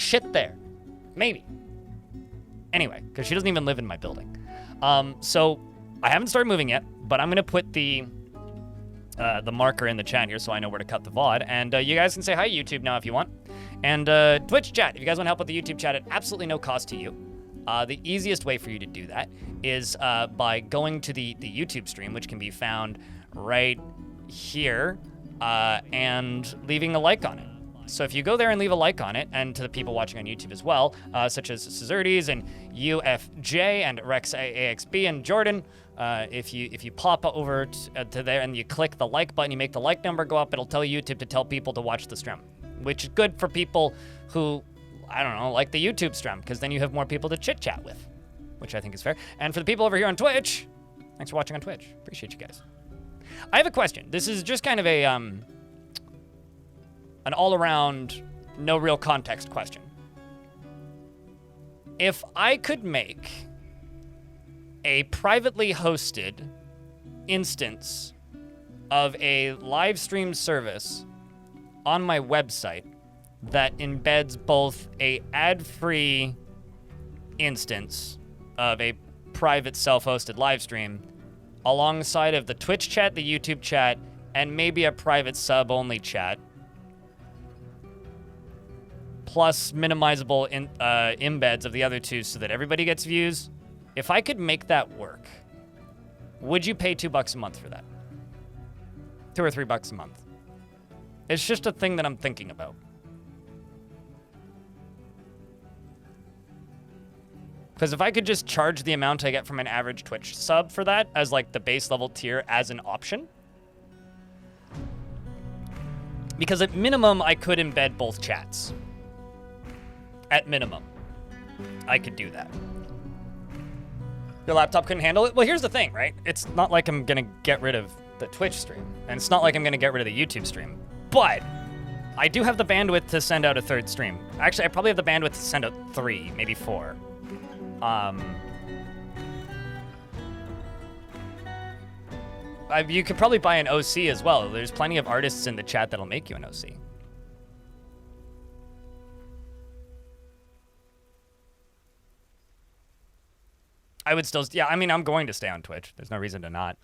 shit there. Maybe. Anyway, because she doesn't even live in my building. So I haven't started moving yet, but I'm gonna put the marker in the chat here so I know where to cut the VOD. And you guys can say hi YouTube now if you want. And Twitch chat, if you guys want help with the YouTube chat at absolutely no cost to you. The easiest way for you to do that is by going to the YouTube stream, which can be found right here, and leaving a like on it. So if you go there and leave a like on it, and to the people watching on YouTube as well, such as Cesardes and UFJ and RexAXB and Jordan, if you pop over to there and you click the like button, you make the like number go up, it'll tell YouTube to tell people to watch the stream, which is good for people who, I don't know, like the YouTube stream, because then you have more people to chit chat with, which I think is fair. And for the people over here on Twitch, thanks for watching on Twitch. Appreciate you guys. I have a question. This is just kind of a an all-around, no real context question. If I could make a privately hosted instance of a live stream service on my website that embeds both a ad-free instance of a private self-hosted live stream alongside of the Twitch chat, the YouTube chat, and maybe a private sub-only chat, plus minimizable embeds of the other two so that everybody gets views. If I could make that work, would you pay $2 a month for that? $2 or $3 a month. It's just a thing that I'm thinking about. Because if I could just charge the amount I get from an average Twitch sub for that as like the base level tier as an option. Because at minimum, I could embed both chats. At minimum, I could do that. Your laptop couldn't handle it? Well, here's the thing, right? It's not like I'm gonna get rid of the Twitch stream, and it's not like I'm gonna get rid of the YouTube stream, but I do have the bandwidth to send out a third stream. Actually, I probably have the bandwidth to send out 3, maybe 4. You could probably buy an OC as well. There's plenty of artists in the chat that'll make you an OC. I would still, yeah, I mean, I'm going to stay on Twitch. There's no reason to not.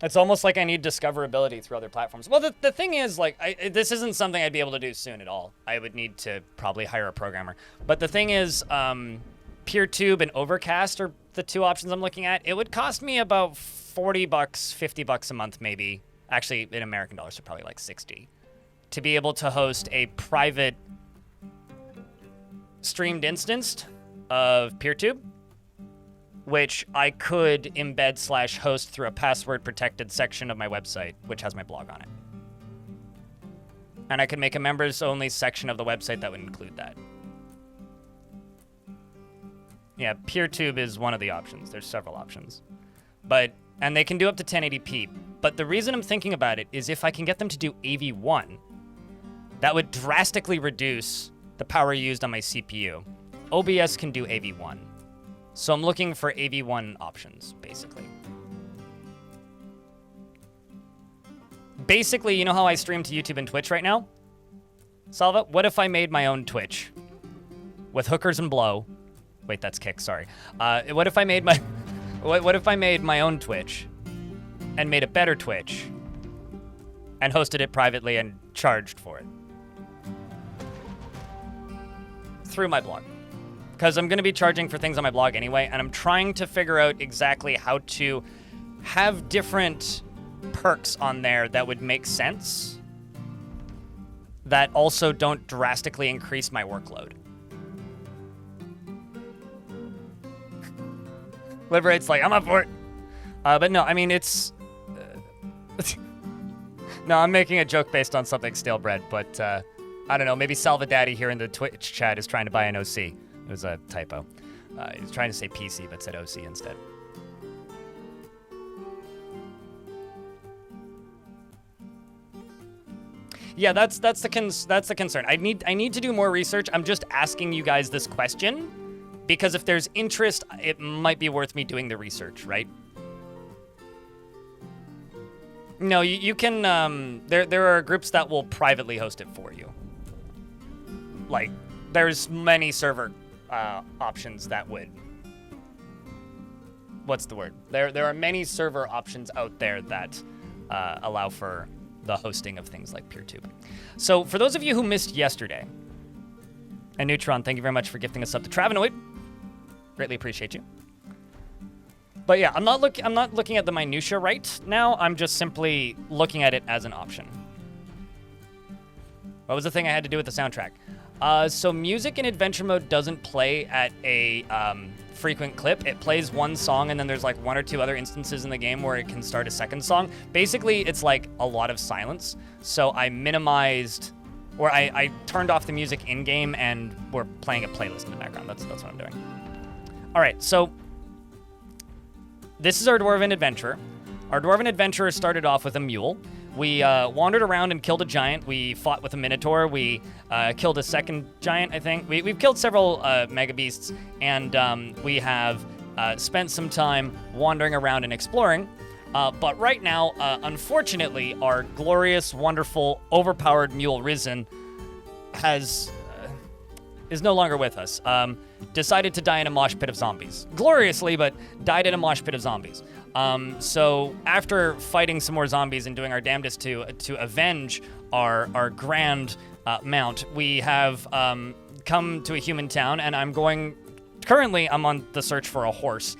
It's almost like I need discoverability through other platforms. Well, the thing is, like, this isn't something I'd be able to do soon at all. I would need to probably hire a programmer. But the thing is, PeerTube and Overcast are the 2 options I'm looking at. It would cost me about $40, $50 a month, maybe. Actually, in American dollars, so probably like 60, to be able to host a private streamed instance of PeerTube, which I could embed / host through a password protected section of my website, which has my blog on it. And I could make a members only section of the website that would include that. Yeah, PeerTube is one of the options. There's several options. And they can do up to 1080p. But the reason I'm thinking about it is if I can get them to do AV1, that would drastically reduce the power used on my CPU. OBS can do AV1. So I'm looking for AV1 options, basically. Basically, you know how I stream to YouTube and Twitch right now? Salva, what if I made my own Twitch? With hookers and blow. Wait, that's kick, sorry. What if I made my... what if I made my own Twitch and made a better Twitch and hosted it privately and charged for it? Through my blog. Because I'm going to be charging for things on my blog anyway, and I'm trying to figure out exactly how to have different perks on there that would make sense that also don't drastically increase my workload. Liberate's like, I'm up for it. But no, I mean, it's... no, I'm making a joke based on something stale bread, but I don't know, maybe Salva Daddy here in the Twitch chat is trying to buy an OC. It was a typo. He was trying to say PC, but said OC instead. Yeah, that's the concern. I need to do more research. I'm just asking you guys this question because if there's interest, it might be worth me doing the research, right? No, you can. There are groups that will privately host it for you. Like there's many server options that would. What's the word? There are many server options out there that allow for the hosting of things like PeerTube. So for those of you who missed yesterday, and Neutron, thank you very much for gifting us up to Travenoid. Greatly appreciate you. But yeah, I'm not looking at the minutia right now. I'm just simply looking at it as an option. What was the thing I had to do with the soundtrack? So music in adventure mode doesn't play at a frequent clip. It plays one song, and then there's like one or two other instances in the game where it can start a second song. Basically, it's like a lot of silence. So I minimized, or I turned off the music in-game, and we're playing a playlist in the background. That's what I'm doing. All right, so this is our Dwarven Adventurer. Our Dwarven Adventurer started off with a mule. We wandered around and killed a giant. We fought with a Minotaur. We killed a second giant, I think. We've killed several mega beasts, and we have spent some time wandering around and exploring. But right now, unfortunately, our glorious, wonderful, overpowered mule Risen is no longer with us. Decided to die in a mosh pit of zombies. Gloriously, but died in a mosh pit of zombies. So after fighting some more zombies and doing our damnedest to avenge our grand mount, we have come to a human town, and currently I'm on the search for a horse,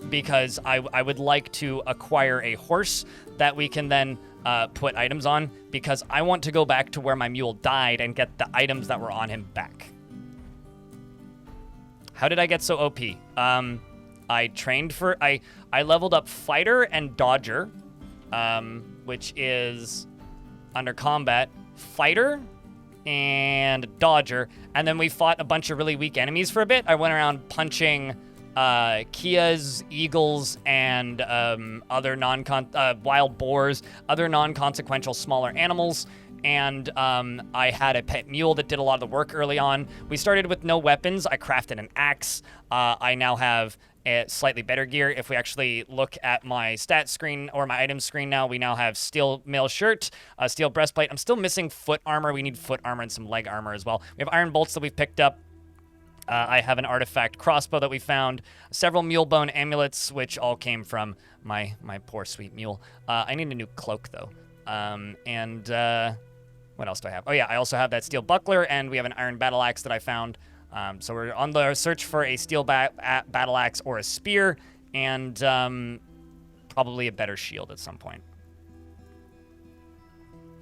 because I would like to acquire a horse that we can then put items on, because I want to go back to where my mule died and get the items that were on him back. How did I get so OP? I trained for, I leveled up Fighter and Dodger, which is under combat, Fighter and Dodger, and then we fought a bunch of really weak enemies for a bit. I went around punching Kias, eagles, and other wild boars, other non-consequential smaller animals, and I had a pet mule that did a lot of the work early on. We started with no weapons. I crafted an axe. I now have a slightly better gear. If we actually look at my stat screen or my item screen now, we now have steel mail shirt, steel breastplate. I'm still missing foot armor. We need foot armor and some leg armor as well. We have iron bolts that we've picked up. I have an artifact crossbow that we found, several mule bone amulets, which all came from my poor sweet mule. I need a new cloak though. What else do I have? Oh yeah, I also have that steel buckler, and we have an iron battle axe that I found. So we're on the search for a steel battle axe or a spear, and probably a better shield at some point.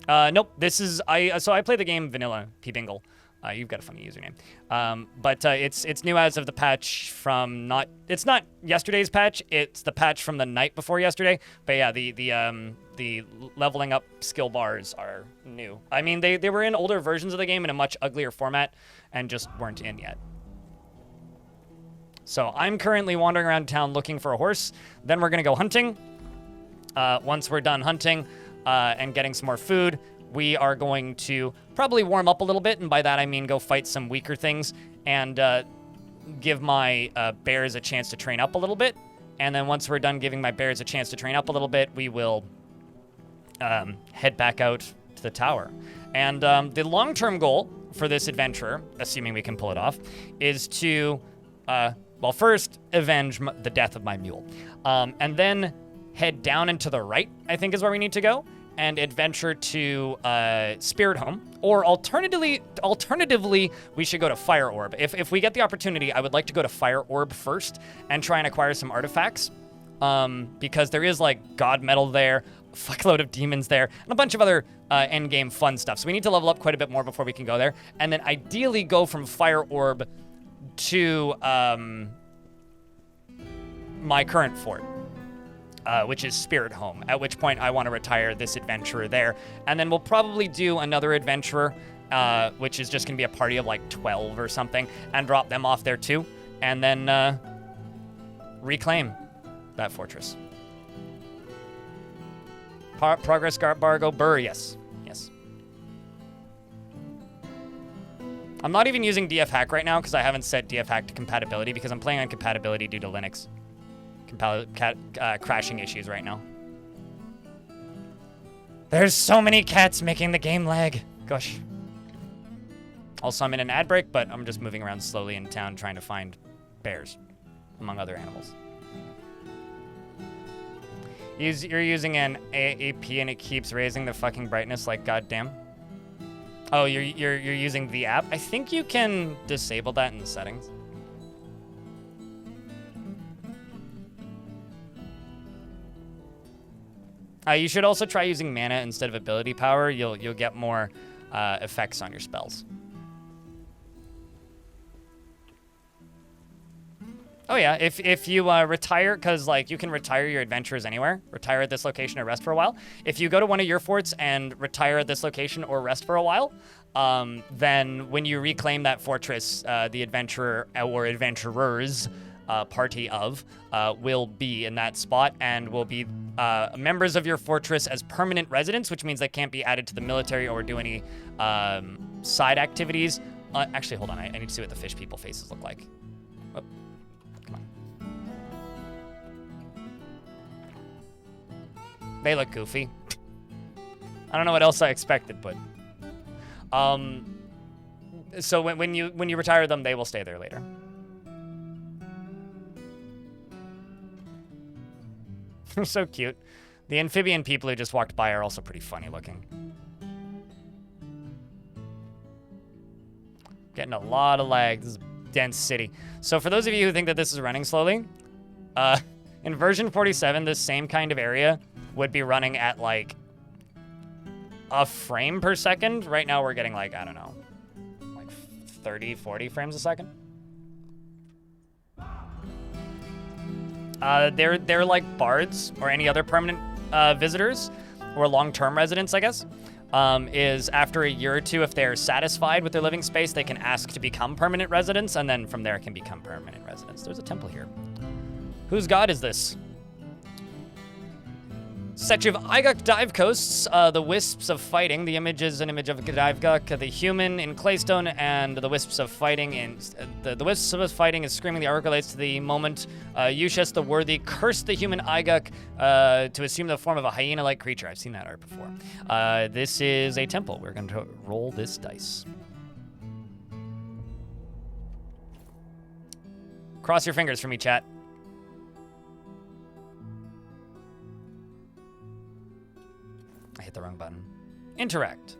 Nope, this is so I play the game vanilla, P-Bingle. You've got a funny username. But it's new as of the patch from it's not yesterday's patch, it's the patch from the night before yesterday. But yeah, the leveling up skill bars are new. I mean, they were in older versions of the game in a much uglier format and just weren't in yet. So I'm currently wandering around town looking for a horse. Then we're gonna go hunting. Once we're done hunting and getting some more food, we are going to probably warm up a little bit, and by that I mean go fight some weaker things and give my bears a chance to train up a little bit. And then once we're done giving my bears a chance to train up a little bit, we will head back out to the tower. And the long-term goal for this adventure, assuming we can pull it off, is to, well, first avenge the death of my mule. And then head down and to the right, I think is where we need to go, and adventure to Spirit Home, or alternatively, we should go to Fire Orb. If we get the opportunity, I would like to go to Fire Orb first and try and acquire some artifacts, because there is like God Metal there, a fuckload of demons there, and a bunch of other endgame fun stuff. So we need to level up quite a bit more before we can go there, and then ideally go from Fire Orb to my current fort. Which is Spirit Home, at which point I want to retire this adventurer there. And then we'll probably do another adventurer, which is just going to be a party of like 12 or something, and drop them off there too. And then reclaim that fortress. Progress bar go burr, yes. Yes. I'm not even using DF Hack right now because I haven't set DF Hack to compatibility because I'm playing on compatibility due to Linux. Crashing issues right now. There's so many cats making the game lag. Gosh. Also, I'm in an ad break, but I'm just moving around slowly in town trying to find bears, among other animals. You're using an AAP and it keeps raising the fucking brightness like goddamn. Oh, you're using the app? I think you can disable that in the settings. You should also try using mana instead of ability power. You'll get more effects on your spells. Oh yeah, if you retire, because like you can retire your adventures anywhere, retire at this location or rest for a while. If you go to one of your forts and retire at this location or rest for a while, then when you reclaim that fortress, the adventurer or adventurers party of will be in that spot and will be members of your fortress as permanent residents, which means they can't be added to the military or do any side activities. Actually, hold on, I need to see what the fish people faces look like. Oh. They look goofy. I don't know what else I expected, but so when you retire them, they will stay there later. They're so cute. The amphibian people who just walked by are also pretty funny looking. Getting a lot of lag. This is a dense city. So for those of you who think that this is running slowly, in version 47, this same kind of area would be running at like a frame per second. Right now we're getting like, I don't know, like 30, 40 frames a second. They're like bards or any other permanent visitors or long-term residents, I guess. Is after a year or two, if they're satisfied with their living space, they can ask to become permanent residents, and then from there can become permanent residents. There's a temple here. Whose god is this? Setch of Iguk Dive Coasts, the Wisps of Fighting. The image is an image of Diveguk, the human in claystone, and the Wisps of Fighting. The Wisps of Fighting is screaming. The art relates to the moment Yushas the Worthy cursed the human Iguk to assume the form of a hyena-like creature. I've seen that art before. This is a temple. We're going to roll this dice. Cross your fingers for me, chat. I hit the wrong button. Interact.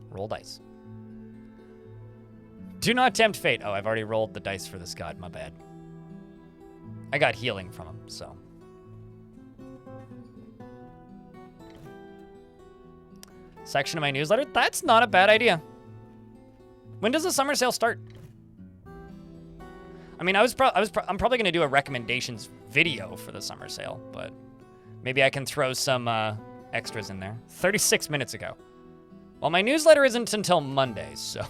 Roll dice. Do not tempt fate. Oh, I've already rolled the dice for this god. My bad. I got healing from him, so. Section of my newsletter? That's not a bad idea. When does the summer sale start? I mean, I'm probably going to do a recommendations video for the summer sale, but maybe I can throw some extras in there. 36 minutes ago. Well, my newsletter isn't until Monday, so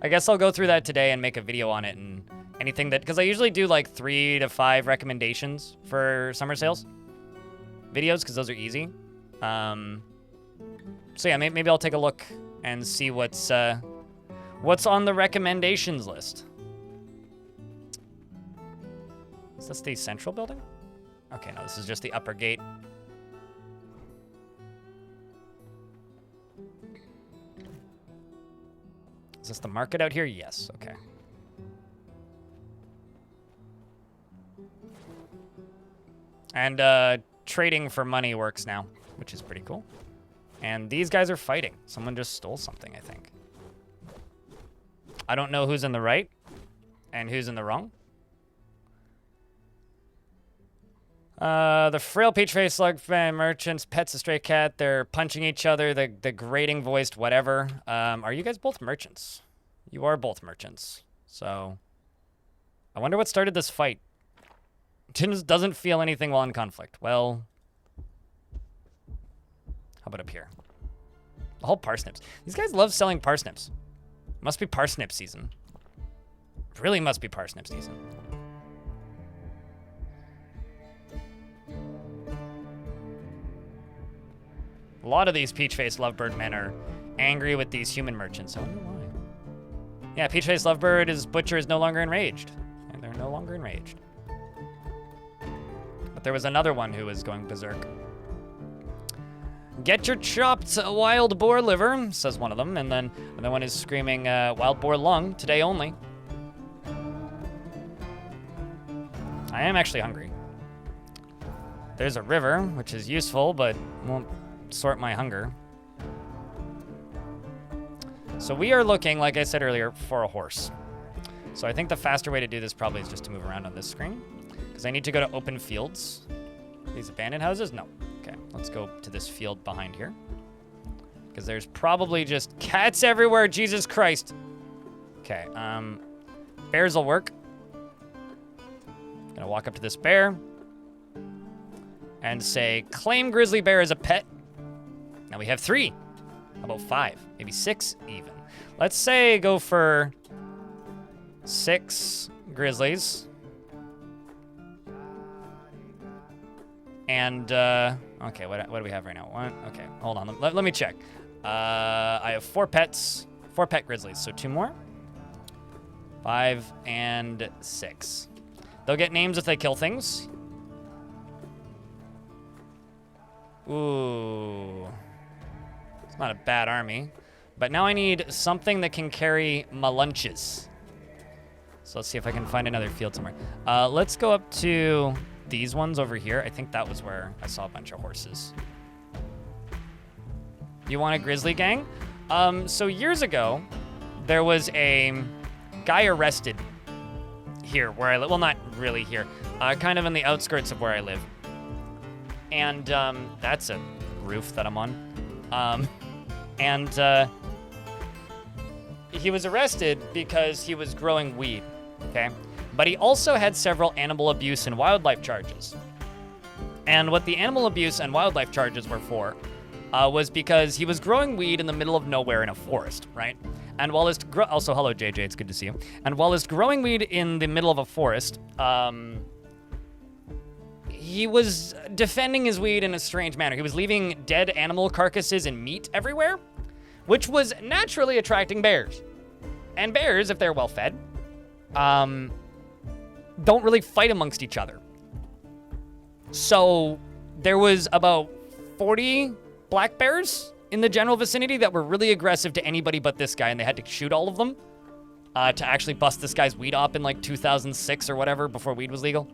I guess I'll go through that today and make a video on it and anything that, because I usually do like 3 to 5 recommendations for summer sales videos, because those are easy. So yeah, maybe I'll take a look and see what's on the recommendations list. Is this the central building? Okay, no, this is just the upper gate. Is this the market out here? Yes, okay. And trading for money works now, which is pretty cool. And these guys are fighting. Someone just stole something, I think. I don't know who's in the right and who's in the wrong. The frail peach-faced slug merchants, pets a stray cat. They're punching each other. The grating-voiced whatever. Are you guys both merchants? You are both merchants. So, I wonder what started this fight. Doesn't feel anything while in conflict. Well, how about up here? The whole parsnips. These guys love selling parsnips. Must be parsnip season. Really must be parsnip season. A lot of these peach-faced lovebird men are angry with these human merchants. I wonder why. Yeah, peach-faced lovebird, his butcher is no longer enraged. And they're no longer enraged. But there was another one who was going berserk. Get your chopped wild boar liver, says one of them, and then another one is screaming wild boar lung, today only. I am actually hungry. There's a river, which is useful, but won't sort my hunger. So we are looking, like I said earlier, for a horse. So I think the faster way to do this probably is just to move around on this screen, because I need to go to open fields. These abandoned houses? No. Okay, let's go to this field behind here, because there's probably just cats everywhere, Jesus Christ. Okay, bears will work. Gonna walk up to this bear and say, claim grizzly bear as a pet. Now we have 3. How about 5? Maybe 6 even. Let's say go for 6 grizzlies. And, okay, what do we have right now? 1, okay, hold on, let me check. I have 4 pets, 4 pet grizzlies, so 2 more. 5 and 6. They'll get names if they kill things. Ooh. It's not a bad army. But now I need something that can carry my lunches. So let's see if I can find another field somewhere. Let's go up to these ones over here. I think that was where I saw a bunch of horses. You want a grizzly gang? So years ago, there was a guy arrested here where I live. Well, not really here. Kind of in the outskirts of where I live. And that's a roof that I'm on. He was arrested because he was growing weed, okay? But he also had several animal abuse and wildlife charges. And what the animal abuse and wildlife charges were for was because he was growing weed in the middle of nowhere in a forest, right? And while his also, hello JJ, it's good to see you. And while his growing weed in the middle of a forest, he was defending his weed in a strange manner. He was leaving dead animal carcasses and meat everywhere, which was naturally attracting bears. And bears, if they're well fed, don't really fight amongst each other. So there was about 40 black bears in the general vicinity that were really aggressive to anybody but this guy, and they had to shoot all of them to actually bust this guy's weed op in like 2006 or whatever, before weed was legal.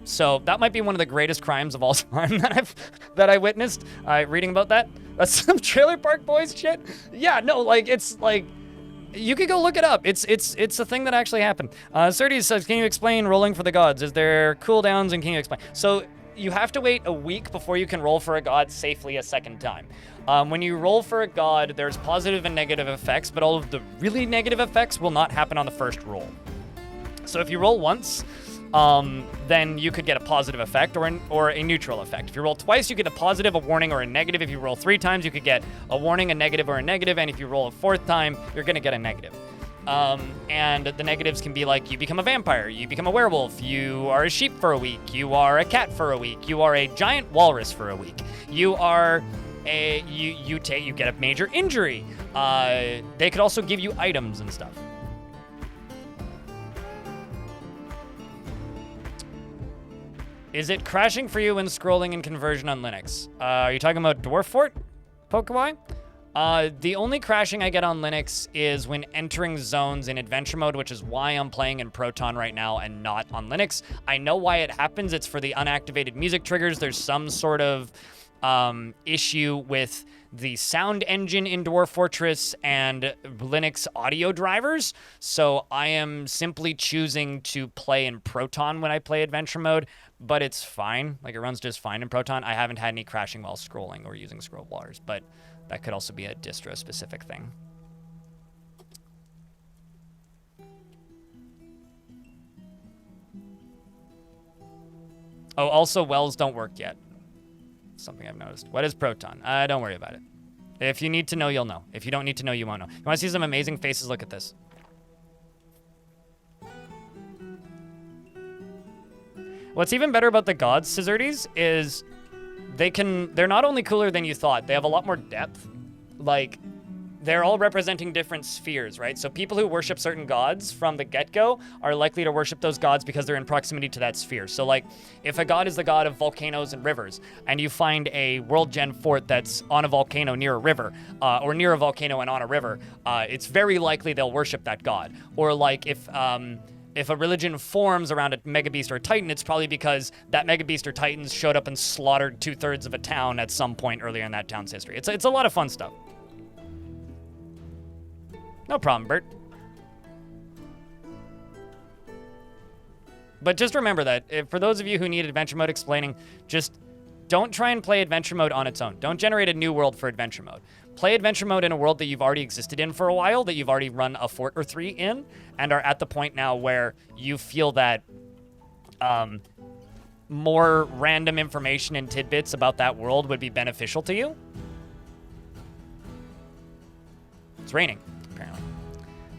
So that might be one of the greatest crimes of all time that I witnessed. Reading about that. That's some Trailer Park Boys shit. Yeah, no, like it's like you could go look it up. It's a thing that actually happened. Certes says, "Can you explain rolling for the gods? Is there cooldowns and can you explain?" So you have to wait a week before you can roll for a god safely a second time. When you roll for a god, there's positive and negative effects, but all of the really negative effects will not happen on the first roll. So if you roll once, then you could get a positive effect or a neutral effect. If you roll twice, you get a positive, a warning, or a negative. If you roll 3 times, you could get a warning, a negative, or a negative. And if you roll a 4th time, you're going to get a negative. And the negatives can be like, you become a vampire, you become a werewolf, you are a sheep for a week, you are a cat for a week, you are a giant walrus for a week, you are you get a major injury. They could also give you items and stuff. Is it crashing for you when scrolling in conversion on Linux? Are you talking about Dwarf Fort, Pokewai? The only crashing I get on Linux is when entering zones in adventure mode, which is why I'm playing in Proton right now and not on Linux. I know why it happens. It's for the unactivated music triggers. There's some sort of issue with the sound engine in Dwarf Fortress and Linux audio drivers. So I am simply choosing to play in Proton when I play adventure mode, but it's fine. Like, it runs just fine in Proton. I haven't had any crashing while scrolling or using scroll bars, but that could also be a distro-specific thing. Oh, also, wells don't work yet. Something I've noticed. What is Proton? Don't worry about it. If you need to know, you'll know. If you don't need to know, you won't know. You want to see some amazing faces? Look at this. What's even better about the gods, Scissorties, is they're not only cooler than you thought, they have a lot more depth. Like, they're all representing different spheres, right? So people who worship certain gods from the get-go are likely to worship those gods because they're in proximity to that sphere. So like, if a god is the god of volcanoes and rivers, and you find a world gen fort that's on a volcano near a river, or near a volcano and on a river, it's very likely they'll worship that god. Or like if a religion forms around a mega beast or a titan, it's probably because that mega beast or titans showed up and slaughtered 2/3 of a town at some point earlier in that town's history. It's a lot of fun stuff. No problem, Bert. But just remember that, for those of you who need adventure mode explaining, just don't try and play adventure mode on its own. Don't generate a new world for adventure mode. Play adventure mode in a world that you've already existed in for a while, that you've already run a fort or 3 in, and are at the point now where you feel that more random information and tidbits about that world would be beneficial to you. It's raining, apparently.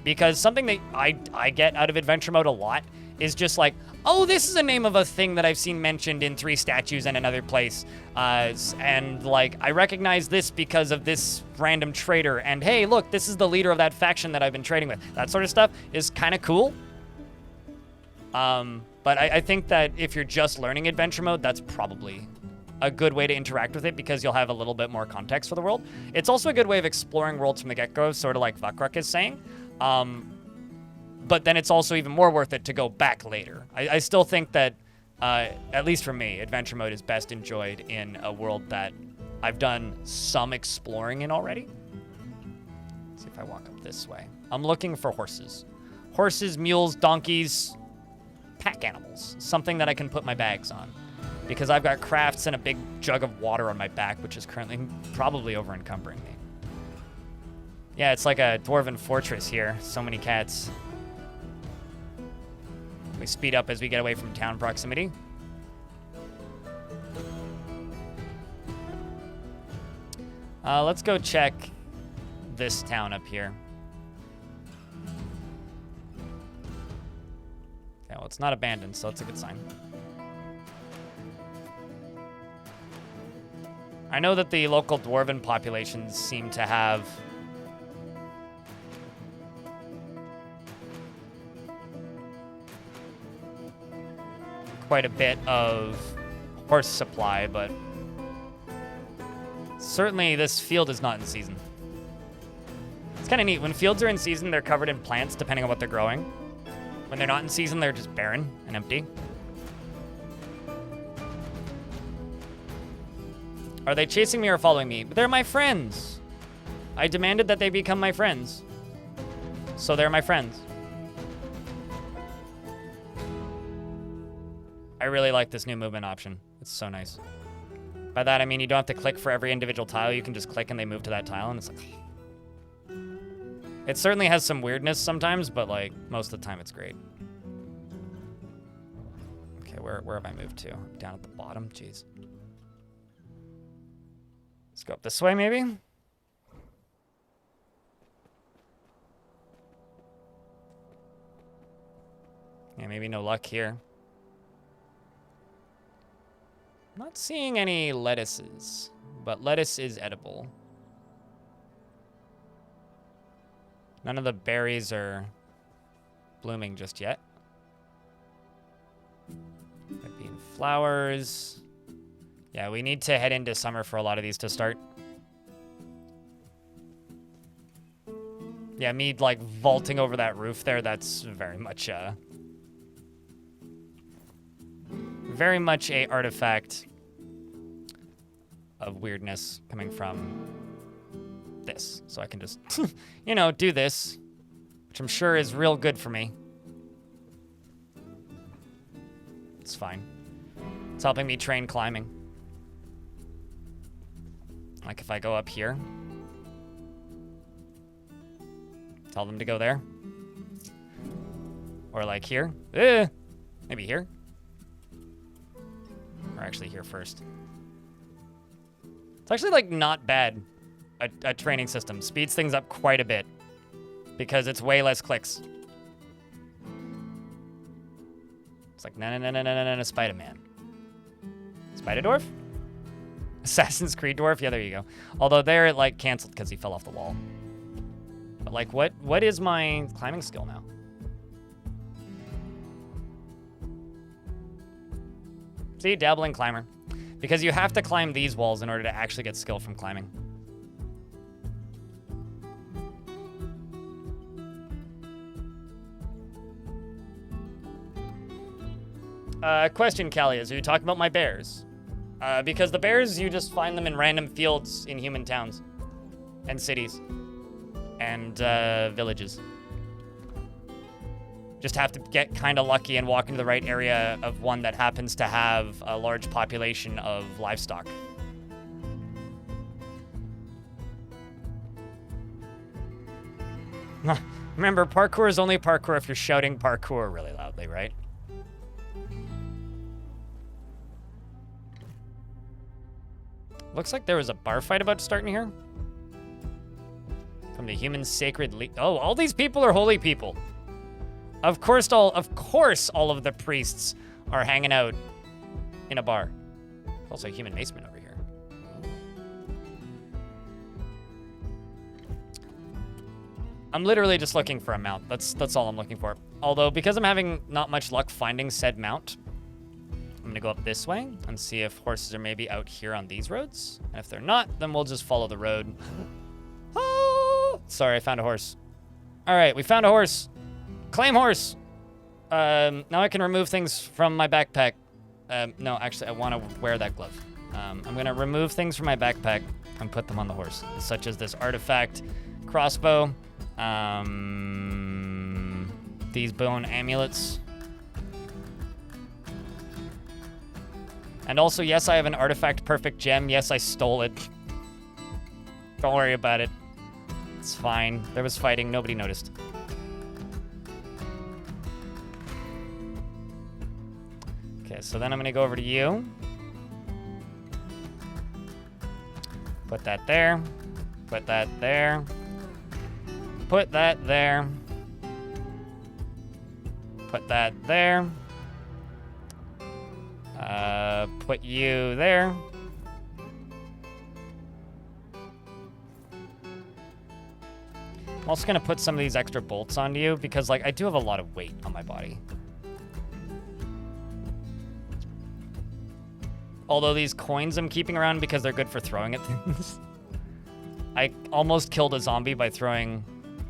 Because something that I get out of adventure mode a lot is just like, oh, this is a name of a thing that I've seen mentioned in 3 statues and another place. And like, I recognize this because of this random trader. And hey, look, this is the leader of that faction that I've been trading with. That sort of stuff is kind of cool. But I think that if you're just learning adventure mode, that's probably a good way to interact with it because you'll have a little bit more context for the world. It's also a good way of exploring worlds from the get-go, sort of like Vakruk is saying. But then it's also even more worth it to go back later. I still think that, at least for me, adventure mode is best enjoyed in a world that I've done some exploring in already. Let's see if I walk up this way. I'm looking for horses. Horses, mules, donkeys, pack animals. Something that I can put my bags on. Because I've got crafts and a big jug of water on my back, which is currently probably over-encumbering me. Yeah, it's like a dwarven fortress here. So many cats. We speed up as we get away from town proximity. Let's go check this town up here. Okay, well, it's not abandoned, so that's a good sign. I know that the local dwarven populations seem to have quite a bit of horse supply, but certainly this field is not in season. It's kind of neat. When fields are in season, they're covered in plants, depending on what they're growing. When they're not in season, they're just barren and empty. Are they chasing me or following me? They're my friends. I demanded that they become my friends. So they're my friends. I really like this new movement option. It's so nice. By that, I mean you don't have to click for every individual tile. You can just click and they move to that tile, and it's like... It certainly has some weirdness sometimes, but like, most of the time it's great. Okay, where have I moved to? Down at the bottom? Jeez. Let's go up this way, maybe? Yeah, maybe no luck here. Not seeing any lettuces, but lettuce is edible. None of the berries are blooming just yet. Might be in flowers. Yeah, we need to head into summer for a lot of these to start. Yeah, me like vaulting over that roof there, that's very much a artifact of weirdness coming from this. So I can just, you know, do this, which I'm sure is real good for me. It's fine. It's helping me train climbing. Like if I go up here, tell them to go there. Or like here. Maybe here. Or actually here first. It's actually like not bad, a training system. Speeds things up quite a bit because it's way less clicks. It's like, no, Spider-Man. Spider-Dwarf? Assassin's Creed Dwarf? Yeah, there you go. Although there it like canceled because he fell off the wall. But like, what is my climbing skill now? See, dabbling climber. Because you have to climb these walls in order to actually get skill from climbing. Question, Callias. Are you talking about my bears? Because the bears, you just find them in random fields in human towns. And cities. And, villages. Just have to get kind of lucky and walk into the right area of one that happens to have a large population of livestock. Remember, parkour is only parkour if you're shouting parkour really loudly, right? Looks like there was a bar fight about to start in here. From the human sacred oh, all these people are holy people. Of course all of the priests are hanging out in a bar. Also a human maceman over here. I'm literally just looking for a mount. That's all I'm looking for. Although, because I'm having not much luck finding said mount, I'm gonna go up this way and see if horses are maybe out here on these roads. And if they're not, then we'll just follow the road. Oh! Sorry, I found a horse. All right, we found a horse. Claim horse. Now I can remove things from my backpack. No, actually, I want to wear that glove. I'm going to remove things from my backpack and put them on the horse, such as this artifact crossbow, these bone amulets. And also, yes, I have an artifact perfect gem. Yes, I stole it. Don't worry about it. It's fine. There was fighting. Nobody noticed. Okay, so then I'm gonna go over to you. Put that there. Put that there. Put that there. Put that there. Put you there. I'm also gonna put some of these extra bolts onto you because, like, I do have a lot of weight on my body. Although these coins I'm keeping around because they're good for throwing at things. I almost killed a zombie by throwing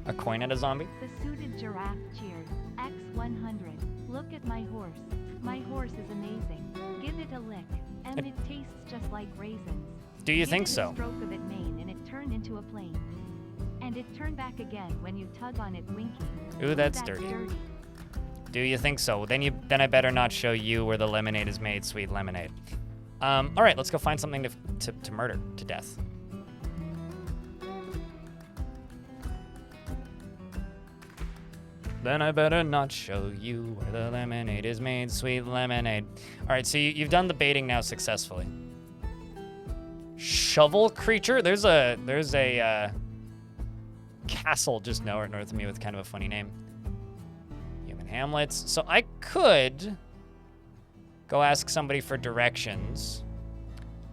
a coin at a zombie. The suited giraffe cheered. X100. Look at my horse. My horse is amazing. Give it a lick, and it tastes just like raisins. Do you think so? Give it a stroke of its mane and it turned into a plane. And it turned back again when you tug on it, winking. Ooh, that's dirty. Do you think so? Then I better not show you where the lemonade is made, sweet lemonade. All right, let's go find something to murder to death. Then I better not show you where the lemonade is made, sweet lemonade. All right, so you've done the baiting now successfully. Shovel creature? There's a castle just north of me with kind of a funny name. Human hamlets. So I could go ask somebody for directions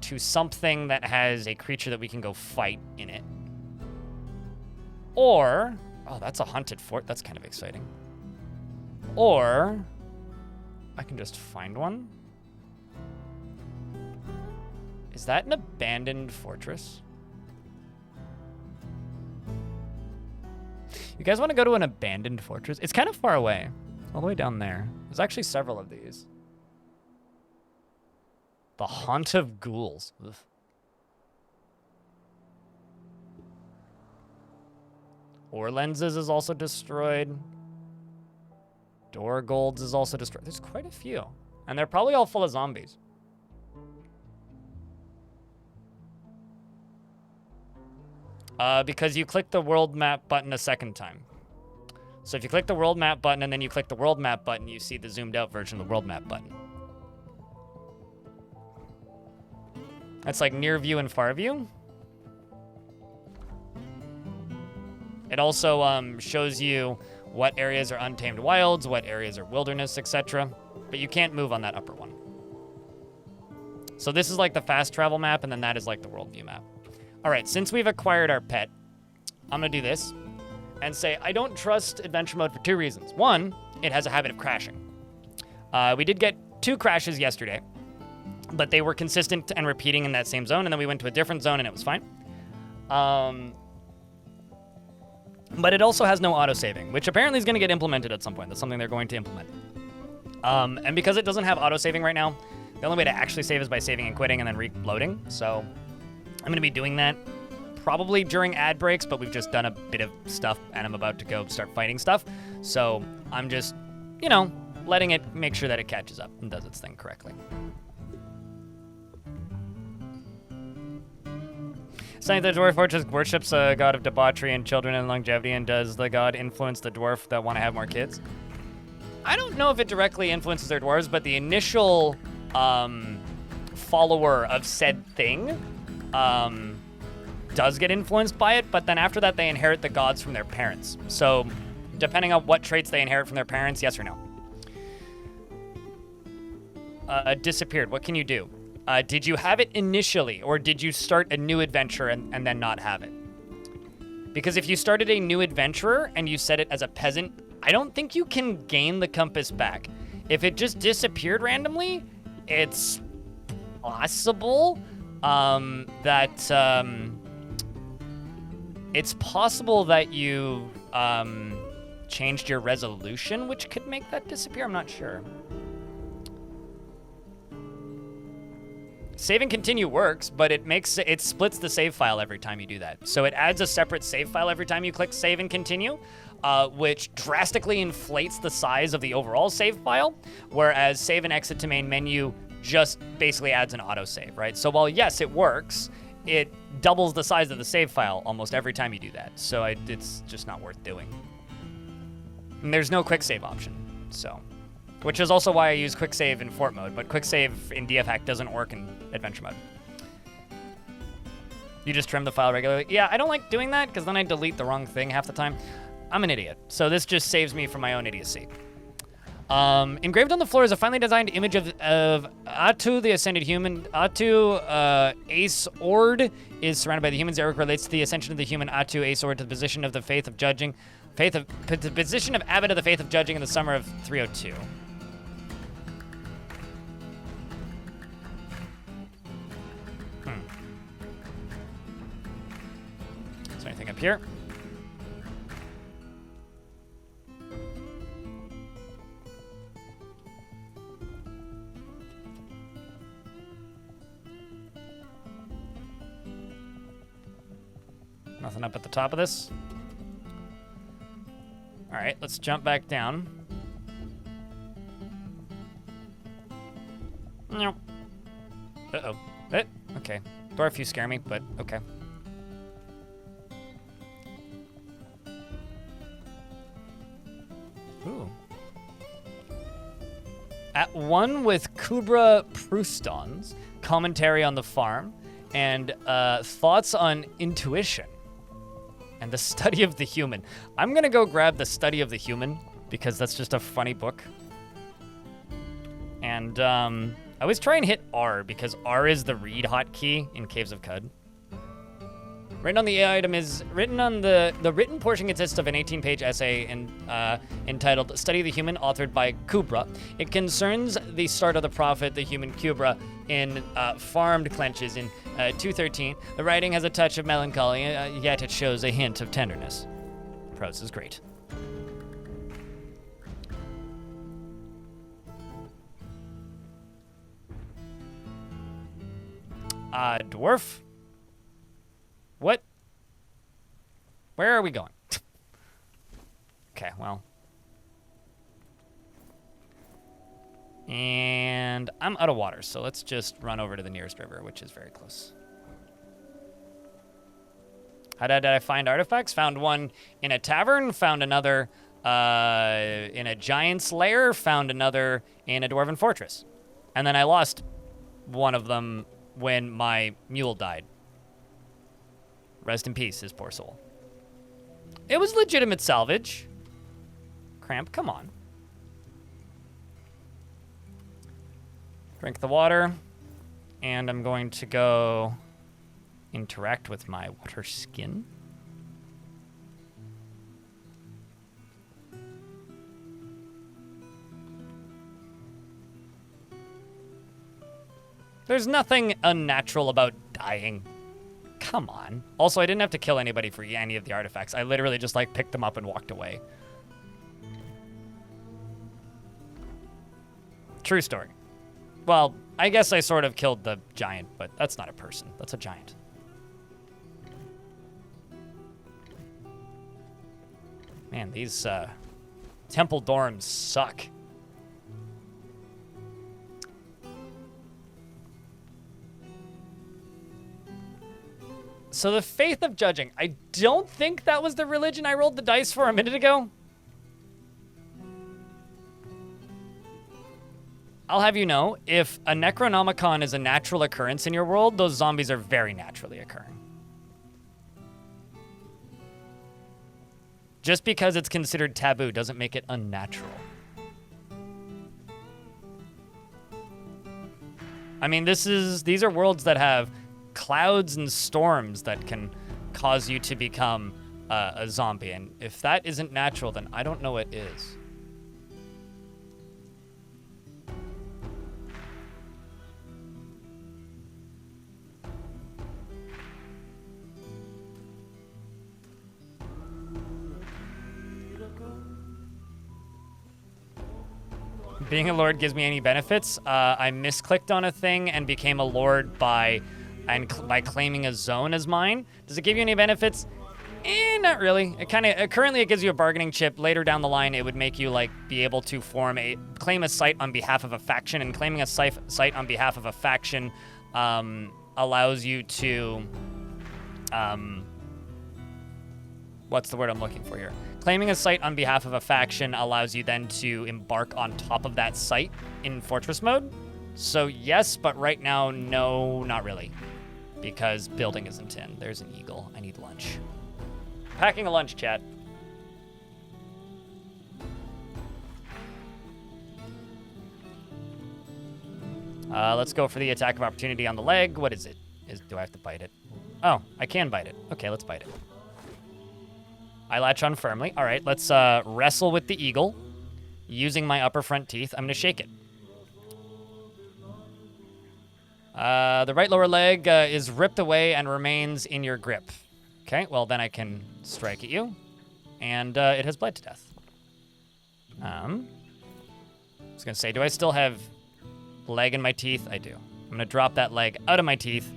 to something that has a creature that we can go fight in it. Or, oh, that's a haunted fort. That's kind of exciting. Or I can just find one. Is that an abandoned fortress? You guys want to go to an abandoned fortress? It's kind of far away. All the way down there. There's actually several of these. The Haunt of Ghouls. Ugh. Ore lenses is also destroyed. Door golds is also destroyed. There's quite a few. And they're probably all full of zombies. Because you click the world map button a second time. So if you click the world map button and then you click the world map button, you see the zoomed out version of the world map button. That's like near view and far view. It also shows you what areas are untamed wilds, what areas are wilderness, etc. But you can't move on that upper one. So this is like the fast travel map, and then that is like the world view map. All right, since we've acquired our pet, I'm gonna do this. and say, I don't trust adventure mode for 2 reasons. One, it has a habit of crashing. We did get 2 crashes yesterday, but they were consistent and repeating in that same zone, and then we went to a different zone and it was fine. But it also has no auto-saving, which apparently is going to get implemented at some point. That's something they're going to implement. And because it doesn't have auto-saving right now, the only way to actually save is by saving and quitting and then reloading. So I'm going to be doing that probably during ad breaks, but we've just done a bit of stuff and I'm about to go start fighting stuff. So I'm just, you know, letting it make sure that it catches up and does its thing correctly. Saying the Dwarf Fortress worships a god of debauchery and children and longevity, and does the god influence the dwarf that want to have more kids? I don't know if it directly influences their dwarves, but the initial follower of said thing does get influenced by it, but then after that they inherit the gods from their parents. So depending on what traits they inherit from their parents, yes or no. Disappeared, what can you do? Did you have it initially, or did you start a new adventure and then not have it? Because if you started a new adventurer and you set it as a peasant, I don't think you can gain the compass back. If it just disappeared randomly, it's possible that it's possible that you changed your resolution, which could make that disappear. I'm not sure. Save and continue works, but it splits the save file every time you do that. So it adds a separate save file every time you click save and continue, which drastically inflates the size of the overall save file, whereas save and exit to main menu just basically adds an autosave, right? So while yes, it works, it doubles the size of the save file almost every time you do that. So it's just not worth doing. And there's no quick save option, so. Which is also why I use quick save in fort mode, but quick save in DF hack doesn't work in adventure mode. You just trim the file regularly. Yeah, I don't like doing that because then I delete the wrong thing half the time. I'm an idiot, so this just saves me from my own idiocy. Engraved on the floor is a finely designed image of Atu, the ascended human. Atu, Ace Ord, is surrounded by the humans. Eric relates to the ascension of the human Atu, Ace Ord, to the position of the faith of judging. The position of abbot of the faith of judging in the summer of 302. Is there anything up here? Nothing up at the top of this. All right, let's jump back down. No. Uh-oh. Okay. Dwarf, you scare me, but okay. Ooh. At one with Kubra Proustons, commentary on the farm, and thoughts on intuition. And the study of the human. I'm gonna go grab the study of the human because that's just a funny book. And I always try and hit R because R is the read hotkey in Caves of Cud. Written on the item is written on the written portion consists of an 18-page essay entitled "Study of the Human," authored by Kubra. It concerns the start of the prophet, the human Kubra, in farmed clenches in 213. The writing has a touch of melancholy, yet it shows a hint of tenderness. Prose is great. Dwarf? What? Where are we going? Okay, well. And I'm out of water, so let's just run over to the nearest river, which is very close. How did I find artifacts? Found one in a tavern, found another in a giant's lair, found another in a dwarven fortress. And then I lost one of them when my mule died. Rest in peace, his poor soul. It was legitimate salvage. Cramp, come on. Drink the water. And I'm going to go interact with my water skin. There's nothing unnatural about dying. Come on. Also, I didn't have to kill anybody for any of the artifacts. I literally just, like, picked them up and walked away. True story. Well, I guess I sort of killed the giant, but that's not a person. That's a giant. Man, these temple dorms suck. So the faith of judging. I don't think that was the religion I rolled the dice for a minute ago. I'll have you know, if a Necronomicon is a natural occurrence in your world, those zombies are very naturally occurring. Just because it's considered taboo doesn't make it unnatural. I mean, these are worlds that have clouds and storms that can cause you to become a zombie. And if that isn't natural, then I don't know what is. Being a lord gives me any benefits. I misclicked on a thing and became a lord by claiming a zone as mine. Does it give you any benefits? Not really. It currently it gives you a bargaining chip. Later down the line, it would make you like be able to claim a site on behalf of a faction, and claiming a site on behalf of a faction allows you to what's the word I'm looking for here? Claiming a site on behalf of a faction allows you then to embark on top of that site in fortress mode. So yes, but right now, no, not really. Because building isn't in. There's an eagle. I need lunch. Packing a lunch, chat. Let's go for the attack of opportunity on the leg. What is it? Do I have to bite it? Oh, I can bite it. Okay, let's bite it. I latch on firmly. All right, let's wrestle with the eagle. Using my upper front teeth, I'm going to shake it. The right lower leg is ripped away and remains in your grip. Okay, well, then I can strike at you. And it has bled to death. I was going to say, do I still have leg in my teeth? I do. I'm going to drop that leg out of my teeth.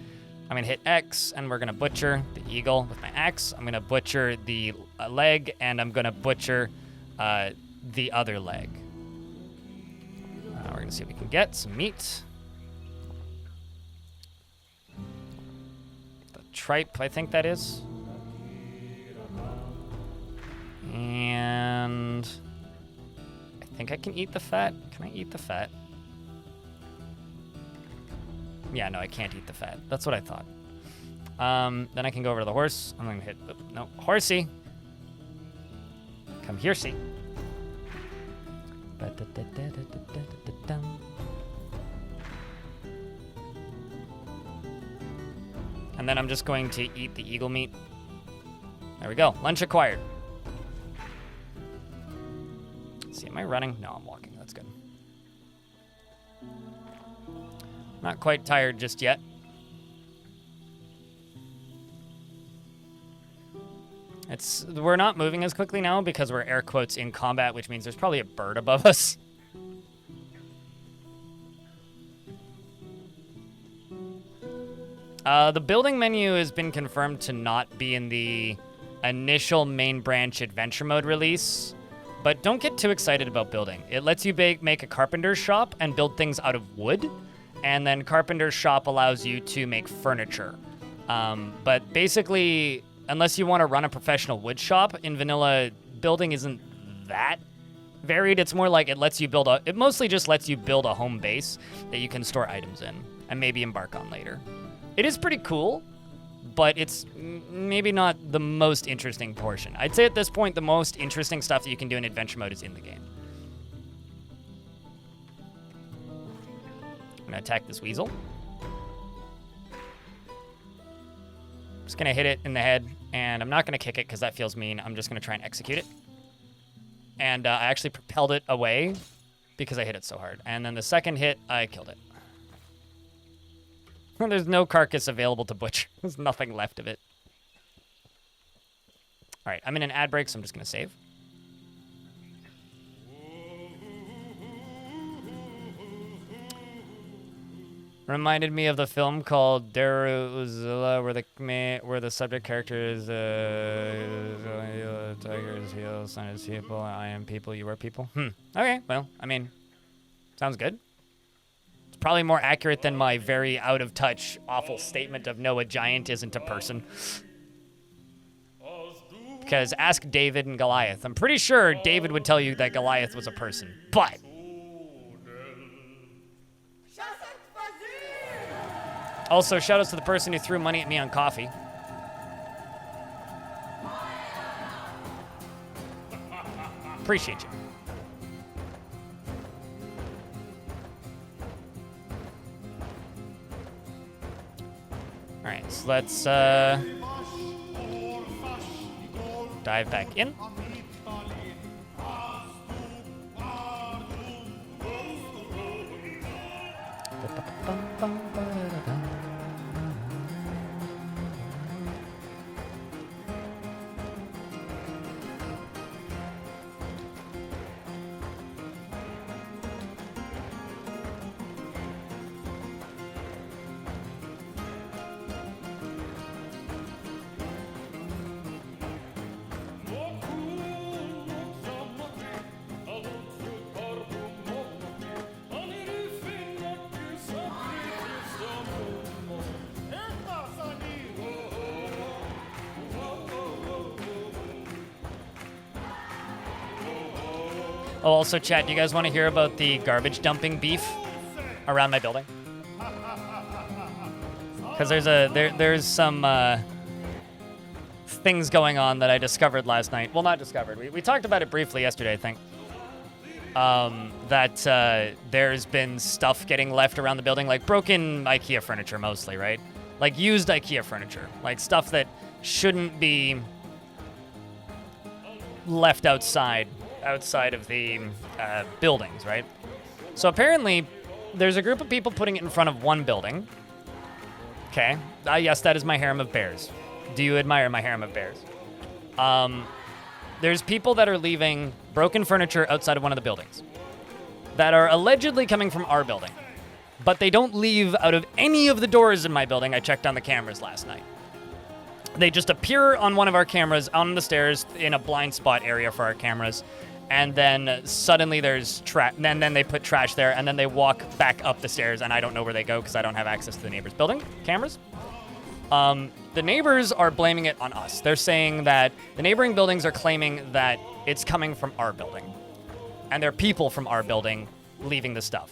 I'm going to hit X, and we're going to butcher the eagle with my axe. I'm going to butcher the leg, and I'm going to butcher the other leg. We're going to see if we can get some meat. The tripe, I think that is. And I think I can eat the fat. Can I eat the fat? Yeah, no, I can't eat the fat. That's what I thought. Then I can go over to the horse. I'm going to hit... No, horsey. Come here, see. And then I'm just going to eat the eagle meat. There we go. Lunch acquired. Let's see, am I running? No, I'm walking. That's good. Not quite tired just yet. We're not moving as quickly now because we're air quotes in combat, which means there's probably a bird above us. The building menu has been confirmed to not be in the initial main branch adventure mode release, but don't get too excited about building. It lets you make a carpenter's shop and build things out of wood. And then Carpenter's Shop allows you to make furniture. But basically, unless you want to run a professional wood shop, in vanilla, building isn't that varied. It's more like it mostly just lets you build a home base that you can store items in and maybe embark on later. It is pretty cool, but it's maybe not the most interesting portion. I'd say at this point, the most interesting stuff that you can do in adventure mode is in the game. I'm gonna attack this weasel. Just gonna hit it in the head, and I'm not gonna kick it because that feels mean. I'm just gonna try and execute it. And I actually propelled it away because I hit it so hard. And then the second hit, I killed it. There's no carcass available to butcher. There's nothing left of it. All right, I'm in an ad break, so I'm just going to save. Reminded me of the film called Daruzilla, where the subject character is tigers, heels, sun is people, I am people, you are people. Okay, well, I mean, sounds good. It's probably more accurate than my very out of touch, awful statement of no, a giant isn't a person. Because ask David and Goliath. I'm pretty sure David would tell you that Goliath was a person, but also, shout-outs to the person who threw money at me on coffee. Appreciate you. All right, so let's dive back in. Oh, also, chat, do you guys want to hear about the garbage dumping beef around my building? Because there's some things going on that I discovered last night. Well, not discovered. We talked about it briefly yesterday, I think. That there's been stuff getting left around the building, like broken IKEA furniture mostly, right? Like used IKEA furniture. Like stuff that shouldn't be left outside of the buildings, right? So apparently, there's a group of people putting it in front of one building. Okay. Yes, that is my harem of bears. Do you admire my harem of bears? There's people that are leaving broken furniture outside of one of the buildings that are allegedly coming from our building, but they don't leave out of any of the doors in my building. I checked on the cameras last night. They just appear on one of our cameras on the stairs in a blind spot area for our cameras. And then suddenly there's trash. Then they put trash there, and then they walk back up the stairs, and I don't know where they go because I don't have access to the neighbor's building cameras. The neighbors are blaming it on us. They're saying that the neighboring buildings are claiming that it's coming from our building, and they're people from our building leaving the stuff.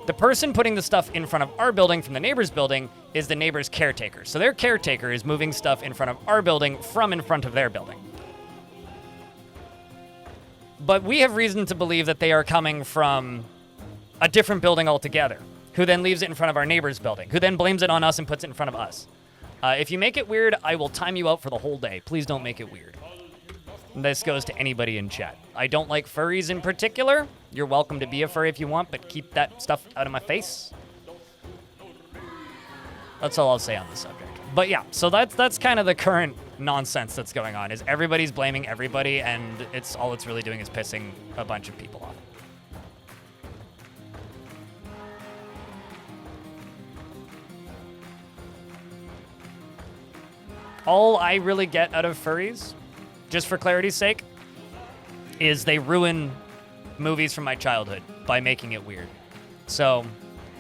The person putting the stuff in front of our building from the neighbor's building is the neighbor's caretaker. So their caretaker is moving stuff in front of our building from in front of their building. But we have reason to believe that they are coming from a different building altogether, who then leaves it in front of our neighbor's building, who then blames it on us and puts it in front of us. If you make it weird, I will time you out for the whole day. Please don't make it weird. This goes to anybody in chat. I don't like furries in particular. You're welcome to be a furry if you want, but keep that stuff out of my face. That's all I'll say on the subject. But yeah, so that's kind of the current nonsense that's going on, is everybody's blaming everybody, and it's really doing is pissing a bunch of people off. All I really get out of furries, just for clarity's sake, is they ruin movies from my childhood by making it weird. So,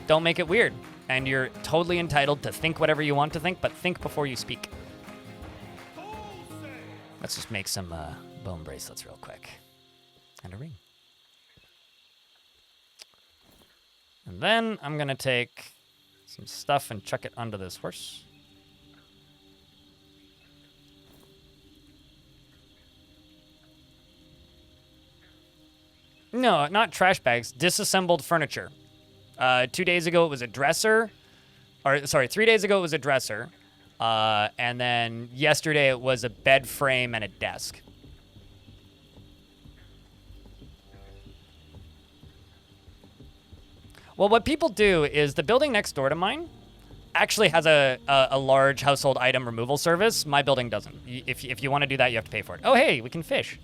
don't make it weird. And you're totally entitled to think whatever you want to think, but think before you speak. Let's just make some bone bracelets real quick. And a ring. And then I'm going to take some stuff and chuck it onto this horse. No, not trash bags. Disassembled furniture. 2 days ago, it was a dresser. 3 days ago, it was a dresser. And then yesterday, it was a bed frame and a desk. Well, what people do is the building next door to mine, actually has a large household item removal service. My building doesn't. If you want to do that, you have to pay for it. Oh, hey, we can fish.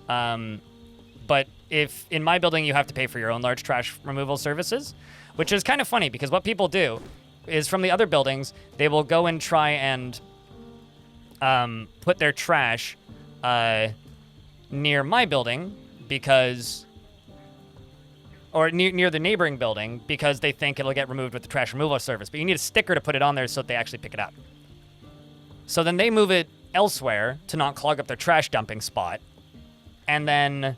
But if in my building you have to pay for your own large trash removal services, which is kind of funny because what people do is from the other buildings, they will go and try and put their trash near my building because, or near the neighboring building because they think it'll get removed with the trash removal service. But you need a sticker to put it on there so that they actually pick it up. So then they move it elsewhere to not clog up their trash dumping spot. And then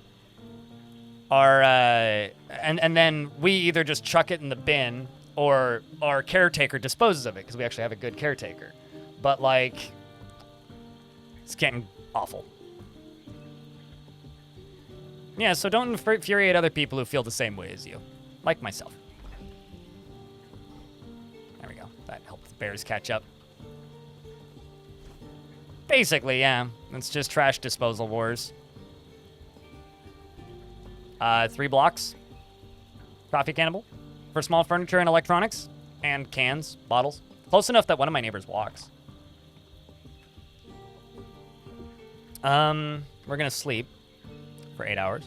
and then we either just chuck it in the bin or our caretaker disposes of it because we actually have a good caretaker. But like, it's getting awful. Yeah, so don't infuriate other people who feel the same way as you, like myself. There we go. That helped the bears catch up. Basically, yeah, it's just trash disposal wars. 3 blocks. Coffee cannibal. For small furniture and electronics. And cans, bottles. Close enough that one of my neighbors walks. We're gonna sleep for 8 hours.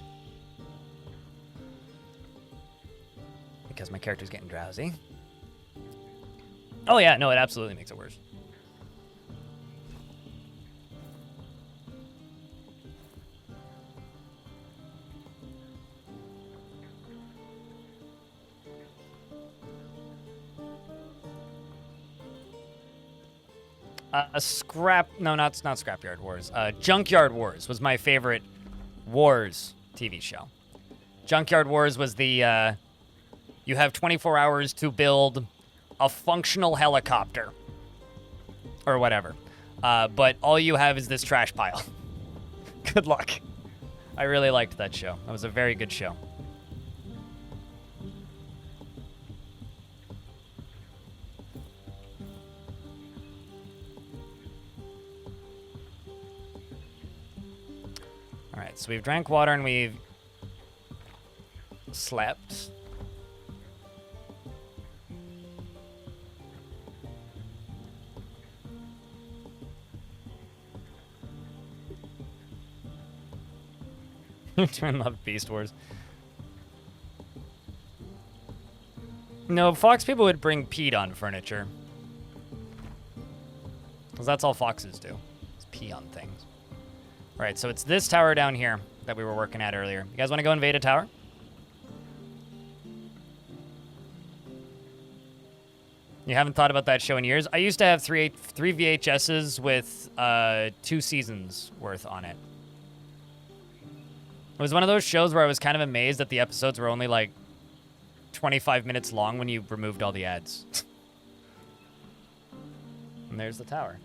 Because my character's getting drowsy. Oh yeah, no, it absolutely makes it worse. Not Scrapyard Wars. Junkyard Wars was my favorite Wars TV show. Junkyard Wars was the, you have 24 hours to build a functional helicopter. Or whatever. But all you have is this trash pile. Good luck. I really liked that show. That was a very good show. Alright, so we've drank water and we've slept. Twin love Beast Wars. No, fox people would bring peat on furniture. Because that's all foxes do. Is pee on things. Alright, so it's this tower down here that we were working at earlier. You guys want to go invade a tower? You haven't thought about that show in years? I used to have three VHSs with 2 seasons worth on it. It was one of those shows where I was kind of amazed that the episodes were only like 25 minutes long when you removed all the ads. And there's the tower.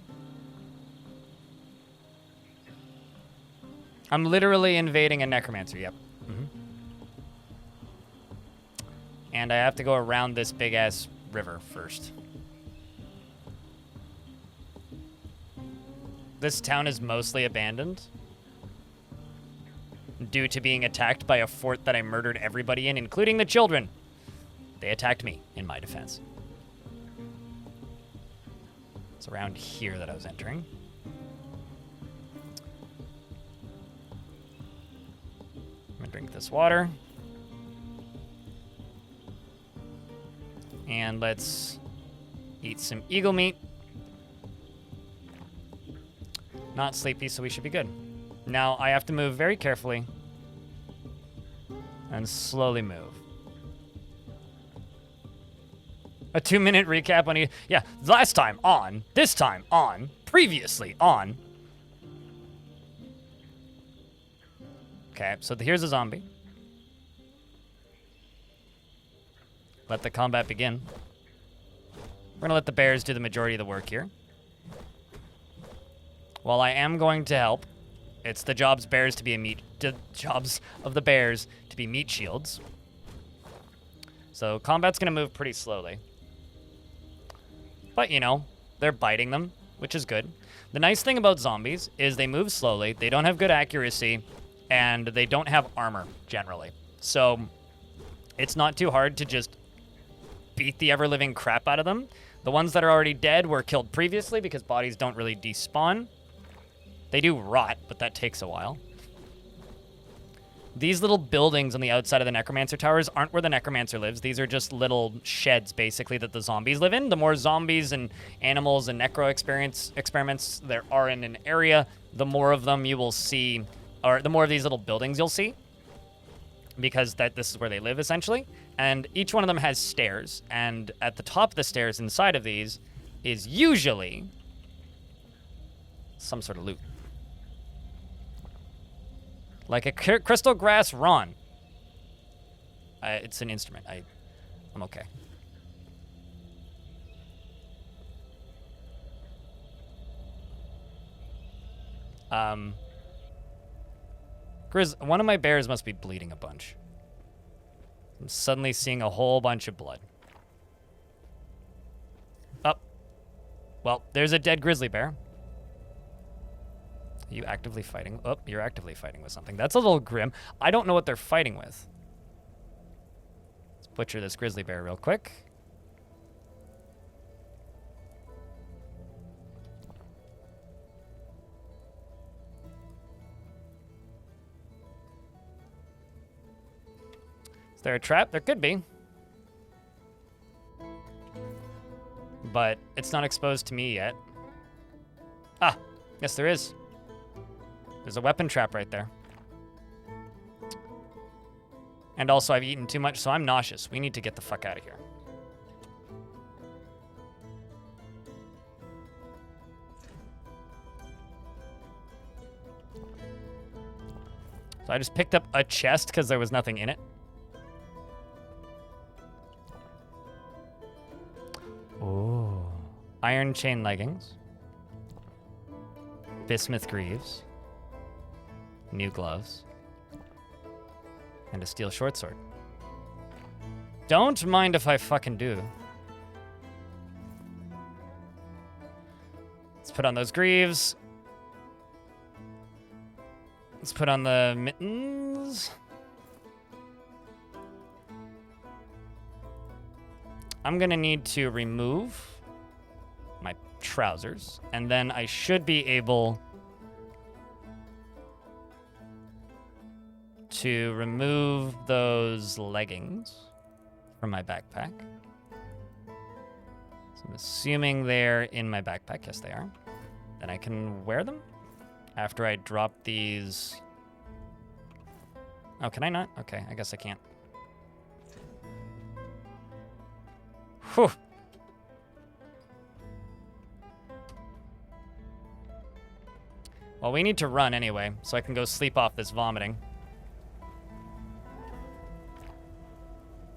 I'm literally invading a necromancer, yep. Mm-hmm. And I have to go around this big-ass river first. This town is mostly abandoned due to being attacked by a fort that I murdered everybody in, including the children. They attacked me, in my defense. It's around here that I was entering. I'm gonna drink this water. And let's eat some eagle meat. Not sleepy, so we should be good. Now, I have to move very carefully and slowly move. A 2-minute recap on yeah, last time on, this time on, previously on. Okay, so here's a zombie. Let the combat begin. We're gonna let the bears do the majority of the work here. While I am going to help, it's the jobs of the bears to be meat shields. So combat's gonna move pretty slowly. But, you know, they're biting them, which is good. The nice thing about zombies is they move slowly, they don't have good accuracy, and they don't have armor, generally. So It's not too hard to just beat the ever-living crap out of them. The ones that are already dead were killed previously because bodies don't really despawn. They do rot, but that takes a while. These little buildings on the outside of the Necromancer towers aren't where the Necromancer lives. These are just little sheds, basically, that the zombies live in. The more zombies and animals and necro experiments there are in an area, the more of them you will see, or the more of these little buildings you'll see, because this is where they live, essentially. And each one of them has stairs, and at the top of the stairs inside of these is usually some sort of loot. Like a crystal grass Ron. It's an instrument. I'm okay. One of my bears must be bleeding a bunch. I'm suddenly seeing a whole bunch of blood. Oh. Well, there's a dead grizzly bear. Are you actively fighting? Oh, you're actively fighting with something. That's a little grim. I don't know what they're fighting with. Let's butcher this grizzly bear real quick. Is there a trap? There could be. But it's not exposed to me yet. Ah, yes there is. There's a weapon trap right there. And also, I've eaten too much, so I'm nauseous. We need to get the fuck out of here. So I just picked up a chest because there was nothing in it. Oh. Iron chain leggings. Bismuth greaves. New gloves. And a steel short sword. Don't mind if I fucking do. Let's put on those greaves. Let's put on the mittens. I'm gonna need to remove my trousers, and then I should be able to remove those leggings from my backpack. So I'm assuming they're in my backpack. Yes, they are. Then I can wear them after I drop these. Oh, can I not? Okay, I guess I can't. Whew. Well, we need to run anyway, so I can go sleep off this vomiting.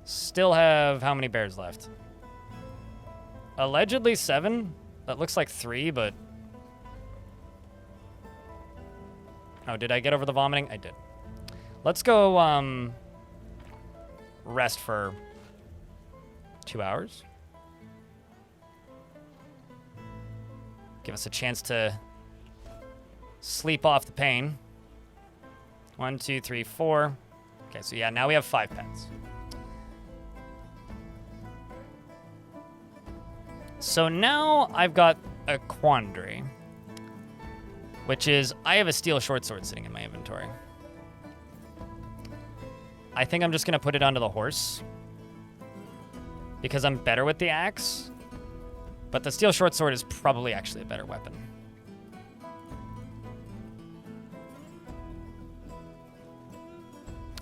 Still have how many bears left? Allegedly 7. That looks like 3, but... Oh, did I get over the vomiting? I did. Let's go, rest for 2 hours. Give us a chance to sleep off the pain. 1, 2, 3, 4. Okay, so yeah, now we have 5 pets. So now I've got a quandary, which is I have a steel short sword sitting in my inventory. I think I'm just going to put it onto the horse because I'm better with the axe, but the steel short sword is probably actually a better weapon.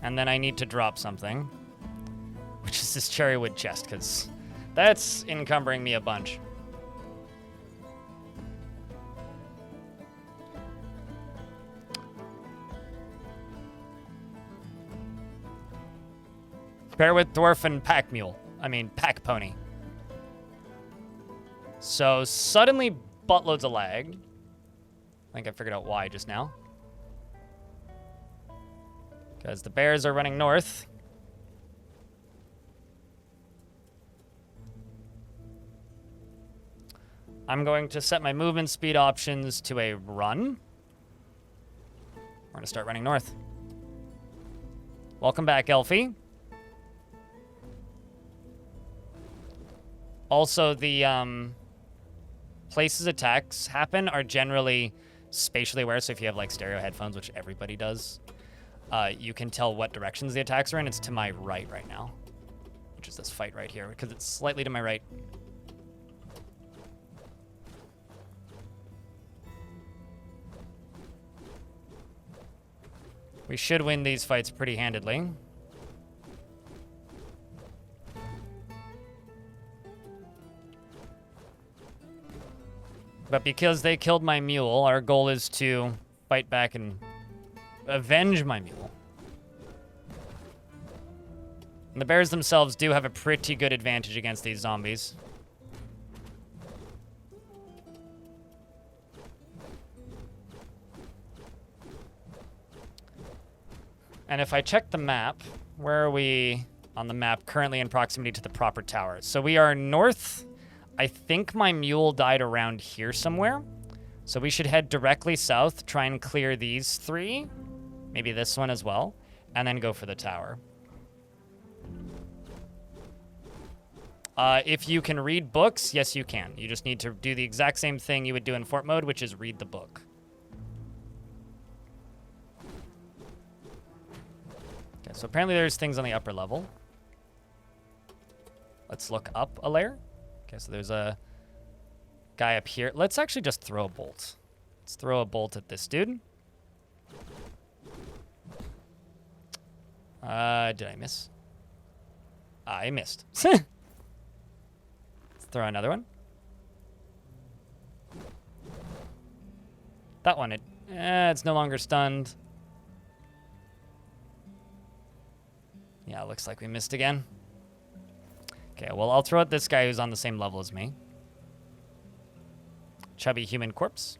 And then I need to drop something, which is this cherrywood chest, because that's encumbering me a bunch. Pair with dwarf and pack mule. I mean, pack pony. So suddenly buttloads of lag. I think I figured out why just now. Because the bears are running north. I'm going to set my movement speed options to a run. We're going to start running north. Welcome back, Elfie. Also, the places attacks happen are generally spatially aware. So if you have like stereo headphones, which everybody does, you can tell what directions the attacks are in. It's to my right now, which is this fight right here, because it's slightly to my right. We should win these fights pretty handedly. But because they killed my mule, our goal is to fight back and avenge my mule. And the bears themselves do have a pretty good advantage against these zombies. And if I check the map, where are we on the map currently in proximity to the proper tower? So we are north. I think my mule died around here somewhere. So we should head directly south, try and clear these 3. Maybe this one as well. And then go for the tower. If you can read books, yes, you can. You just need to do the exact same thing you would do in fort mode, which is read the book. Okay, so apparently there's things on the upper level. Let's look up a layer. Okay, so there's a guy up here. Let's actually just throw a bolt. Let's throw a bolt at this dude. Did I miss? I missed. Let's throw another one. That one, it's no longer stunned. Yeah, looks like we missed again. Okay, well, I'll throw at this guy who's on the same level as me. Chubby human corpse.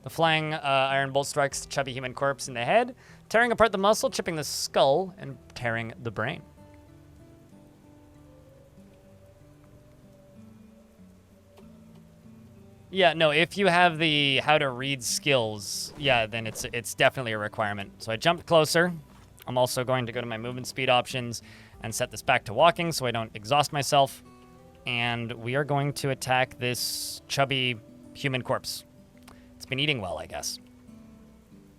The flying iron bolt strikes the chubby human corpse in the head, tearing apart the muscle, chipping the skull, and tearing the brain. Yeah, no, if you have the how to read skills, yeah, then it's definitely a requirement. So I jumped closer. I'm also going to go to my movement speed options and set this back to walking so I don't exhaust myself. And we are going to attack this chubby human corpse. It's been eating well, I guess.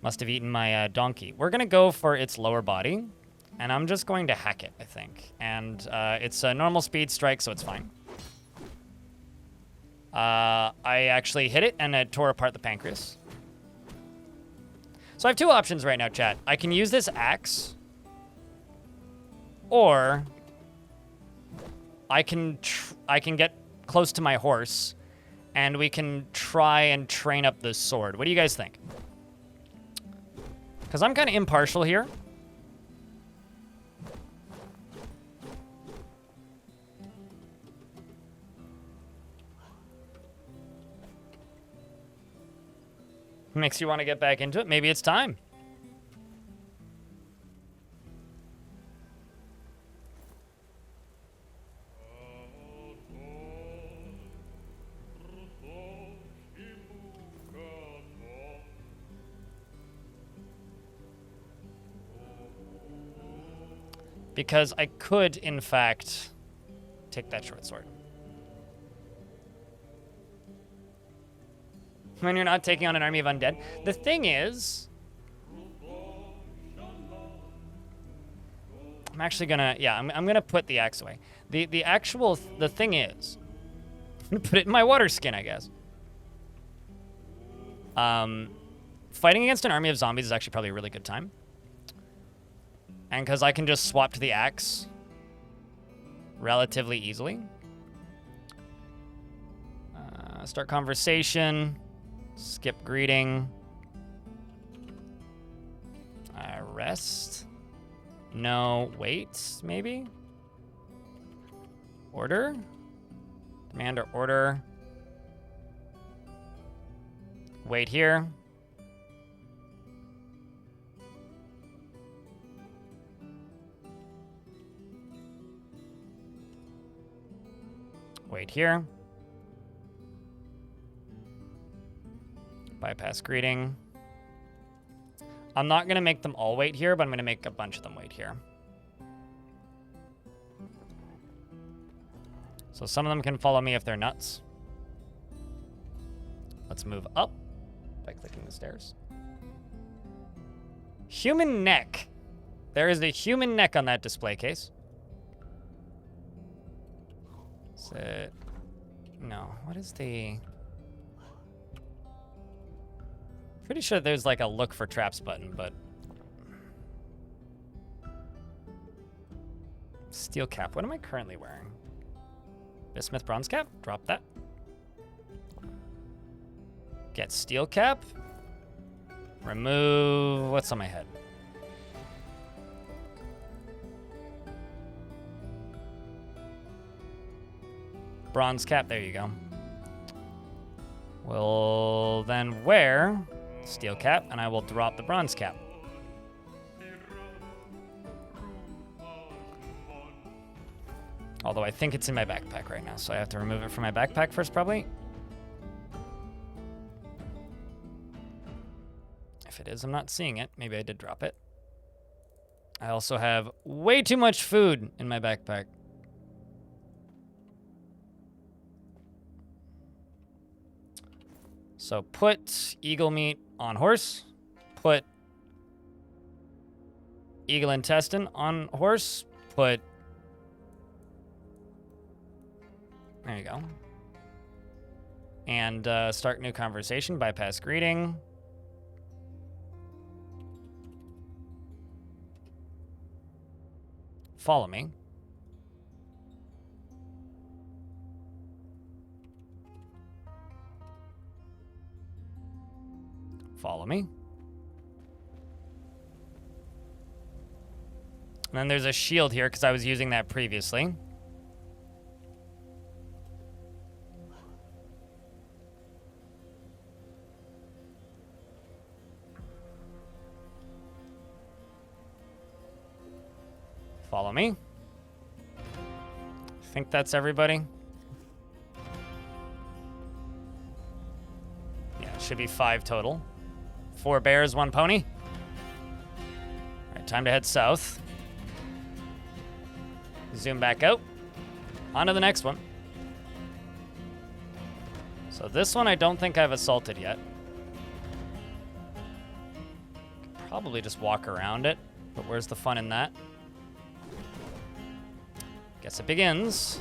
Must have eaten my donkey. We're going to go for its lower body, and I'm just going to hack it, I think. And it's a normal speed strike, so it's fine. I actually hit it, and it tore apart the pancreas. So I have 2 options right now, chat. I can use this axe, or I can get close to my horse, and we can try and train up the sword. What do you guys think? Because I'm kind of impartial here. Makes you want to get back into it. Maybe it's time. Because I could, in fact, take that short sword. When you're not taking on an army of undead. The thing is, I'm actually gonna, yeah, I'm gonna put the axe away. The thing is, I'm gonna put it in my water skin, I guess. Fighting against an army of zombies is actually probably a really good time. And because I can just swap to the axe relatively easily. Start conversation. Skip greeting. Rest. No, wait, maybe? Order? Demand or order. Wait here. Wait here. Bypass greeting. I'm not going to make them all wait here, but I'm going to make a bunch of them wait here. So some of them can follow me if they're nuts. Let's move up by clicking the stairs. Human neck. There is a human neck on that display case. Is it... No. What is the... Pretty sure there's like a look for traps button, but... Steel cap. What am I currently wearing? Bismuth bronze cap. Drop that. Get steel cap. Remove... What's on my head? Bronze cap. There you go. We'll then wear steel cap, and I will drop the bronze cap. Although I think it's in my backpack right now, so I have to remove it from my backpack first, probably. If it is, I'm not seeing it. Maybe I did drop it. I also have way too much food in my backpack. So put eagle meat on horse. Put eagle intestine on horse. Put... There you go. And start new conversation. Bypass greeting. Follow me. Follow me. And then there's a shield here because I was using that previously. Follow me. I think that's everybody. Yeah, it should be 5 total. 4 bears, 1 pony. All right, time to head south. Zoom back out. On to the next one. So this one I don't think I've assaulted yet. Could probably just walk around it, but where's the fun in that? Guess it begins.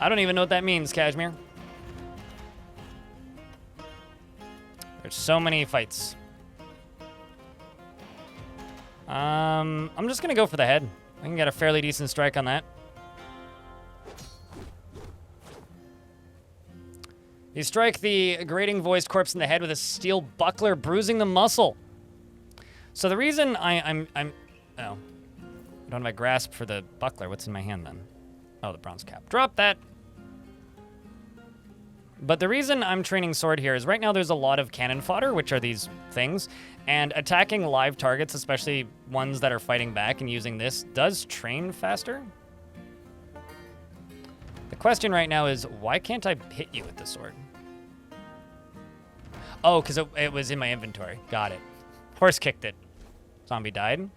I don't even know what that means, Kashmir. There's so many fights. I'm just gonna go for the head. I can get a fairly decent strike on that. You strike the grating-voiced corpse in the head with a steel buckler, bruising the muscle. So the reason I'm oh, I don't have a grasp for the buckler. What's in my hand then? Oh, the bronze cap. Drop that. But the reason I'm training sword here is right now there's a lot of cannon fodder, which are these things, and attacking live targets, especially ones that are fighting back and using this, does train faster. The question right now is, why can't I hit you with the sword? Oh, because it was in my inventory. Got it. Horse kicked it. Zombie died.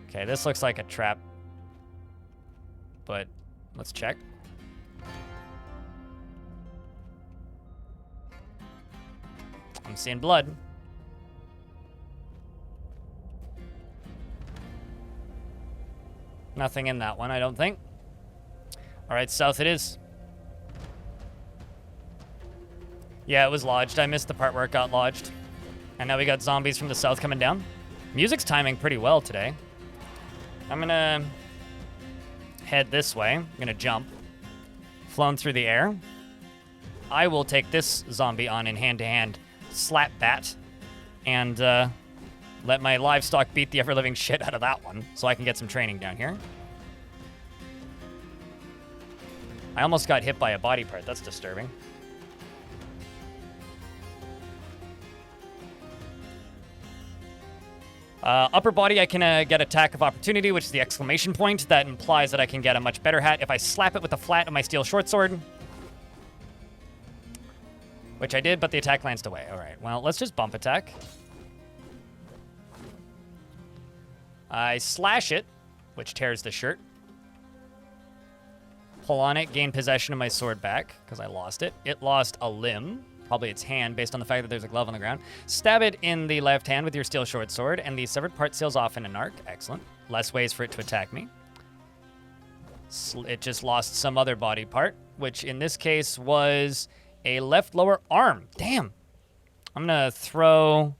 Okay, this looks like a trap. But let's check. I'm seeing blood. Nothing in that one, I don't think. All right, south it is. Yeah, it was lodged. I missed the part where it got lodged. And now we got zombies from the south coming down. Music's timing pretty well today. I'm gonna head this way. I'm gonna jump. Flown through the air. I will take this zombie on in hand-to-hand slap bat and let my livestock beat the ever-living shit out of that one so I can get some training down here. I almost got hit by a body part. That's disturbing. Upper body, I can get attack of opportunity, which is the exclamation point. That implies that I can get a much better hat if I slap it with the flat of my steel short sword. Which I did, but the attack glanced away. All right, well, let's just bump attack. I slash it, which tears the shirt. Pull on it, gain possession of my sword back, because I lost it. It lost a limb, probably its hand, based on the fact that there's a glove on the ground. Stab it in the left hand with your steel short sword, and the severed part sails off in an arc. Excellent. Less ways for it to attack me. It just lost some other body part, which in this case was a left lower arm. Damn. I'm going to throw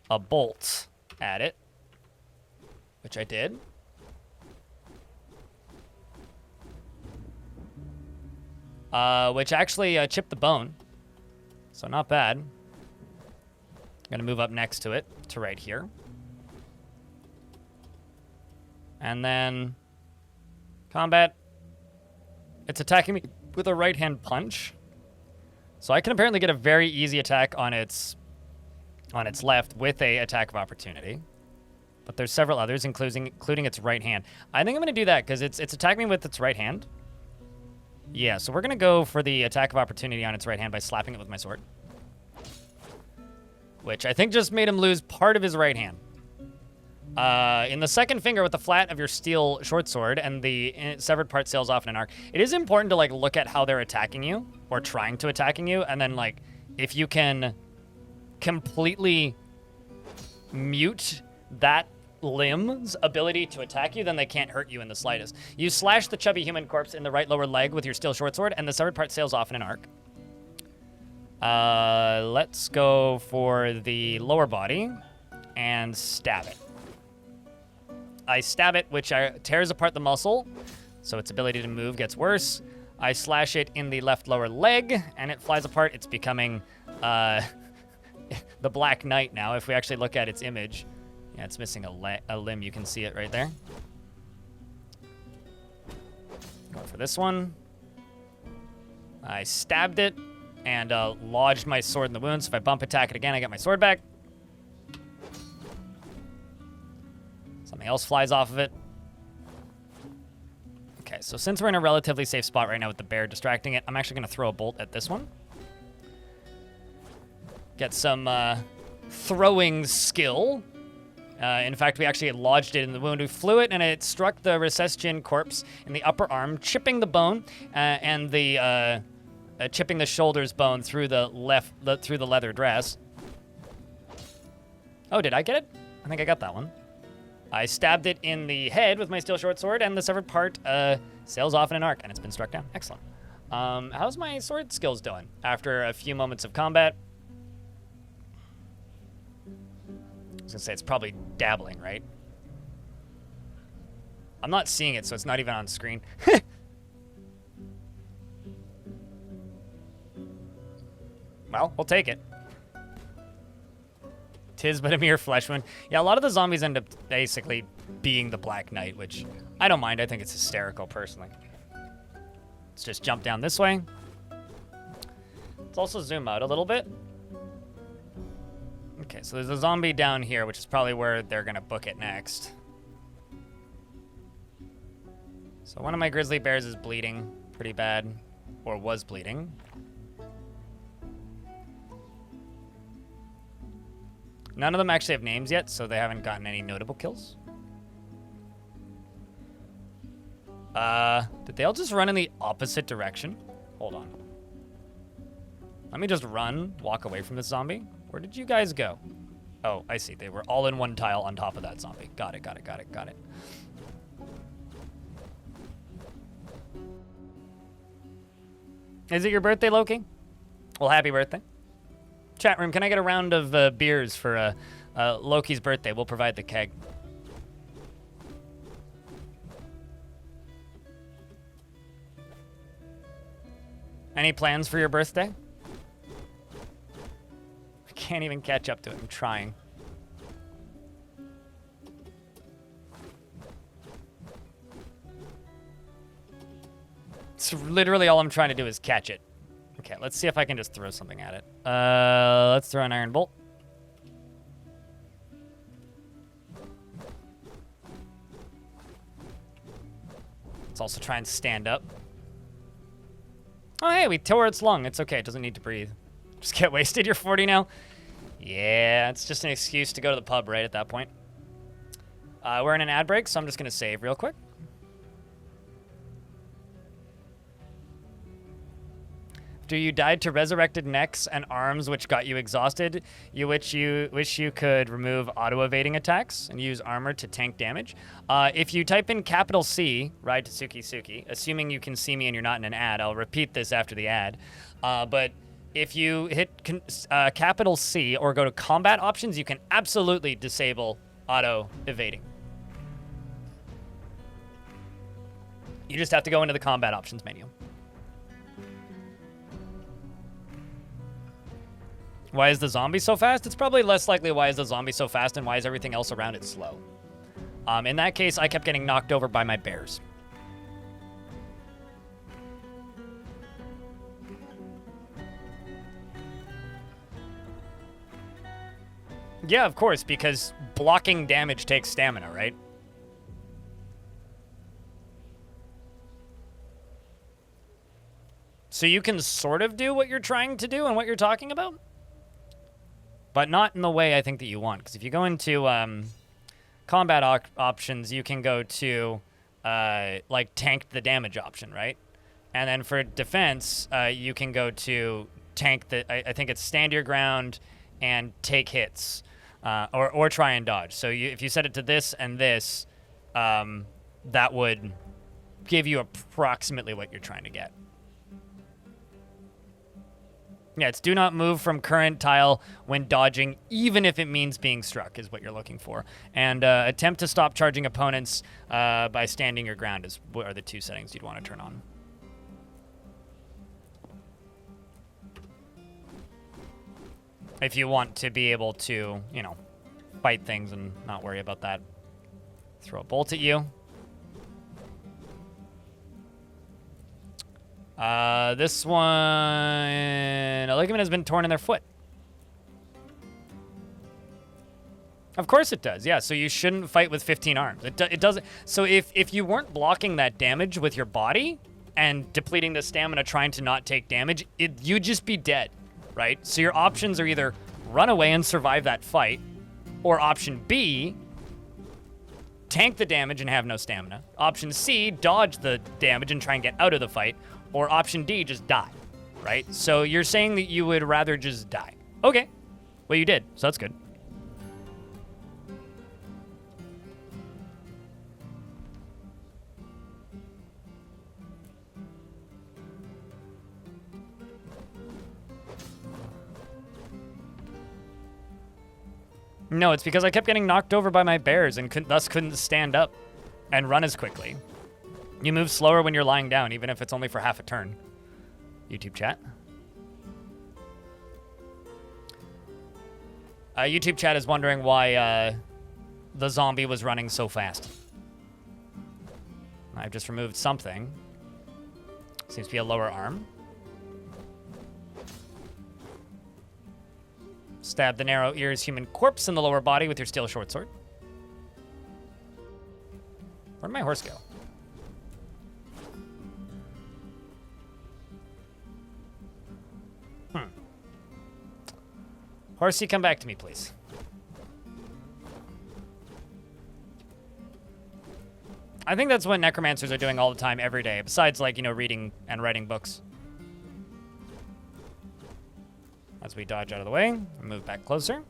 a bolt at it, which I did. Which actually chipped the bone. So not bad. I'm going to move up next to it, to right here. And then combat. It's attacking me with a right-hand punch. So I can apparently get a very easy attack on its left with a attack of opportunity. But there's several others, including its right hand. I think I'm going to do that because it's attacking me with its right hand. Yeah, so we're going to go for the attack of opportunity on its right hand by slapping it with my sword. Which I think just made him lose part of his right hand. In the second finger with the flat of your steel short sword and the severed part sails off in an arc, it is important to like look at how they're attacking you or trying to attacking you, and then like if you can completely mute that limb's ability to attack you, then they can't hurt you in the slightest. You slash the chubby human corpse in the right lower leg with your steel short sword, and the severed part sails off in an arc. Let's go for the lower body and stab it. I stab it, which tears apart the muscle, so its ability to move gets worse. I slash it in the left lower leg, and it flies apart. It's becoming the Black Knight now, if we actually look at its image. Yeah, it's missing a limb. You can see it right there. Going for this one. I stabbed it and lodged my sword in the wound. So if I bump attack it again, I get my sword back. Something else flies off of it. Okay, so since we're in a relatively safe spot right now with the bear distracting it, I'm actually going to throw a bolt at this one. Get some throwing skill. In fact, we actually lodged it in the wound. We flew it, and it struck the Recession corpse in the upper arm, chipping the bone and the chipping the shoulder's bone through the leather dress. Oh, did I get it? I think I got that one. I stabbed it in the head with my steel short sword, and the severed part sails off in an arc, and it's been struck down. Excellent. How's my sword skills doing after a few moments of combat? I was gonna say it's probably dabbling, right? I'm not seeing it, so it's not even on screen. Well, we'll take it. 'Tis but a mere flesh wound. Yeah, a lot of the zombies end up basically being the Black Knight, which I don't mind. I think it's hysterical, personally. Let's just jump down this way. Let's also zoom out a little bit. Okay, so there's a zombie down here, which is probably where they're going to book it next. So one of my grizzly bears is bleeding pretty bad, or was bleeding. None of them actually have names yet, so they haven't gotten any notable kills. Did they all just run in the opposite direction? Hold on. Let me just run, walk away from this zombie. Where did you guys go? Oh, I see. They were all in one tile on top of that zombie. Got it, got it, got it, got it. Is it your birthday, Loki? Well, happy birthday. Chat room, can I get a round of beers for Loki's birthday? We'll provide the keg. Any plans for your birthday? I can't even catch up to it. I'm trying. It's literally all I'm trying to do is catch it. Okay, let's see if I can just throw something at it. Let's throw an iron bolt. Let's also try and stand up. Oh, hey, we tore its lung. It's okay. It doesn't need to breathe. Just get wasted, you're 40 now? Yeah, it's just an excuse to go to the pub, right, at that point. We're in an ad break, so I'm just going to save real quick. After you died to resurrected necks and arms which got you exhausted, you wish you could remove auto-evading attacks and use armor to tank damage. If you type in capital C, ride to Suki Suki, assuming you can see me and you're not in an ad, I'll repeat this after the ad. But if you hit capital C or go to combat options, you can absolutely disable auto-evading. You just have to go into the combat options menu. Why is the zombie so fast? It's probably less likely why is the zombie so fast and why is everything else around it slow. In that case, I kept getting knocked over by my bears. Yeah, of course, because blocking damage takes stamina, right? So you can sort of do what you're trying to do and what you're talking about? But not in the way I think that you want. Because if you go into combat options, you can go to, like, tank the damage option, right? And then for defense, you can go to tank the, I think it's stand your ground and take hits. Or try and dodge. So if you set it to this and this, that would give you approximately what you're trying to get. Yeah, it's do not move from current tile when dodging, even if it means being struck, is what you're looking for. And attempt to stop charging opponents by standing your ground are the two settings you'd want to turn on. If you want to be able to, you know, fight things and not worry about that. Throw a bolt at you. This one, a ligament has been torn in their foot. Of course it does, yeah. So you shouldn't fight with 15 arms. It doesn't. So if you weren't blocking that damage with your body and depleting the stamina trying to not take damage, you'd just be dead, right? So your options are either run away and survive that fight, or option B, tank the damage and have no stamina. Option C, dodge the damage and try and get out of the fight. Or option D, just die, right? So you're saying that you would rather just die. Okay. Well, you did, so that's good. No, it's because I kept getting knocked over by my bears and thus couldn't stand up and run as quickly. You move slower when you're lying down, even if it's only for half a turn. YouTube chat. YouTube chat is wondering why the zombie was running so fast. I've just removed something. Seems to be a lower arm. Stab the narrow ears human corpse in the lower body with your steel short sword. Where'd my horse go? Horsey, come back to me, please. I think that's what necromancers are doing all the time, every day, besides, like, you know, reading and writing books. As we dodge out of the way and move back closer.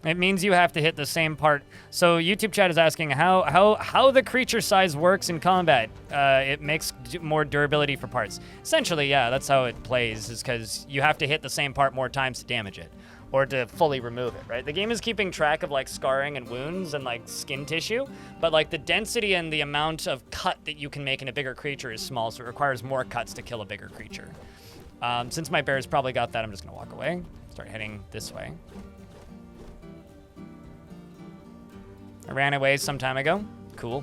It means you have to hit the same part. So YouTube chat is asking how the creature size works in combat. It makes more durability for parts. Essentially, yeah, that's how it plays, is because you have to hit the same part more times to damage it, or to fully remove it, right? The game is keeping track of, like, scarring and wounds and, like, skin tissue, but, like, the density and the amount of cut that you can make in a bigger creature is small, so it requires more cuts to kill a bigger creature. Since my bear's probably got that, I'm just gonna walk away, start heading this way. I ran away some time ago. Cool.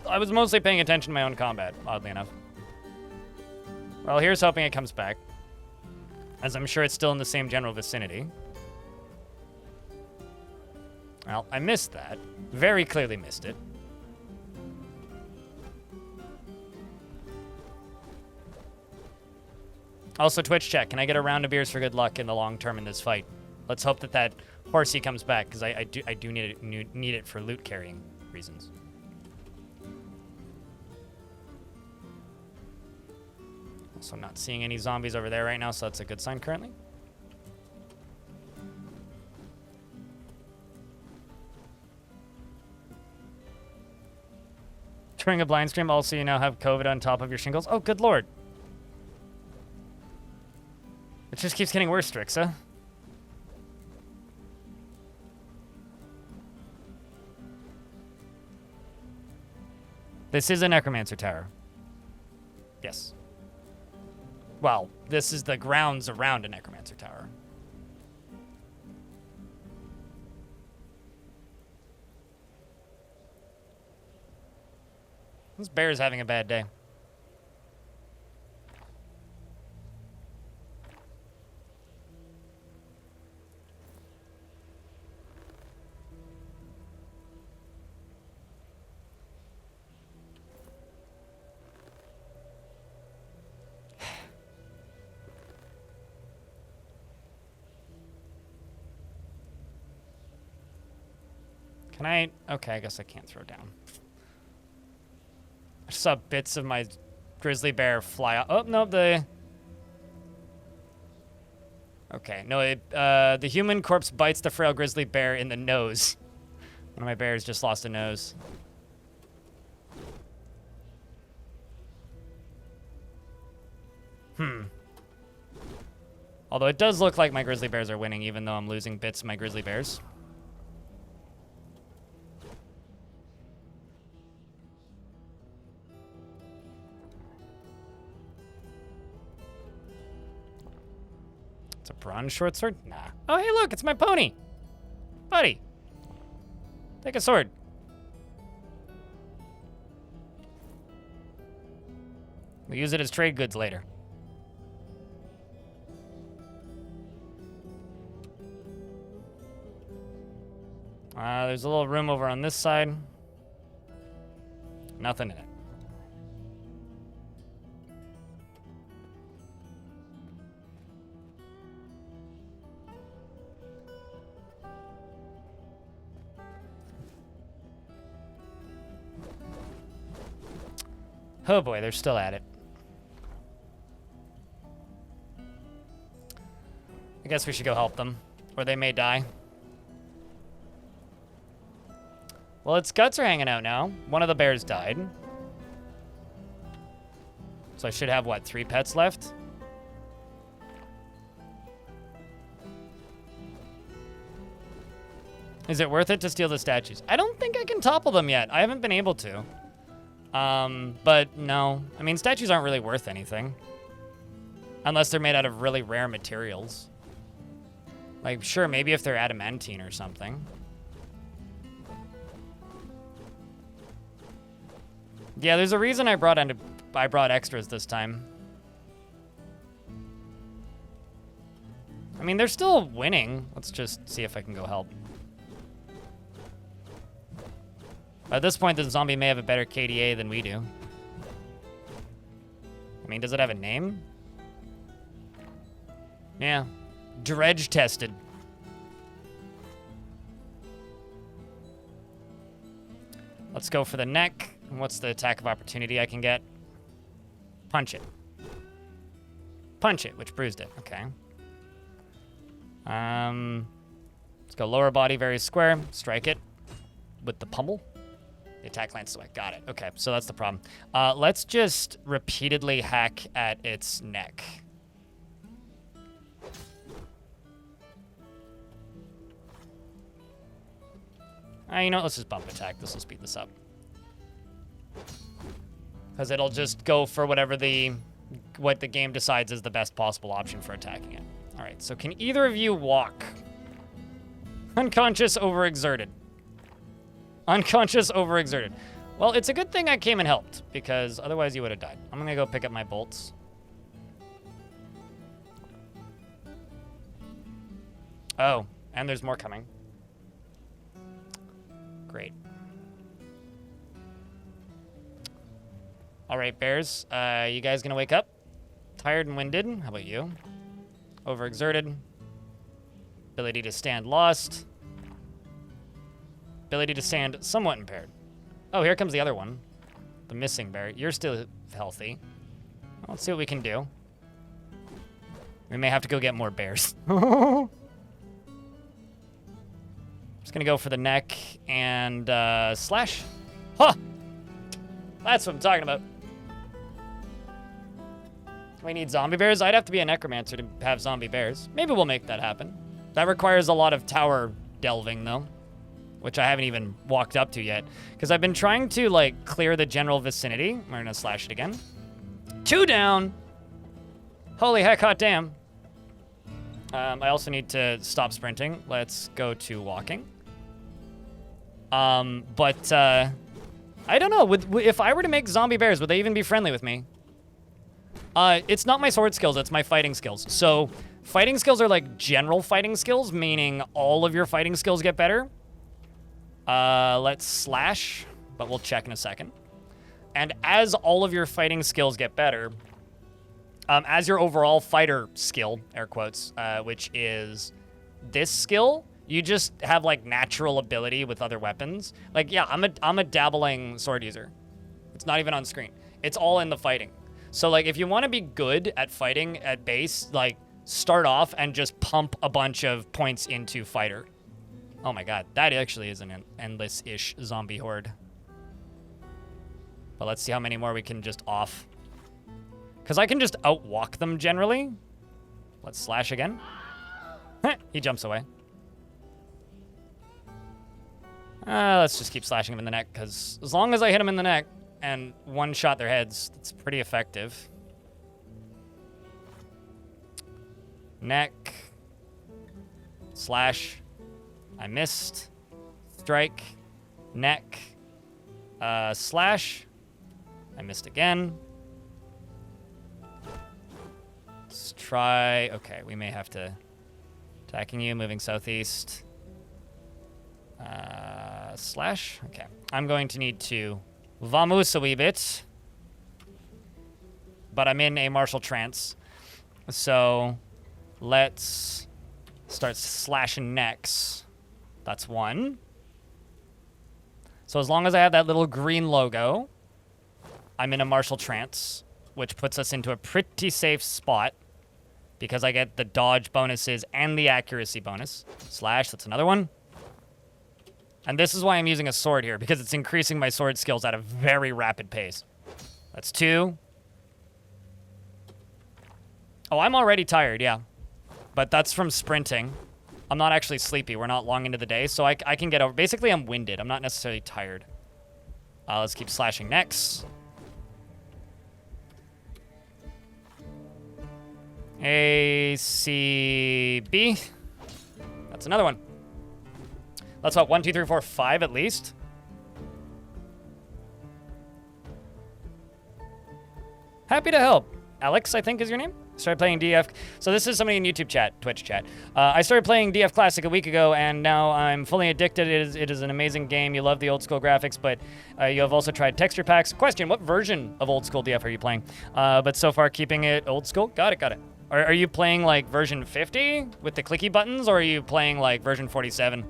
I was mostly paying attention to my own combat, oddly enough. Well, here's hoping it comes back, as I'm sure it's still in the same general vicinity. Well, I missed that. Very clearly missed it. Also, Twitch chat, can I get a round of beers for good luck in the long term in this fight? Let's hope that that horsey comes back, because I do need it for loot carrying reasons. Also, I'm not seeing any zombies over there right now, so that's a good sign currently. During a blind stream, also you now have COVID on top of your shingles. Oh, good lord. It just keeps getting worse, Strixa. This is a Necromancer tower. Yes. Well, this is the grounds around a Necromancer tower. This bear's having a bad day. Can I? Okay, I guess I can't throw down. I saw bits of my grizzly bear fly out. Oh, no, the... Okay, no, the human corpse bites the frail grizzly bear in the nose. One of my bears just lost a nose. Although it does look like my grizzly bears are winning, even though I'm losing bits of my grizzly bears. It's a bronze short sword? Nah. Oh, hey, look, it's my pony. Buddy. Take a sword. We'll use it as trade goods later. There's a little room over on this side. Nothing in it. Oh boy, they're still at it. I guess we should go help them, or they may die. Well, its guts are hanging out now. One of the bears died. So I should have, what, 3 pets left? Is it worth it to steal the statues? I don't think I can topple them yet. I haven't been able to. But no. I mean, statues aren't really worth anything. Unless they're made out of really rare materials. Like, sure, maybe if they're adamantine or something. Yeah, there's a reason I brought extras this time. I mean, they're still winning. Let's just see if I can go help. At this point, the zombie may have a better KDA than we do. I mean, does it have a name? Yeah. Dredge tested. Let's go for the neck. What's the attack of opportunity I can get? Punch it. Punch it, which bruised it. Okay. Let's go lower body, very square. Strike it with the pummel. The attack lances away. Got it. Okay, so that's the problem. Let's just repeatedly hack at its neck. You know what? Let's just bump attack. This will speed this up. Because it'll just go for what the game decides is the best possible option for attacking it. All right, so can either of you walk? Unconscious, overexerted. Unconscious, overexerted. Well, it's a good thing I came and helped, because otherwise you would have died. I'm going to go pick up my bolts. Oh, and there's more coming. Great. All right, bears. You guys going to wake up? Tired and winded. How about you? Overexerted. Ability to stand lost. Ability to stand somewhat impaired. Oh, here comes the other one. The missing bear. You're still healthy. Let's see what we can do. We may have to go get more bears. Just gonna go for the neck and slash. Huh! That's what I'm talking about. We need zombie bears? I'd have to be a necromancer to have zombie bears. Maybe we'll make that happen. That requires a lot of tower delving, though, which I haven't even walked up to yet, because I've been trying to, like, clear the general vicinity. We're gonna slash it again. 2 down! Holy heck, hot damn. I also need to stop sprinting. Let's go to walking. I don't know. If I were to make zombie bears, would they even be friendly with me? It's not my sword skills, it's my fighting skills. So, fighting skills are like general fighting skills, meaning all of your fighting skills get better. Let's slash, but we'll check in a second. And as all of your fighting skills get better, as your overall fighter skill, air quotes, which is this skill, you just have like natural ability with other weapons. Like, yeah, I'm a dabbling sword user. It's not even on screen. It's all in the fighting. So like, if you want to be good at fighting at base, like start off and just pump a bunch of points into fighter. Oh my god, that actually is an endless-ish zombie horde. But let's see how many more we can just off. Because I can just outwalk them generally. Let's slash again. He jumps away. Let's just keep slashing him in the neck, because as long as I hit him in the neck and one-shot their heads, it's pretty effective. Neck. Slash. I missed. Strike. Neck. Slash. I missed again. Let's try. Okay, we may have to. Attacking you, moving southeast. Slash. Okay. I'm going to need to vamoose a wee bit. But I'm in a martial trance. So let's start slashing necks. That's one. So as long as I have that little green logo, I'm in a martial trance, which puts us into a pretty safe spot because I get the dodge bonuses and the accuracy bonus. Slash, that's another one. And this is why I'm using a sword here, because it's increasing my sword skills at a very rapid pace. That's 2. Oh, I'm already tired, yeah. But that's from sprinting. I'm not actually sleepy. We're not long into the day, so I can get over. Basically, I'm winded. I'm not necessarily tired. Let's keep slashing necks. A, C, B. That's another one. That's what, 1, 2, 3, 4, 5 at least. Happy to help. Alex, I think is your name. Started playing DF. So this is somebody in YouTube chat, Twitch chat. I started playing DF Classic a week ago, and now I'm fully addicted. It is an amazing game. You love the old school graphics, but you have also tried texture packs. Question, what version of old school DF are you playing? But so far, keeping it old school. Got it. Are you playing like version 50 with the clicky buttons, or are you playing like version 47?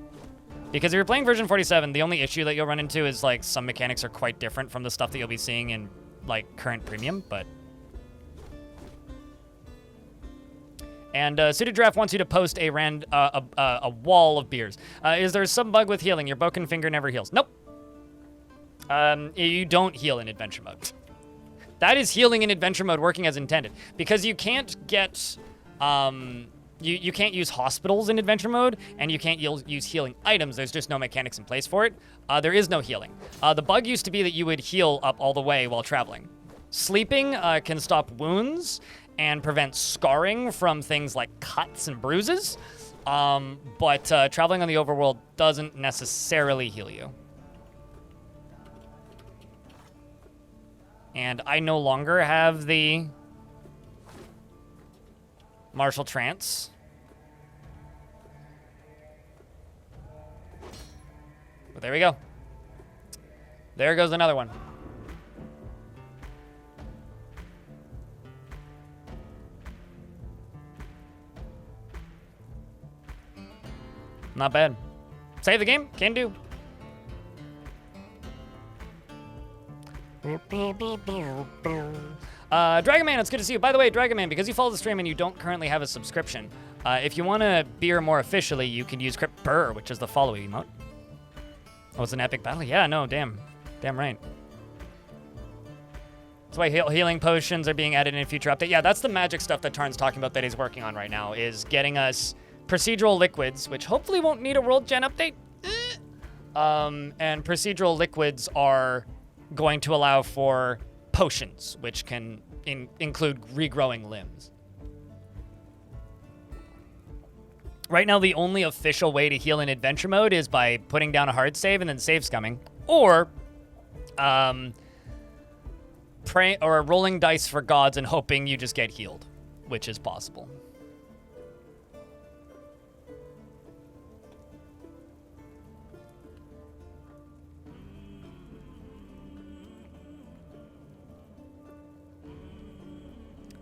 Because if you're playing version 47, the only issue that you'll run into is like some mechanics are quite different from the stuff that you'll be seeing in like current premium, but... And Suited Giraffe wants you to post a wall of beers. Is there some bug with healing? Your broken finger never heals. Nope. You don't heal in adventure mode. That is healing in adventure mode working as intended. Because you can't get... You can't use hospitals in adventure mode, and you can't use healing items. There's just no mechanics in place for it. There is no healing. The bug used to be that you would heal up all the way while traveling. Sleeping can stop wounds and prevent scarring from things like cuts and bruises, but traveling on the overworld doesn't necessarily heal you. And I no longer have the martial trance. But there we go. There goes another one. Not bad. Save the game. Can do. Dragon Man, it's good to see you. By the way, Dragon Man, because you follow the stream and you don't currently have a subscription, if you want to be here more officially, you can use Crypt Burr, which is the follow emote. Oh, it's an epic battle? Yeah, no, damn. Damn right. That's why healing potions are being added in a future update. Yeah, that's the magic stuff that Tarn's talking about that he's working on right now, is getting us procedural liquids, which hopefully won't need a world gen update. And procedural liquids are going to allow for potions, which can include regrowing limbs. Right now, the only official way to heal in adventure mode is by putting down a hard save and then save scumming, or pray or rolling dice for gods and hoping you just get healed, which is possible.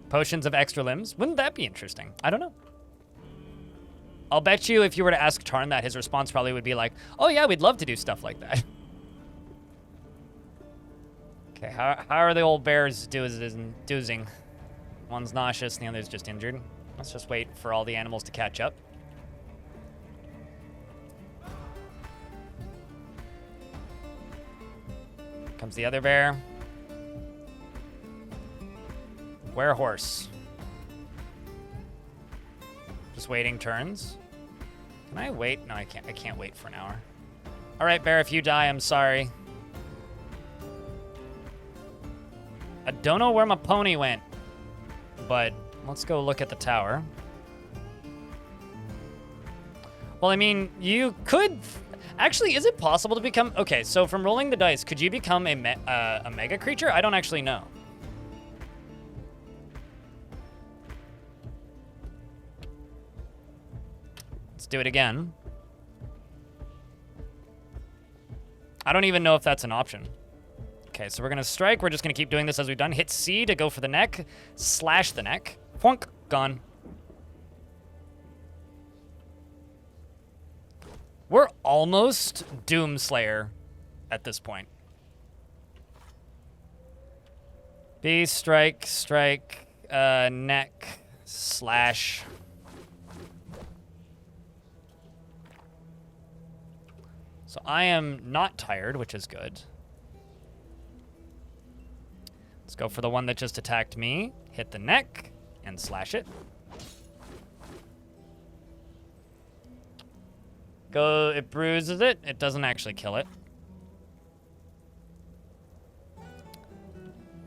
Potions of extra limbs. Wouldn't that be interesting? I don't know. I'll bet you if you were to ask Tarn that, his response probably would be like, oh yeah, we'd love to do stuff like that. Okay, how are the old bears doozing? One's nauseous and the other's just injured. Let's just wait for all the animals to catch up. Comes the other bear. Werehorse. Just waiting turns. Can I wait? No, I can't. I can't wait for an hour. All right, bear, if you die, I'm sorry. I don't know where my pony went, but let's go look at the tower. Well, I mean, you could... Actually, is it possible to become... Okay, so from rolling the dice, could you become a mega creature? I don't actually know. Let's do it again. I don't even know if that's an option. Okay, so we're going to strike. We're just going to keep doing this as we've done. Hit C to go for the neck. Slash the neck. Funk. Gone. We're almost Doomslayer at this point. B, strike, strike, neck, slash. So I am not tired, which is good. Let's go for the one that just attacked me. Hit the neck and slash it. Go, it bruises it. It doesn't actually kill it.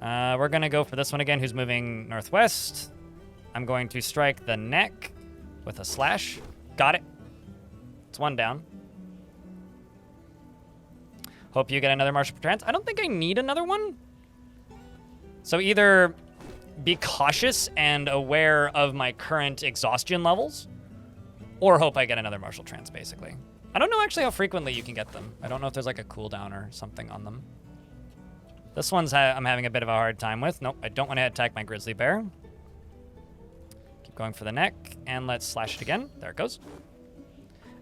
We're gonna go for this one again, who's moving northwest. I'm going to strike the neck with a slash. Got it. It's one down. Hope you get another martial trance. I don't think I need another one. So either be cautious and aware of my current exhaustion levels, or hope I get another martial trance, basically. I don't know actually how frequently you can get them. I don't know if there's like a cooldown or something on them. This one's I'm having a bit of a hard time with. Nope, I don't want to attack my grizzly bear. Keep going for the neck, and let's slash it again. There it goes.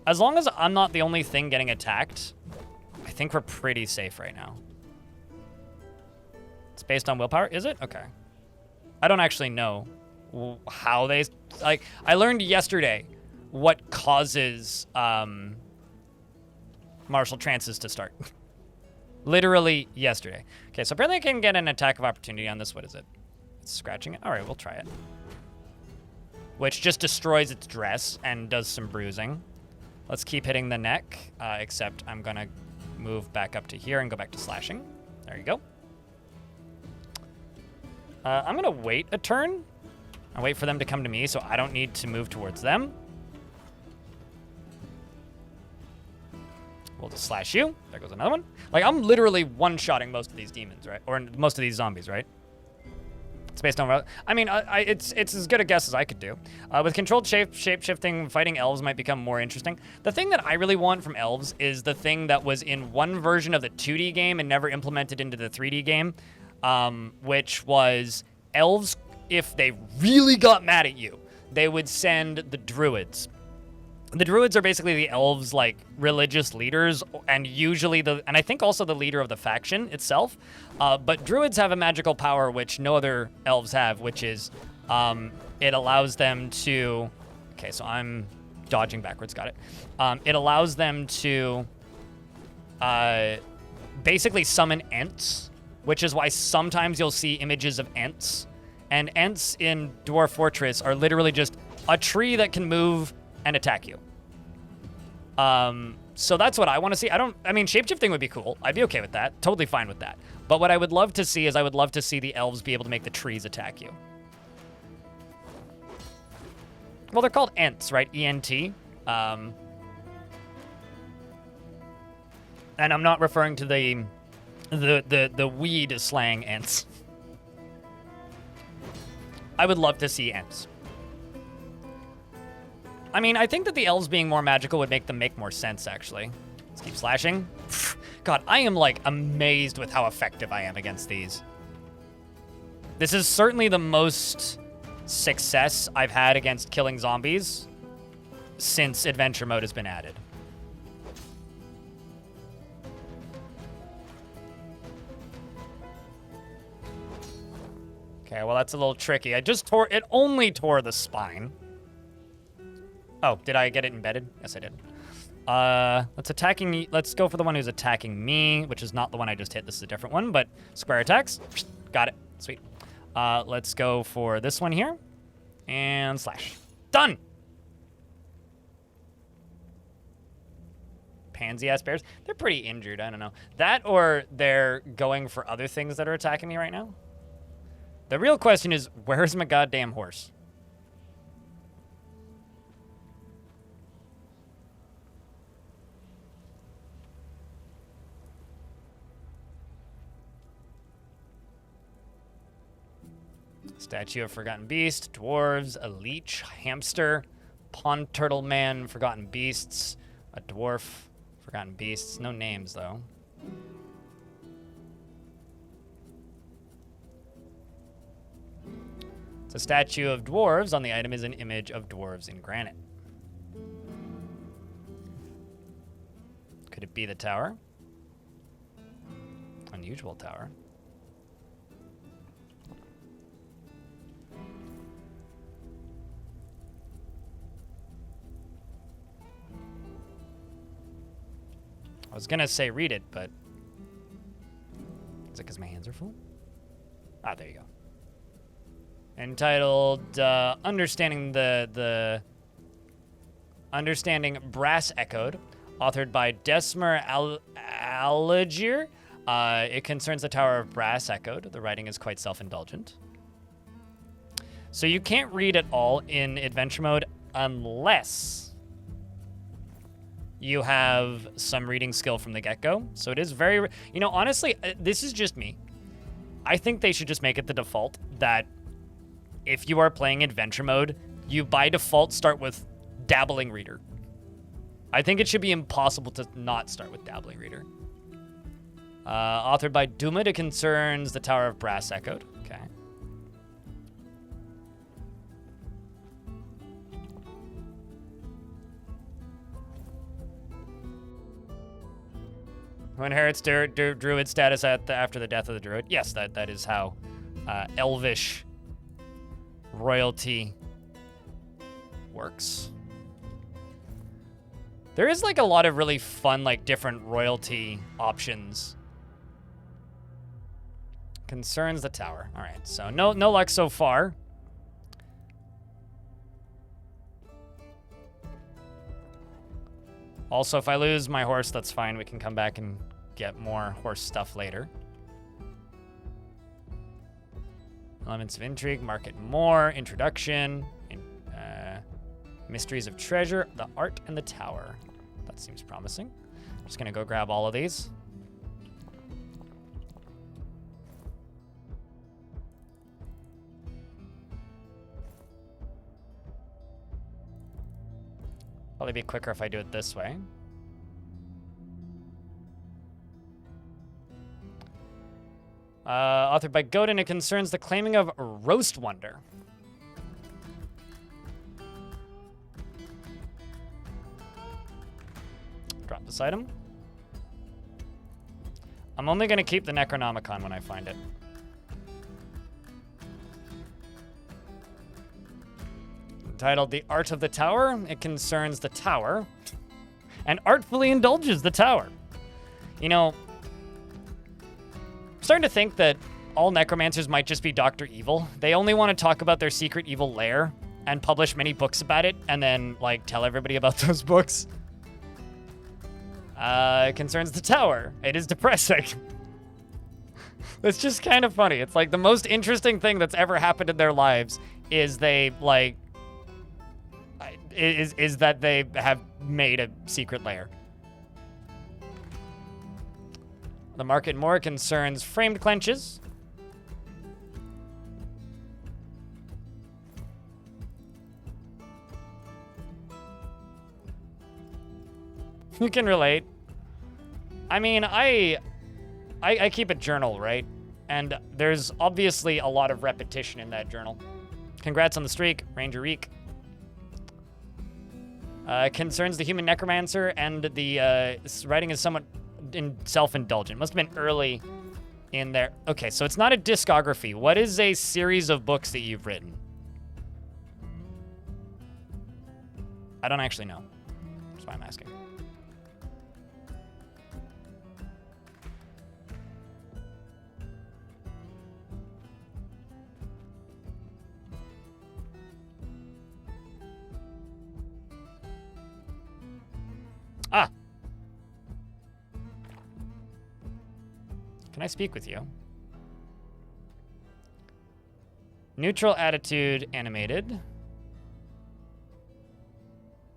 As long as I'm not the only thing getting attacked, I think we're pretty safe right now. It's based on willpower, is it? Okay. I don't actually know how they... Like, I learned yesterday what causes martial trances to start. Literally yesterday. Okay, so apparently I can get an attack of opportunity on this. What is it? It's scratching it? All right, we'll try it. Which just destroys its dress and does some bruising. Let's keep hitting the neck, except I'm going to move back up to here and go back to slashing. There you go. I'm going to wait a turn. I'll wait for them to come to me so I don't need to move towards them. We'll just slash you. There goes another one. Like, I'm literally one-shotting most of these demons, right? Or most of these zombies, right? It's based on... I mean, it's as good a guess as I could do. With controlled shape-shifting, fighting elves might become more interesting. The thing that I really want from elves is the thing that was in one version of the 2D game and never implemented into the 3D game, which was elves, if they really got mad at you, they would send the druids. The druids are basically the elves' like religious leaders, and usually and I think also the leader of the faction itself. But druids have a magical power which no other elves have, which is it allows them to. Okay, so I'm dodging backwards. Got it. It allows them to basically summon ents, which is why sometimes you'll see images of ents. And ents in Dwarf Fortress are literally just a tree that can move and attack you. So that's what I want to see. I mean, shapeshifting would be cool. I'd be okay with that. Totally fine with that. But what I would love to see is I would love to see the elves be able to make the trees attack you. Well, they're called ents, right? E-N-T. And I'm not referring to the weed slang ents. I would love to see ents. I mean, I think that the elves being more magical would make them make more sense, actually. Let's keep slashing. God, I am, like, amazed with how effective I am against these. This is certainly the most success I've had against killing zombies since adventure mode has been added. Okay, well, that's a little tricky. It only tore the spine. Oh, did I get it embedded? Yes, I did. Let's go for the one who's attacking me, which is not the one I just hit. This is a different one, but square attacks. Got it. Sweet. Let's go for this one here. And slash. Done! Pansy-ass bears. They're pretty injured. I don't know. That or they're going for other things that are attacking me right now. The real question is, where's my goddamn horse? Statue of Forgotten Beast, dwarves, a leech, hamster, pond turtle man, forgotten beasts, a dwarf, forgotten beasts. No names, though. It's a statue of dwarves. On the item is an image of dwarves in granite. Could it be the tower? Unusual tower. I was gonna say read it, but is it because my hands are full? Ah, there you go. Entitled Understanding Understanding Brass Echoed, authored by Desmer Allegir. It concerns the Tower of Brass Echoed. The writing is quite self-indulgent. So you can't read at all in adventure mode unless you have some reading skill from the get-go. So it is very, you know, honestly, this is just me. I think they should just make it the default that if you are playing adventure mode, you by default start with Dabbling Reader. I think it should be impossible to not start with Dabbling Reader. Authored by Duma, it concerns the Tower of Brass Echoed. Okay. Who inherits druid status after the death of the druid? Yes, that is how elvish royalty works. There is like a lot of really fun, like different royalty options. Concerns the tower. All right, so no luck so far. Also, if I lose my horse, that's fine. We can come back and get more horse stuff later. Elements of intrigue, market more, introduction, mysteries of treasure, the art, and the tower. That seems promising. I'm just gonna go grab all of these. Probably be quicker if I do it this way. Authored by Godin, it concerns the claiming of Roast Wonder. this item. I'm only going to keep the Necronomicon when I find it. Entitled The Art of the Tower, it concerns the tower and artfully indulges the tower. You know, I'm starting to think that all necromancers might just be Dr. Evil. They only want to talk about their secret evil lair and publish many books about it and then, like, tell everybody about those books. It concerns the tower. It is depressing. It's just kind of funny. It's like the most interesting thing that's ever happened in their lives is they, like, is that they have made a secret lair. The market more concerns framed clenches. You can relate. I mean, I keep a journal, right? And there's obviously a lot of repetition in that journal. Congrats on the streak, Ranger Reek. Concerns the human necromancer, and the writing is somewhat self-indulgent. Must have been early in there. Okay, so it's not a discography. What is a series of books that you've written? I don't actually know. That's why I'm asking. Ah. Can I speak with you? Neutral attitude animated.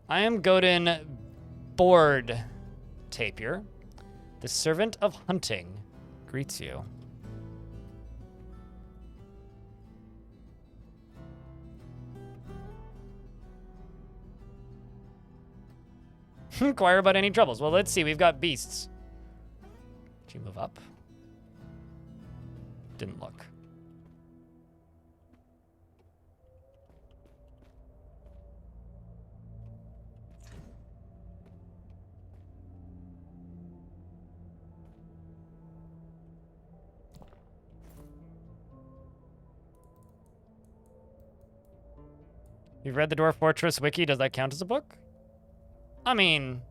I am Godin Board Tapir. The servant of hunting greets you. Inquire about any troubles. Well, let's see. We've got beasts. Did you move up? Didn't look. You've read the Dwarf Fortress wiki. Does that count as a book? I mean,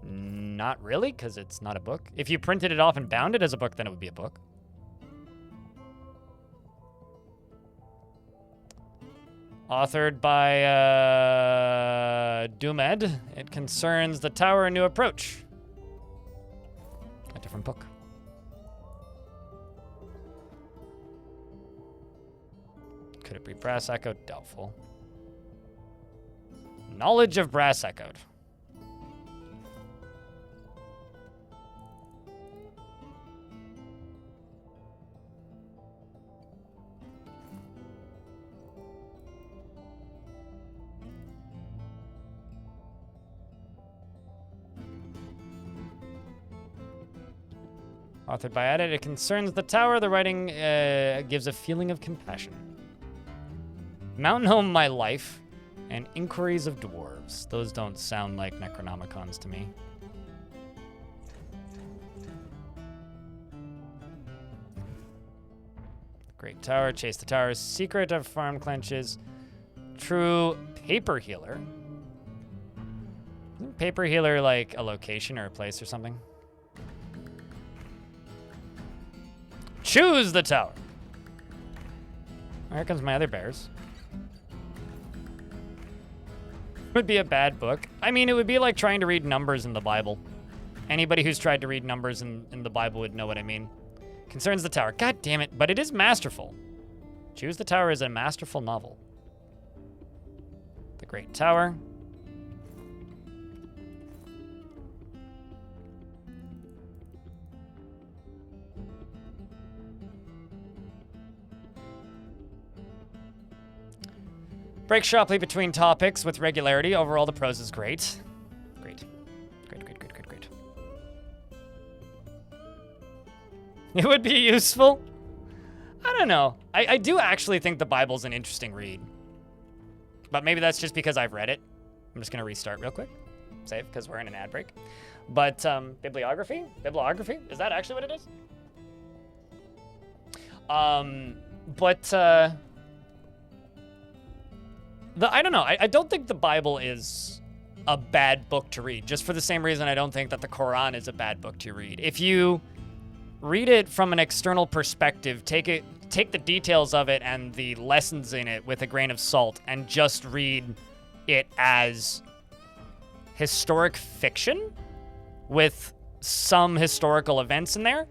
not really, because it's not a book. If you printed it off and bound it as a book, then it would be a book. Authored by Doomed. It concerns the tower and new approach. A different book. Could it be Brass Echo? Doubtful. Knowledge of Brass Echoed. Authored by Edit, it concerns the tower. The writing gives a feeling of compassion. Mountain Home, My Life, and Inquiries of Dwarves. Those don't sound like Necronomicons to me. Great Tower, Chase the Tower, Secret of Farm Clenches, True Paper Healer. Isn't Paper Healer like a location or a place or something? Choose the Tower. Here comes my other bears. Would be a bad book. I mean, it would be like trying to read numbers in the Bible. Anybody who's tried to read numbers in the Bible would know what I mean. Concerns the Tower. God damn it, but it is masterful. Choose the Tower is a masterful novel. The Great Tower. Break sharply between topics with regularity. Overall, the prose is great. Great. Great, great, great, great, great. It would be useful. I don't know. I do actually think the Bible's an interesting read. But maybe that's just because I've read it. I'm just going to restart real quick. save, because we're in an ad break. But bibliography? Bibliography? Is that actually what it is? I don't know. I don't think the Bible is a bad book to read, just for the same reason I don't think that the Quran is a bad book to read. If you read it from an external perspective, take the details of it and the lessons in it with a grain of salt, and just read it as historic fiction with some historical events in there,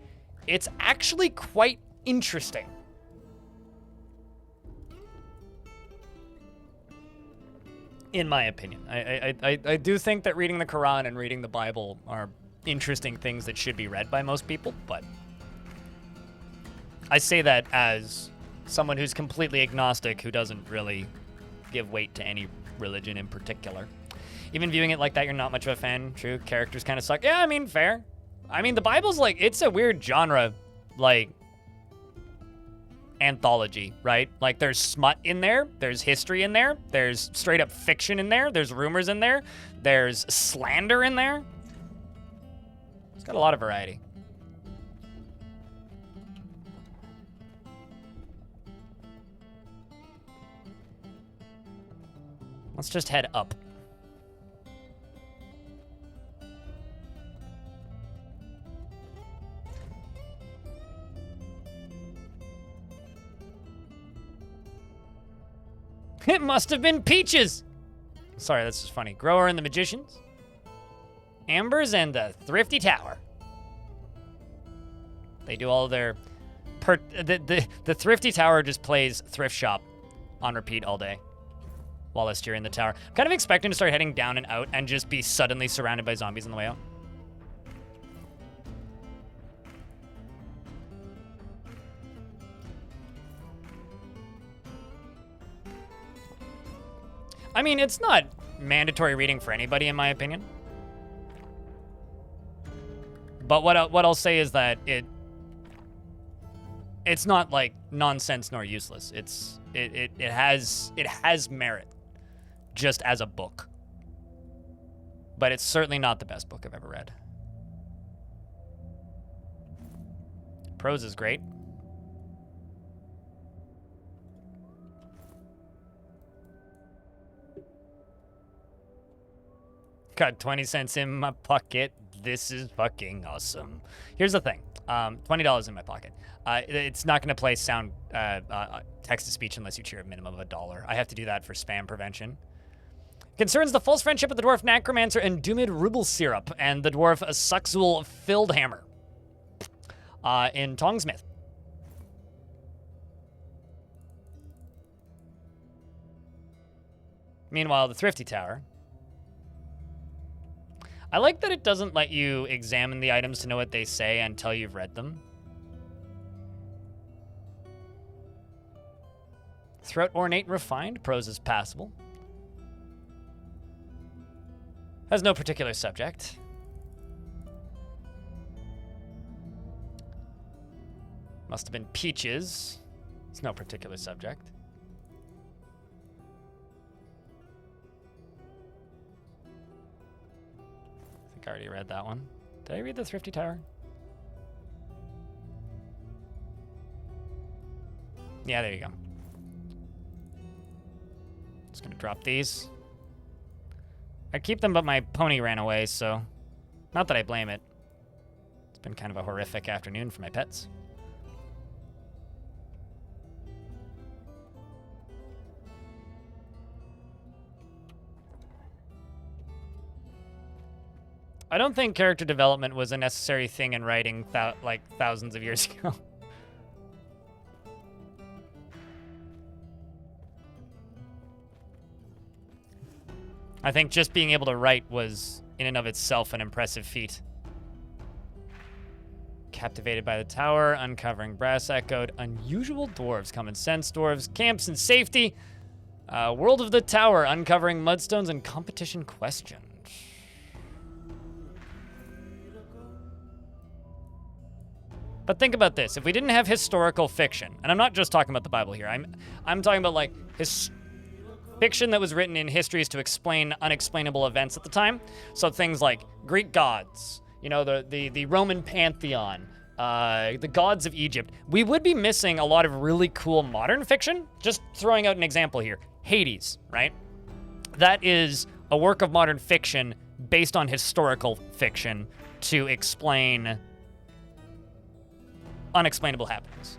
it's actually quite interesting. In my opinion. I do think that reading the Quran and reading the Bible are interesting things that should be read by most people, but I say that as someone who's completely agnostic, who doesn't really give weight to any religion in particular. Even viewing it like that, you're not much of a fan. True, characters kind of suck. Yeah, I mean, fair. I mean, the Bible's like, it's a weird genre, like, anthology, right? Like, there's smut in there, there's history in there, there's straight up fiction in there, there's rumors in there, there's slander in there. It's got a lot of variety. Let's just head up. It must have been peaches. Sorry, that's just funny. Grower and the Magicians. Ambers and the Thrifty Tower. They do all their... The Thrifty Tower just plays Thrift Shop on repeat all day while you're in the tower. I'm kind of expecting to start heading down and out and just be suddenly surrounded by zombies on the way out. I mean, it's not mandatory reading for anybody, in my opinion. But what I'll say is that it's not like nonsense nor useless. It has merit, just as a book. But it's certainly not the best book I've ever read. Prose is great. Got 20 cents in my pocket. This is fucking awesome. Here's the thing. $20 in my pocket. It's not going to play sound text-to-speech unless you cheer a minimum of $1. I have to do that for spam prevention. Concerns the false friendship of the dwarf Necromancer and Doomid Ruble Syrup and the dwarf Suxul Fieldhammer in Tongsmith. Meanwhile, the Thrifty Tower. I like that it doesn't let you examine the items to know what they say until you've read them. Throat ornate and refined. Prose is passable. Has no particular subject. Must have been peaches. It's no particular subject. I already read that one. Did I read the Thrifty Tower? Yeah, there you go. Just gonna drop these. I'd keep them, but my pony ran away, so not that I blame it. It's been kind of a horrific afternoon for my pets. I don't think character development was a necessary thing in writing like thousands of years ago. I think just being able to write was in and of itself an impressive feat. Captivated by the tower, uncovering brass echoed, unusual dwarves, common sense dwarves, camps and safety, world of the tower, uncovering mudstones and competition questions. But think about this. If we didn't have historical fiction, and I'm not just talking about the Bible here. I'm talking about like fiction that was written in histories to explain unexplainable events at the time. So things like Greek gods, you know, the Roman pantheon, the gods of Egypt. We would be missing a lot of really cool modern fiction. Just throwing out an example here. Hades, right? That is a work of modern fiction based on historical fiction to explain unexplainable happenings.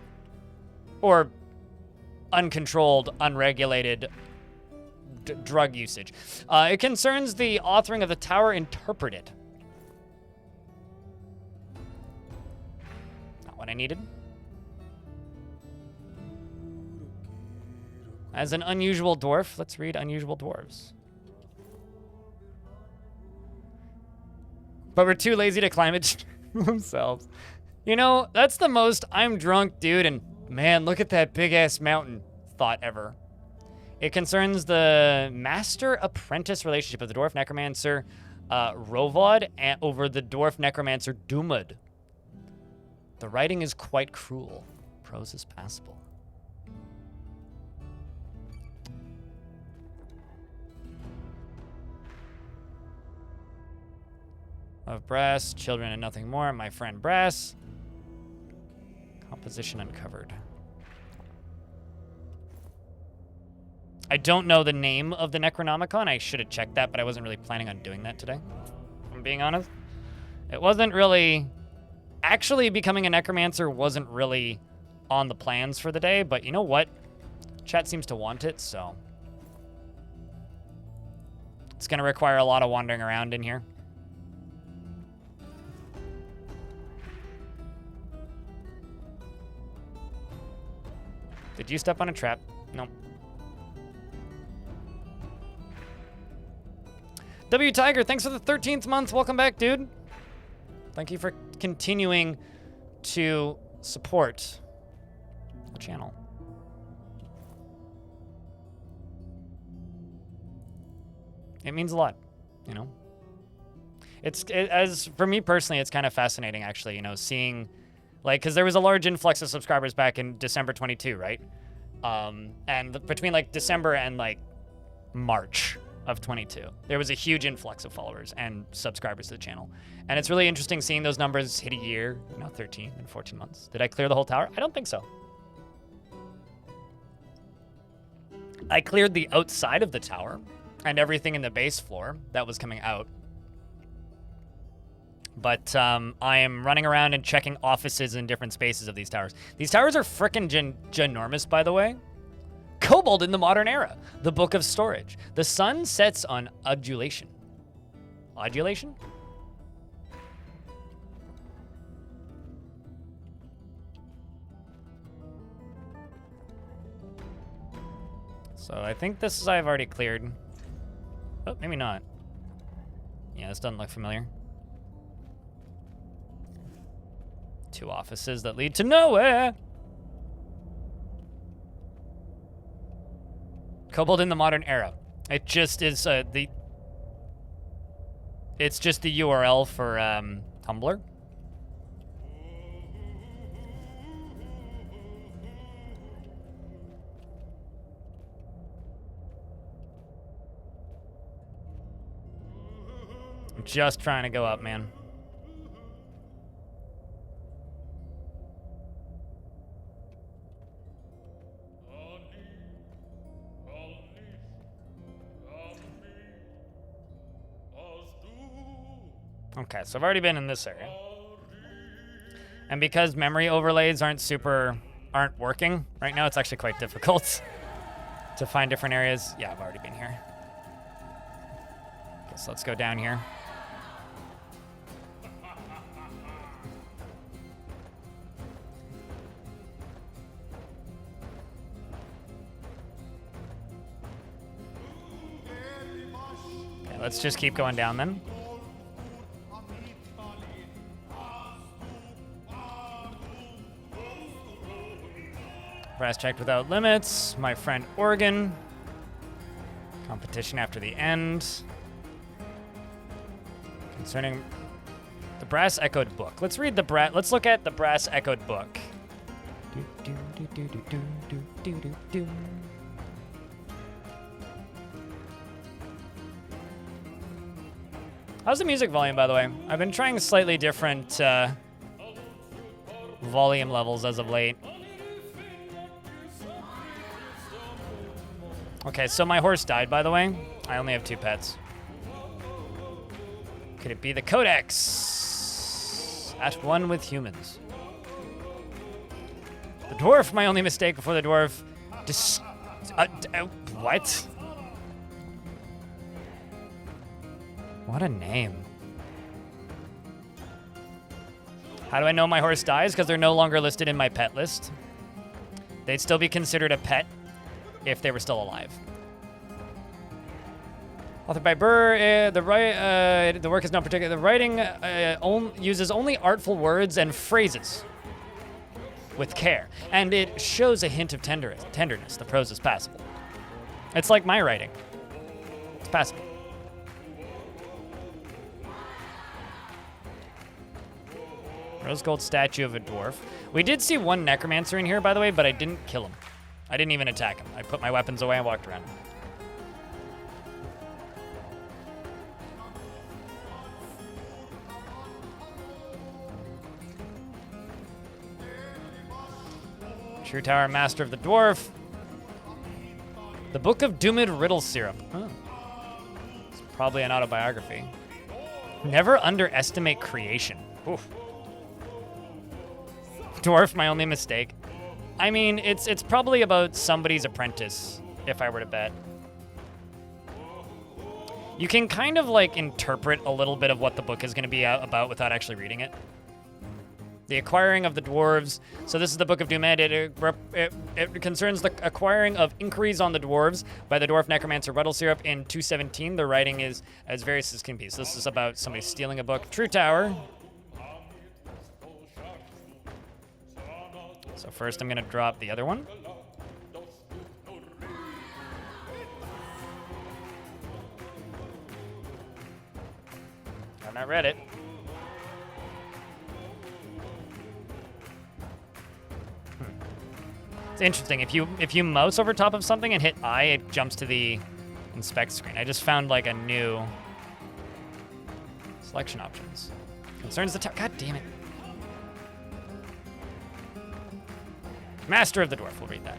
Or uncontrolled, unregulated drug usage. It concerns the authoring of the Tower Interpreted. Not what I needed. As an unusual dwarf, let's read unusual dwarves. But we're too lazy to climb it themselves. You know, that's the most I'm drunk dude and man, look at that big ass mountain thought ever. It concerns the master-apprentice relationship of the Dwarf Necromancer Rovod over the Dwarf Necromancer Dumud. The writing is quite cruel. Prose is passable. Of brass, children and nothing more. My friend brass. Composition uncovered. I don't know the name of the Necronomicon. I should have checked that, but I wasn't really planning on doing that today, if I'm being honest. It wasn't really... Actually, becoming a Necromancer wasn't really on the plans for the day, but you know what? Chat seems to want it, so... It's going to require a lot of wandering around in here. Did you step on a trap? Nope. W Tiger, thanks for the 13th month. Welcome back, dude. Thank you for continuing to support the channel. It means a lot, you know? As for me personally, it's kind of fascinating, actually, you know, seeing... Like, because there was a large influx of subscribers back in December 22, right? And between, like, December and, like, March of 22, there was a huge influx of followers and subscribers to the channel. And it's really interesting seeing those numbers hit a year, you know, 13 and 14 months. Did I clear the whole tower? I don't think so. I cleared the outside of the tower and everything in the base floor that was coming out. But I am running around and checking offices in different spaces of these towers. These towers are frickin' ginormous, by the way. Kobold in the Modern Era. The Book of Storage. The sun sets on adulation. Adulation? So I think this is I've already cleared. Oh, maybe not. Yeah, this doesn't look familiar. 2 offices that lead to nowhere. Kobold in the Modern Era. It just is it's just the URL for Tumblr. I'm just trying to go up, man. Okay, so I've already been in this area. And because memory overlays aren't working right now, it's actually quite difficult to find different areas. Yeah, I've already been here. Okay, so let's go down here. Okay, let's just keep going down then. Brass checked without limits. My friend Oregon. Competition after the end. Concerning the brass echoed book. Let's read the let's look at the brass echoed book. How's the music volume, by the way? I've been trying slightly different volume levels as of late. Okay, so my horse died, by the way. I only have 2 pets. Could it be the Codex? At one with humans. The dwarf, my only mistake before the dwarf. What? What a name. How do I know my horse dies? Because they're no longer listed in my pet list. They'd still be considered a pet if they were still alive. Authored by Burr, the work is not particular. The writing uses only artful words and phrases with care, and it shows a hint of tenderness. The prose is passable. It's like my writing. It's passable. Rose gold statue of a dwarf. We did see one necromancer in here, by the way, but I didn't kill him. I didn't even attack him. I put my weapons away and walked around. True Tower, Master of the Dwarf. The Book of Doomed Riddle Syrup. Oh. It's probably an autobiography. Never underestimate creation. Oof. Dwarf, my only mistake. I mean, it's probably about somebody's apprentice, if I were to bet. You can kind of like interpret a little bit of what the book is going to be about without actually reading it. The acquiring of the dwarves. So this is the Book of Doomed. It concerns the acquiring of inquiries on the dwarves by the dwarf necromancer Riddle Syrup in 217. The writing is as various as can be. So this is about somebody stealing a book. True Tower. So first I'm going to drop the other one. I've not read it. It's interesting. If you mouse over top of something and hit I, it jumps to the inspect screen. I just found like a new selection options. Concerns the tower. God damn it. Master of the Dwarf. We'll read that.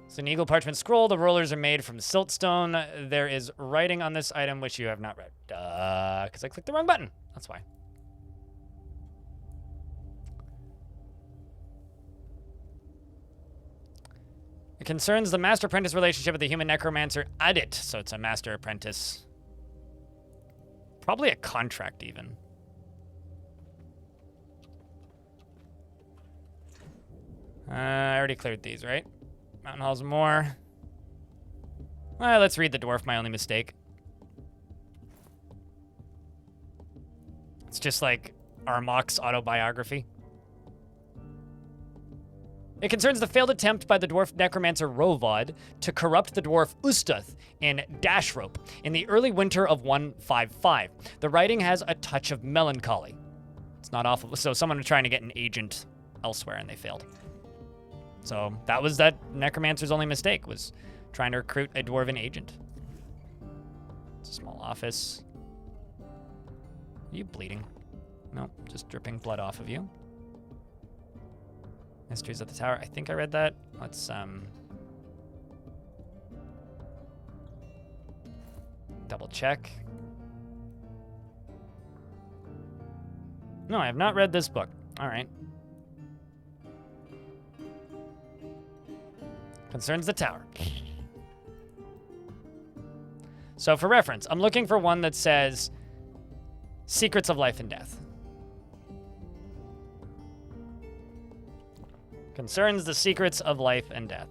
It's an eagle parchment scroll. The rollers are made from siltstone. There is writing on this item which you have not read. Because I clicked the wrong button. That's why. It concerns the master-apprentice relationship with the human necromancer Adit. So it's a master-apprentice. Probably a contract, even. I already cleared these, right? Mountain Hall's more. Well, let's read the dwarf, my only mistake. It's just like Armok's autobiography. It concerns the failed attempt by the dwarf necromancer Rovod to corrupt the dwarf Ustath in Dashrope in the early winter of 155. The writing has a touch of melancholy. It's not awful. So someone was trying to get an agent elsewhere and they failed. So that was that necromancer's only mistake, was trying to recruit a dwarven agent. It's a small office. Are you bleeding? No, just dripping blood off of you. Mysteries at the Tower. I think I read that. Let's double check. No, I have not read this book. All right. Concerns the Tower. So for reference, I'm looking for one that says Secrets of Life and Death. Concerns the secrets of life and death.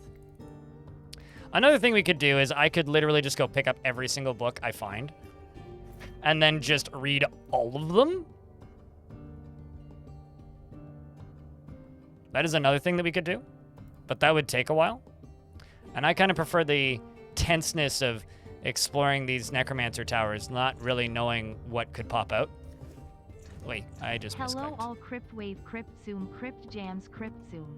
Another thing we could do is I could literally just go pick up every single book I find and then just read all of them. That is another thing that we could do, but that would take a while. And I kind of prefer the tenseness of exploring these necromancer towers, not really knowing what could pop out. Wait, I just Hello misclicked. all crypt wave crypt zoom crypt jams crypt zoom.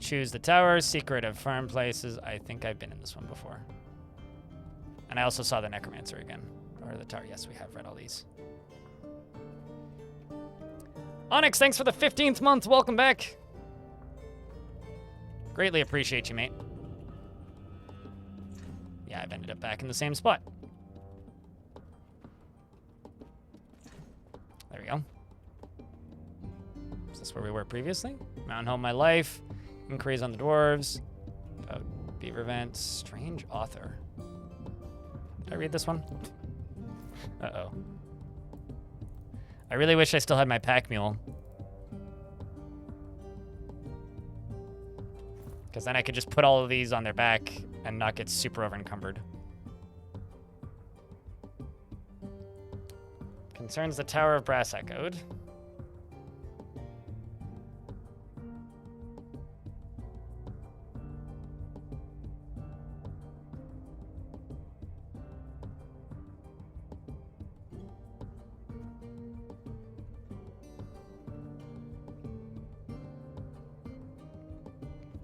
Choose the tower, secret of farm places. I think I've been in this one before. And I also saw the Necromancer again. Or the tower. Yes, we have read all these. Onyx, thanks for the 15th month. Welcome back. Greatly appreciate you, mate. Yeah, I've ended up back in the same spot. There we go. Is this where we were previously? Mountain Home My Life. Inquiries on the Dwarves. About Beaver Events. Strange Author. Did I read this one? Uh-oh. I really wish I still had my pack mule. Because then I could just put all of these on their back and not get super over-encumbered. Concerns the Tower of Brass Echoed.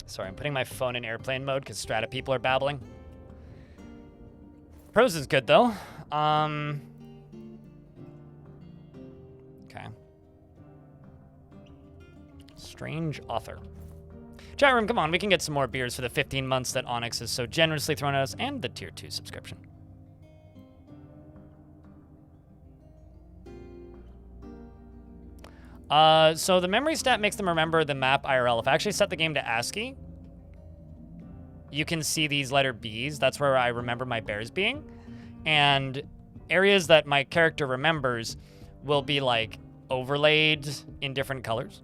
Sorry, I'm putting my phone in airplane mode because Strata people are babbling. Prose is good, though. Okay. Strange Author. Chat room, come on. We can get some more beers for the 15 months that Onyx has so generously thrown at us and the Tier 2 subscription. So the memory stat makes them remember the map IRL. If I actually set the game to ASCII, you can see these letter Bs. That's where I remember my bears being. And areas that my character remembers will be like overlaid in different colors.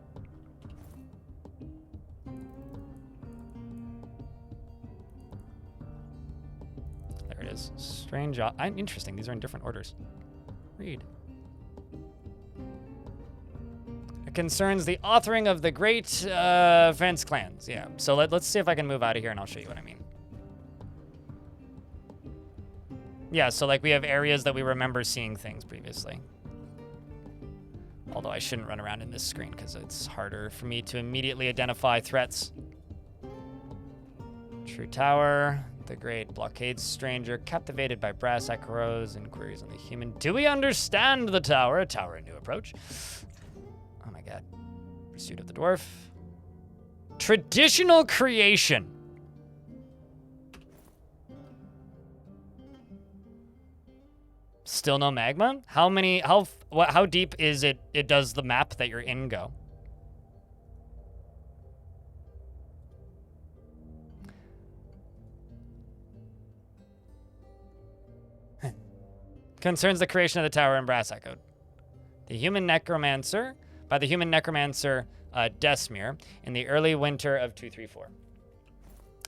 There it is. Strange. Interesting. These are in different orders. Read. Concerns the authoring of the great fence clans. Yeah, so let's see if I can move out of here and I'll show you what I mean. Yeah, so like we have areas that we remember seeing things previously. Although I shouldn't run around in this screen because it's harder for me to immediately identify threats. True Tower, the great blockade stranger, captivated by brass echoes, inquiries on the human. Do we understand the tower? A tower, a new approach. Oh my god. Pursuit of the dwarf. Traditional creation. Still no magma? How deep is it does the map that you're in go? Concerns the creation of the tower in Brass Echoed. The human necromancer, by the human necromancer Desmir, in the early winter of 234.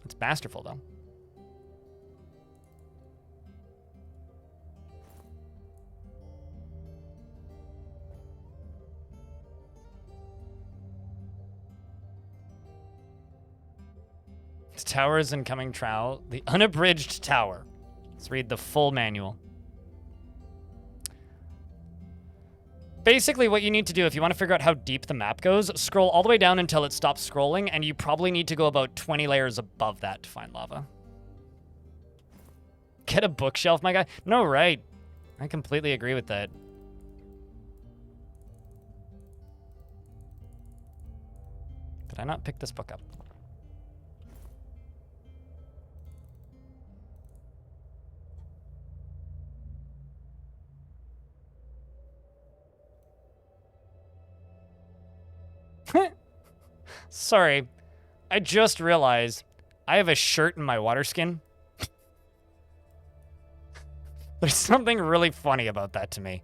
It's masterful, though. Towers and Coming Trowel. The unabridged tower. Let's read the full manual. Basically, what you need to do if you want to figure out how deep the map goes, scroll all the way down until it stops scrolling, and you probably need to go about 20 layers above that to find lava. Get a bookshelf, my guy. No, right. I completely agree with that. Did I not pick this book up? Sorry, I just realized I have a shirt in my water skin. There's something really funny about that to me.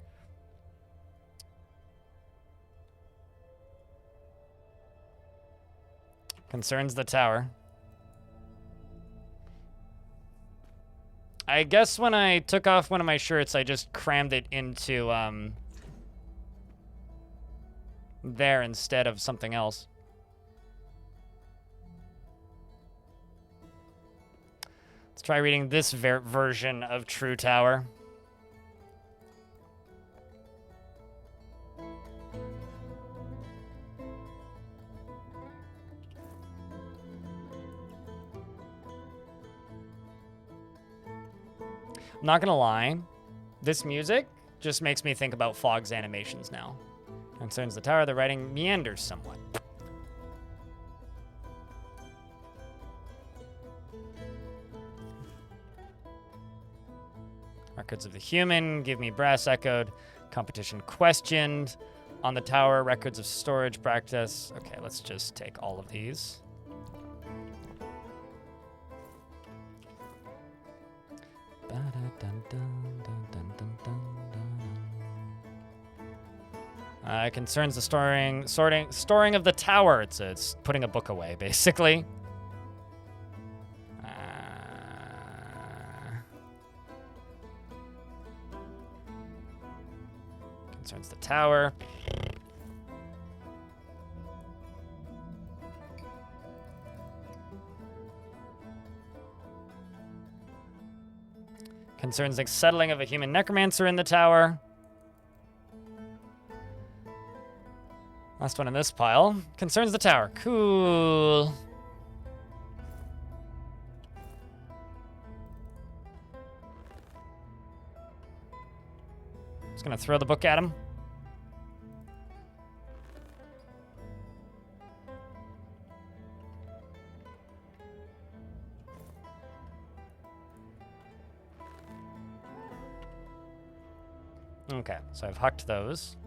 Concerns the tower. I guess when I took off one of my shirts, I just crammed it into, there instead of something else. Let's try reading this version of True Tower. Not gonna lie, this music just makes me think about Fogg's animations now. Concerns the tower, the writing meanders somewhat. Records of the human, give me brass echoed, competition questioned. On the tower, records of storage practice. Okay, let's just take all of these. Concerns the storing of the tower. It's putting a book away, basically. Concerns the tower. Concerns the settling of a human necromancer in the tower. Last one in this pile. Concerns the tower. Cool. Just gonna throw the book at him. Okay, so I've hucked those.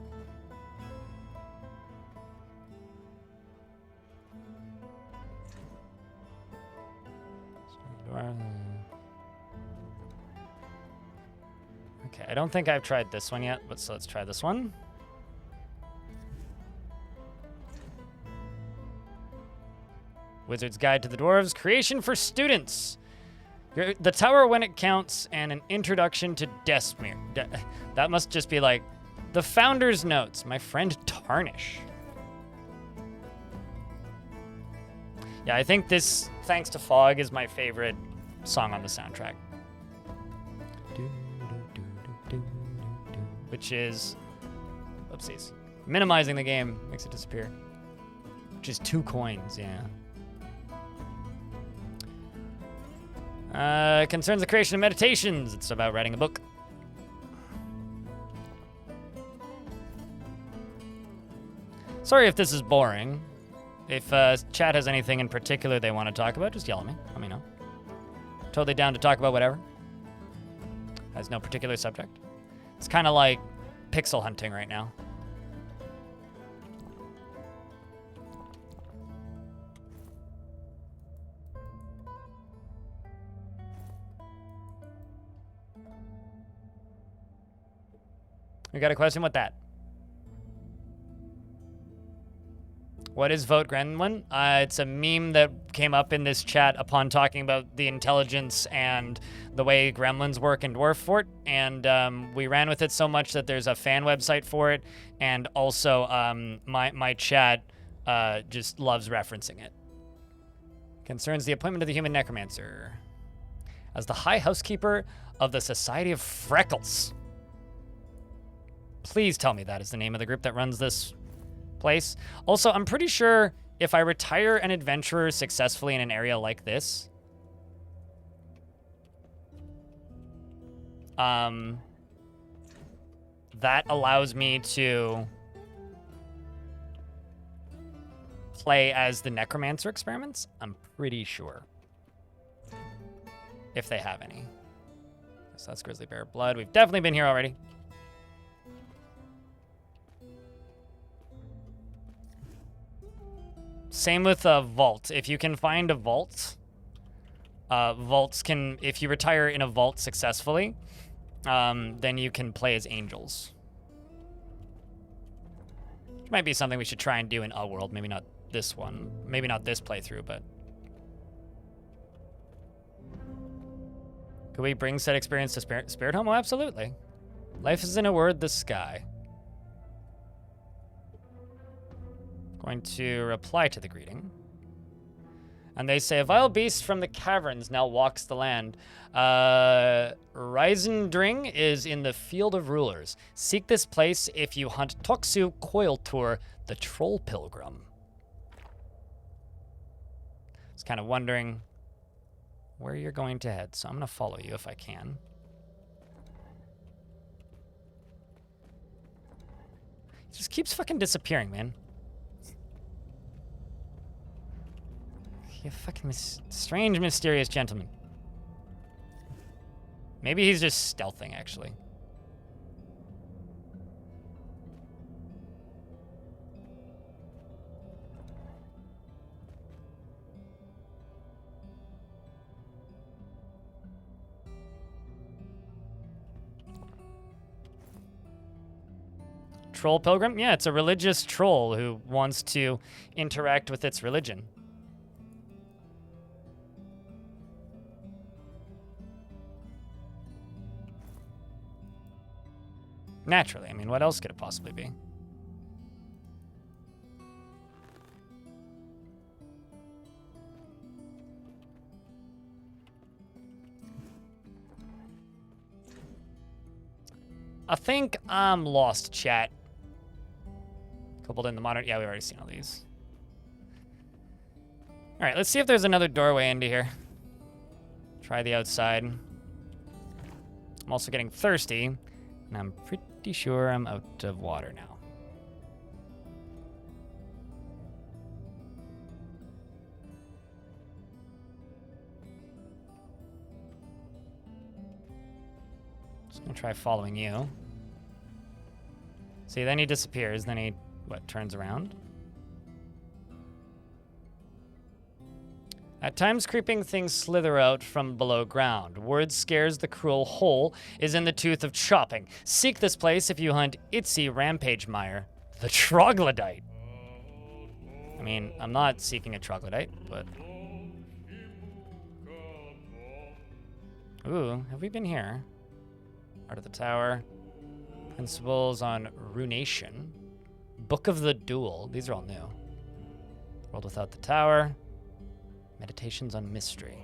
Okay, I don't think I've tried this one yet, but so let's try this one. Wizard's Guide to the Dwarves, creation for students. The tower when it counts, and an introduction to Desmere. That must just be like the founder's notes. My friend Tarnish. Yeah, I think this, thanks to Fog, is my favorite song on the soundtrack. Which is, oopsies, minimizing the game makes it disappear. Which is 2 coins, yeah. Concerns the creation of meditations. It's about writing a book. Sorry if this is boring. If chat has anything in particular they want to talk about, just yell at me. Let me know. Totally down to talk about whatever. Has no particular subject. It's kind of like pixel hunting right now. We got a question with that. What is Vote Gremlin? It's a meme that came up in this chat upon talking about the intelligence and the way gremlins work in Dwarf Fort, and we ran with it so much that there's a fan website for it, and also my chat just loves referencing it. Concerns the appointment of the human necromancer as the High Housekeeper of the Society of Freckles. Please tell me that is the name of the group that runs this place. Also, I'm pretty sure if I retire an adventurer successfully in an area like this, that allows me to play as the Necromancer experiments. I'm pretty sure. If they have any. So that's Grizzly Bear Blood. We've definitely been here already. Same with a vault. If you can find a vault, vaults can, if you retire in a vault successfully, then you can play as angels. Which might be something we should try and do in a world. Maybe not this one. Maybe not this playthrough, but. Could we bring said experience to Spirit Home? Oh, absolutely. Life is in a word, the sky. Going to reply to the greeting. And they say, a vile beast from the caverns now walks the land. Reisendring is in the Field of Rulers. Seek this place if you hunt Toxu Coiltour, the Troll Pilgrim. I was kind of wondering where you're going to head, so I'm going to follow you if I can. Just keeps fucking disappearing, man. You fucking strange, mysterious gentleman. Maybe he's just stealthing, actually. Troll pilgrim? Yeah, it's a religious troll who wants to interact with its religion. Naturally. I mean, what else could it possibly be? I think I'm lost, chat. Coupled in the modern... Yeah, we've already seen all these. All right, let's see if there's another doorway into here. Try the outside. I'm also getting thirsty, and I'm pretty sure I'm out of water now. Just gonna try following you. See, then he disappears, then he, what, turns around? At times, creeping things slither out from below ground. Word scares the cruel hole is in the tooth of chopping. Seek this place if you hunt Itsy Rampage Mire, the troglodyte. I mean, I'm not seeking a troglodyte, but... Ooh, have we been here? Art of the Tower. Principles on Runation. Book of the Duel. These are all new. World Without the Tower. Meditations on Mystery.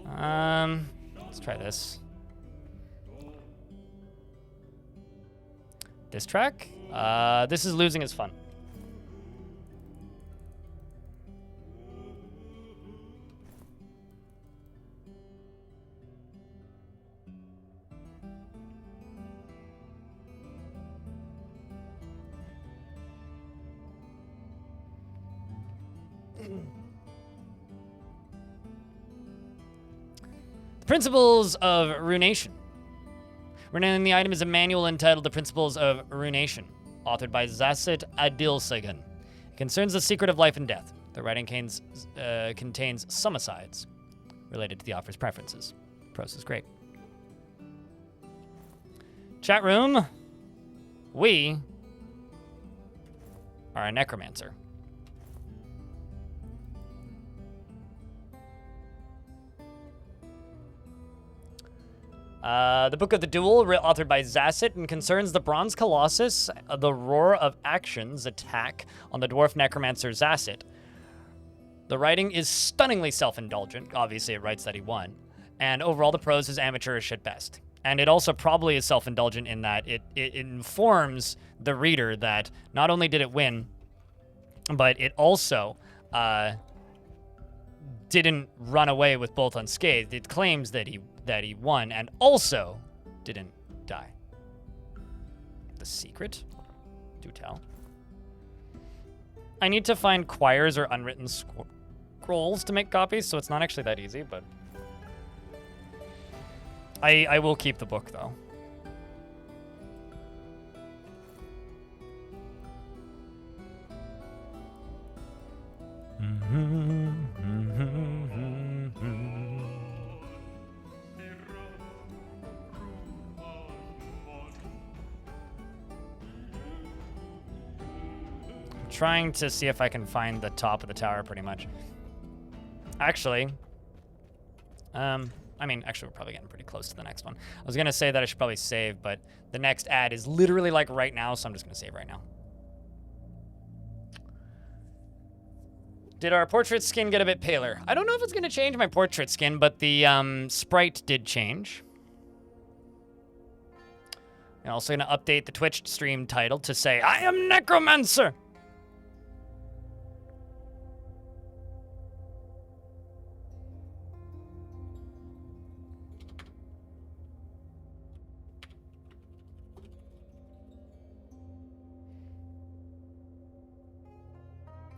Let's try this. This track? This is Losing is Fun. Principles of Runation. Renaming the item is a manual entitled The Principles of Runation, authored by Zasset Adilsagan. It concerns the secret of life and death. The writing contains some asides related to the author's preferences. Prose is great. Chat room. We are a necromancer. The Book of the Duel, authored by Zasset, and concerns the Bronze Colossus, the Roar of Actions attack on the Dwarf Necromancer Zasset. The writing is stunningly self-indulgent. Obviously, it writes that he won. And overall, the prose is amateurish at best. And it also probably is self-indulgent in that it informs the reader that not only did it win, but it also didn't run away with both unscathed. It claims that he won and also didn't die. The secret? Do tell. I need to find quires or unwritten scrolls to make copies, so it's not actually that easy, but I will keep the book, though. Trying to see if I can find the top of the tower, pretty much. Actually, actually, we're probably getting pretty close to the next one. I was gonna say that I should probably save, but the next ad is literally like right now, so I'm just gonna save right now. Did our portrait skin get a bit paler? I don't know if it's gonna change my portrait skin, but the sprite did change. I'm also gonna update the Twitch stream title to say, I am Necromancer!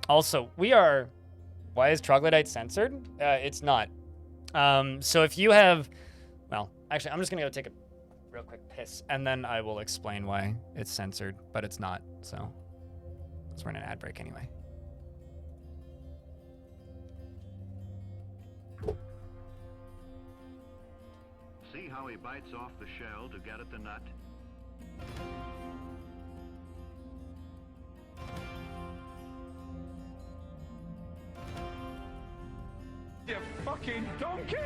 Also, we are... Why is troglodyte censored? It's not. So if you have... Well, actually, I'm just going to go take a real quick piss, and then I will explain why it's censored, but it's not, so... Let's run an ad break anyway. See how he bites off the shell to get at the nut? You fucking donkey!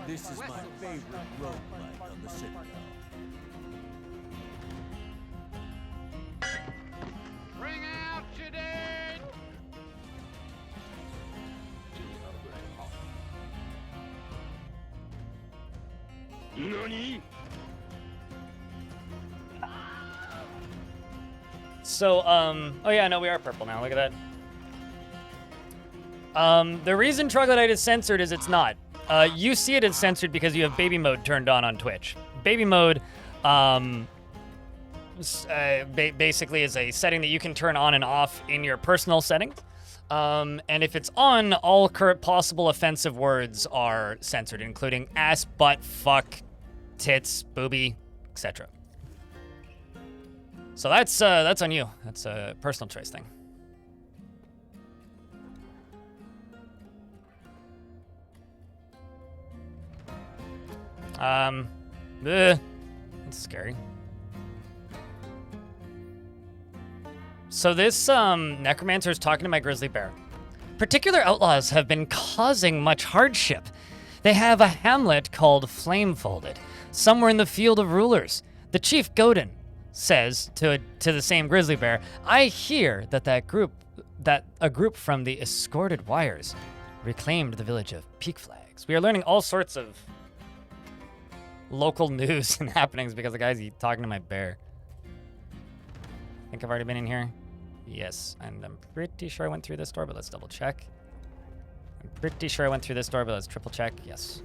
This is my favorite roguelike on the Citadel. Bring out your dead! NANI? So, oh yeah, no, we are purple now, look at that. The reason troglodyte is censored is it's not. You see it as censored because you have baby mode turned on Twitch. Baby mode, basically is a setting that you can turn on and off in your personal settings. And if it's on, all current possible offensive words are censored, including ass, butt, fuck, tits, booby, etc. So that's on you. That's a personal choice thing. That's scary. So this necromancer is talking to my grizzly bear. Particular outlaws have been causing much hardship. They have a hamlet called Flamefolded, somewhere in the Field of Rulers. The chief Godin says to the same grizzly bear, I hear that a group from the Escorted Wires reclaimed the village of Peak Flags. We are learning all sorts of local news and happenings because the guy's talking to my bear. I think I've already been in here. Yes, and I'm pretty sure I went through this door, but let's double check. I'm pretty sure I went through this door, but let's triple check. Yes.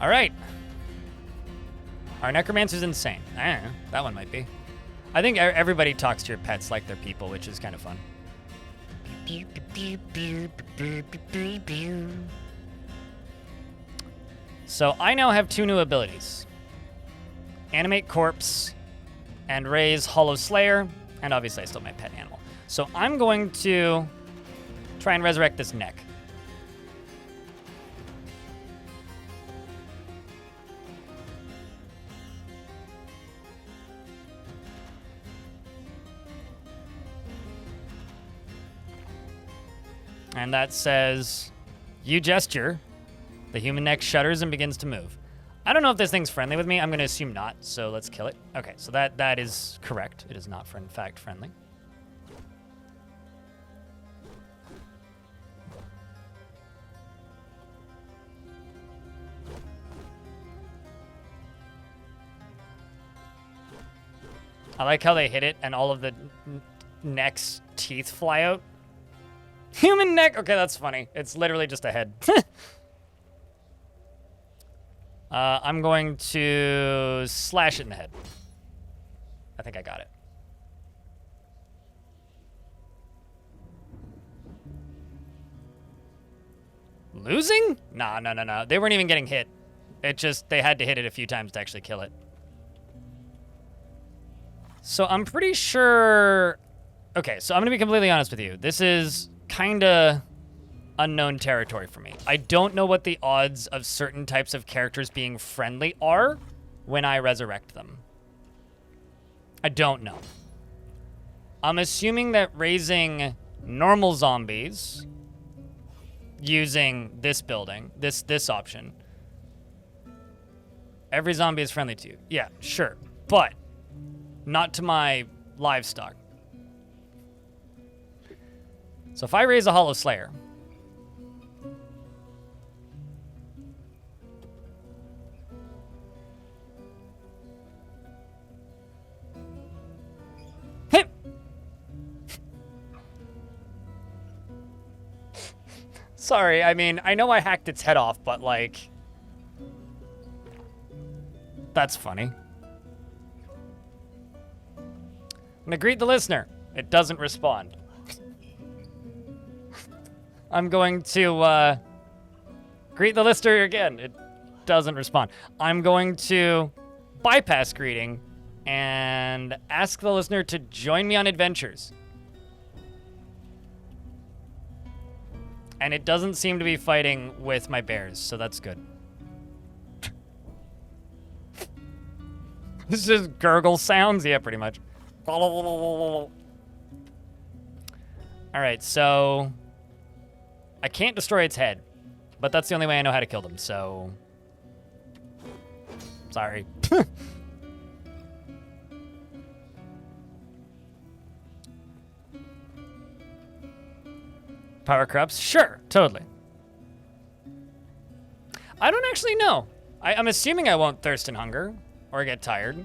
All right. Our necromancer's insane. I don't know. That one might be. I think everybody talks to your pets like they're people, which is kind of fun. So I now have 2 new abilities. Animate Corpse and Raise Hollow Slayer. And obviously I still have my pet animal. So I'm going to try and resurrect this neck. And that says, you gesture. The human neck shudders and begins to move. I don't know if this thing's friendly with me. I'm going to assume not, so let's kill it. Okay, so that is correct. It is not, in fact, friendly. I like how they hit it and all of the neck's teeth fly out. Human neck. Okay, that's funny. It's literally just a head. I'm going to slash it in the head. I think I got it. Losing? No. They weren't even getting hit. It just, they had to hit it a few times to actually kill it. So I'm pretty sure... Okay, so I'm going to be completely honest with you. This is kind of unknown territory for me. I don't know what the odds of certain types of characters being friendly are when I resurrect them. I don't know. I'm assuming that raising normal zombies using this building, this option, every zombie is friendly to you. Yeah, sure. But not to my livestock. So if I raise a Hollow Slayer, sorry, I mean, I know I hacked its head off, but like, That's funny. I'm gonna greet the listener. It doesn't respond. I'm going to greet the listener again. It doesn't respond. I'm going to bypass greeting and ask the listener to join me on adventures. And it doesn't seem to be fighting with my bears, so that's good. This is just gurgle sounds? Yeah, pretty much. All right, so I can't destroy its head, but that's the only way I know how to kill them, so sorry. Power corrupts? Sure, totally. I don't actually know. I'm assuming I won't thirst and hunger or get tired.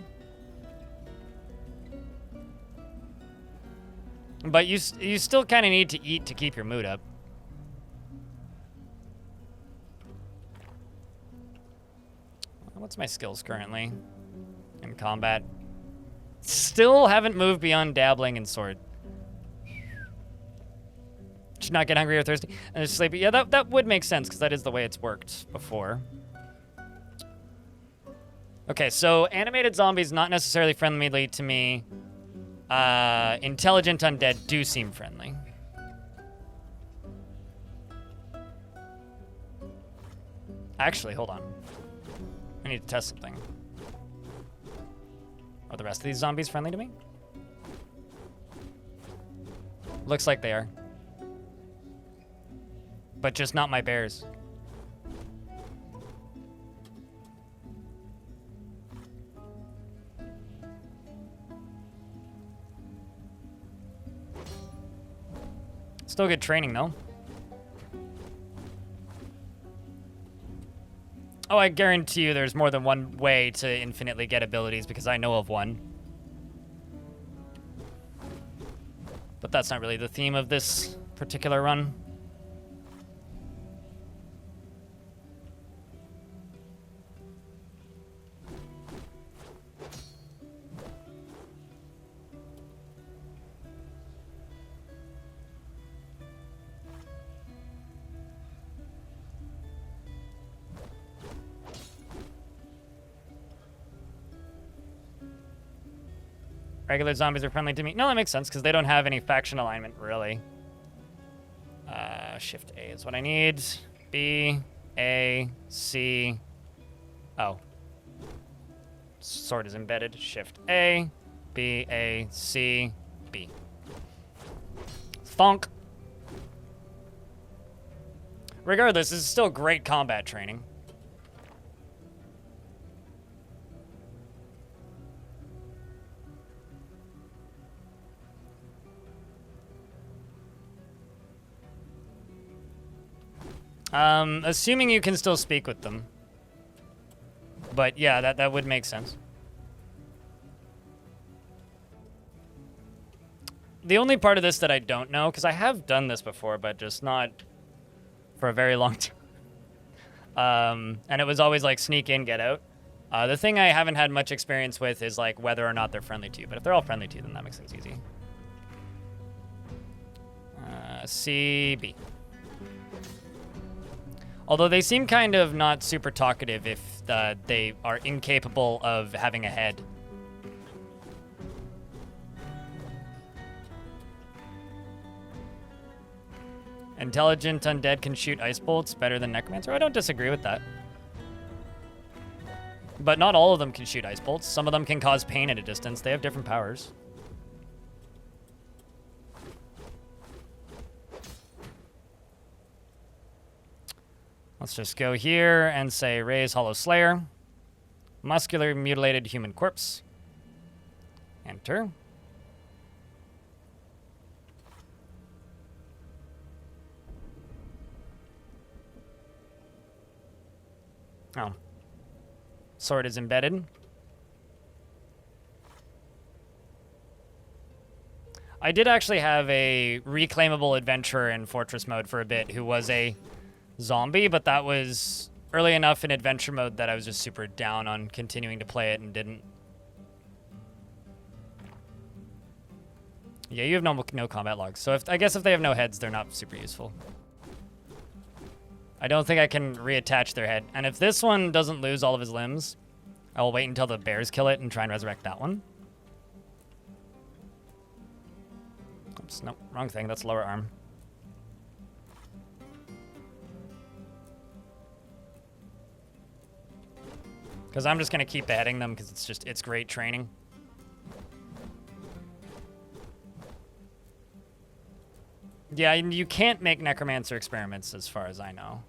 But you still kind of need to eat to keep your mood up. What's my skills currently in combat? Still haven't moved beyond dabbling in sword. Should not get hungry or thirsty and just sleepy. Yeah, that would make sense because that is the way it's worked before. Okay, so animated zombies not necessarily friendly to me. Intelligent undead do seem friendly. Actually, hold on. I need to test something. Are the rest of these zombies friendly to me? Looks like they are. But just not my bears. Still good training, though. Oh, I guarantee you there's more than one way to infinitely get abilities because I know of one. But that's not really the theme of this particular run. Regular zombies are friendly to me. No, that makes sense, because they don't have any faction alignment, really. Shift A is what I need. B, A, C. Oh. Sword is embedded. Shift A, B, A, C, B. Thonk. Regardless, this is still great combat training. Assuming you can still speak with them. But yeah, that would make sense. The only part of this that I don't know, because I have done this before, but just not for a very long time. And it was always like sneak in, get out. The thing I haven't had much experience with is like whether or not they're friendly to you. But if they're all friendly to you, then that makes things easy. C, B. Although they seem kind of not super talkative if they are incapable of having a head. Intelligent undead can shoot ice bolts better than Necromancer. I don't disagree with that. But not all of them can shoot ice bolts. Some of them can cause pain at a distance. They have different powers. Let's just go here and say raise Hollow Slayer. Muscular mutilated human corpse. Enter. Oh. Sword is embedded. I did actually have a reclaimable adventurer in Fortress mode for a bit who was a zombie, but that was early enough in adventure mode that I was just super down on continuing to play it and didn't. Yeah, you have no combat logs. So I guess if they have no heads, they're not super useful. I don't think I can reattach their head. And if this one doesn't lose all of his limbs, I will wait until the bears kill it and try and resurrect that one. Oops, nope, wrong thing. That's lower arm. Because I'm just going to keep beheading them because it's great training. Yeah, you can't make necromancer experiments as far as I know.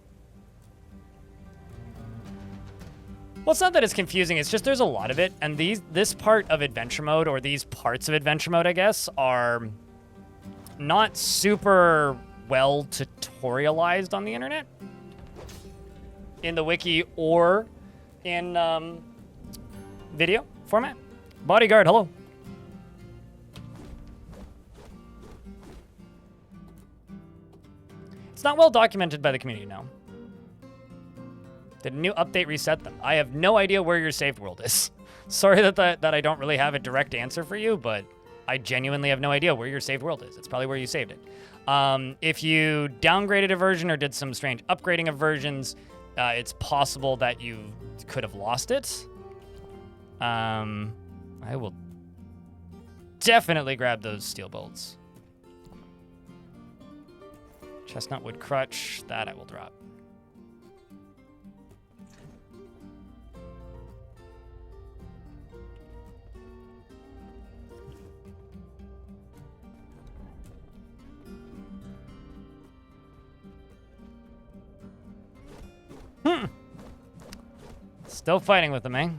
Well, it's not that it's confusing, it's just there's a lot of it, and this part of adventure mode, or these parts of adventure mode, I guess, are not super well tutorialized on the internet. In the wiki or in video format. Bodyguard, hello. It's not well documented by the community, no. Did a new update reset them? I have no idea where your saved world is. Sorry that I don't really have a direct answer for you, but I genuinely have no idea where your saved world is. It's probably where you saved it. If you downgraded a version or did some strange upgrading of versions, it's possible that you could have lost it. I will definitely grab those steel bolts. Chestnut wood crutch, that I will drop. Still fighting with them, eh? I'm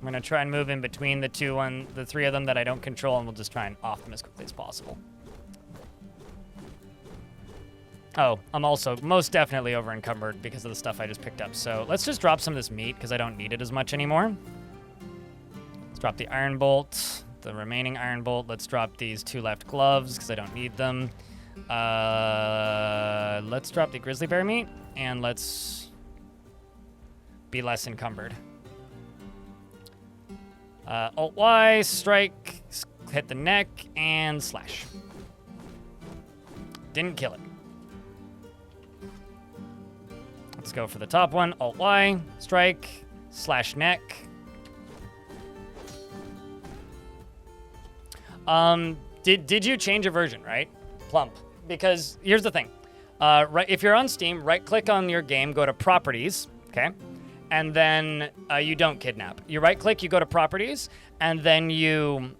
gonna try and move in between the three of them that I don't control, and we'll just try and off them as quickly as possible. Oh, I'm also most definitely over encumbered because of the stuff I just picked up. So let's just drop some of this meat because I don't need it as much anymore. Let's drop the iron bolt, the remaining iron bolt. Let's drop these 2 left gloves because I don't need them. Let's drop the grizzly bear meat and let's be less encumbered. Alt-Y, strike, hit the neck, and slash. Didn't kill it. Let's go for the top one. Alt-Y, strike, slash neck. Did you change a version, right? Plump. Because here's the thing. If you're on Steam, right-click on your game, go to Properties, okay? And then you don't kidnap. You right-click, you go to Properties, and then you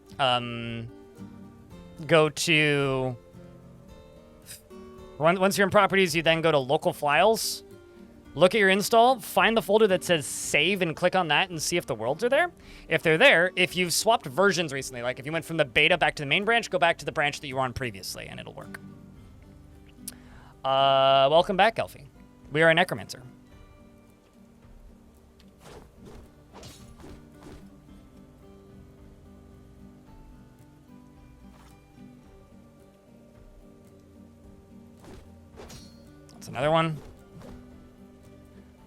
go to... Once you're in Properties, you then go to Local Files. Look at your install, find the folder that says Save, and click on that and see if the worlds are there. If they're there, if you've swapped versions recently, like if you went from the beta back to the main branch, go back to the branch that you were on previously, and it'll work. Welcome back, Elfie. We are a necromancer. That's another one.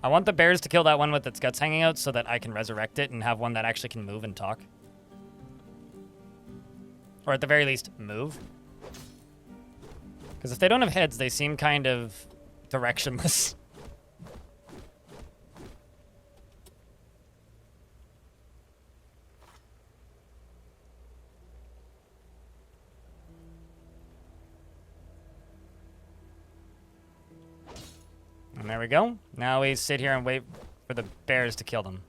I want the bears to kill that one with its guts hanging out so that I can resurrect it and have one that actually can move and talk. Or at the very least, move. Because if they don't have heads, they seem kind of directionless. And there we go. Now we sit here and wait for the bears to kill them.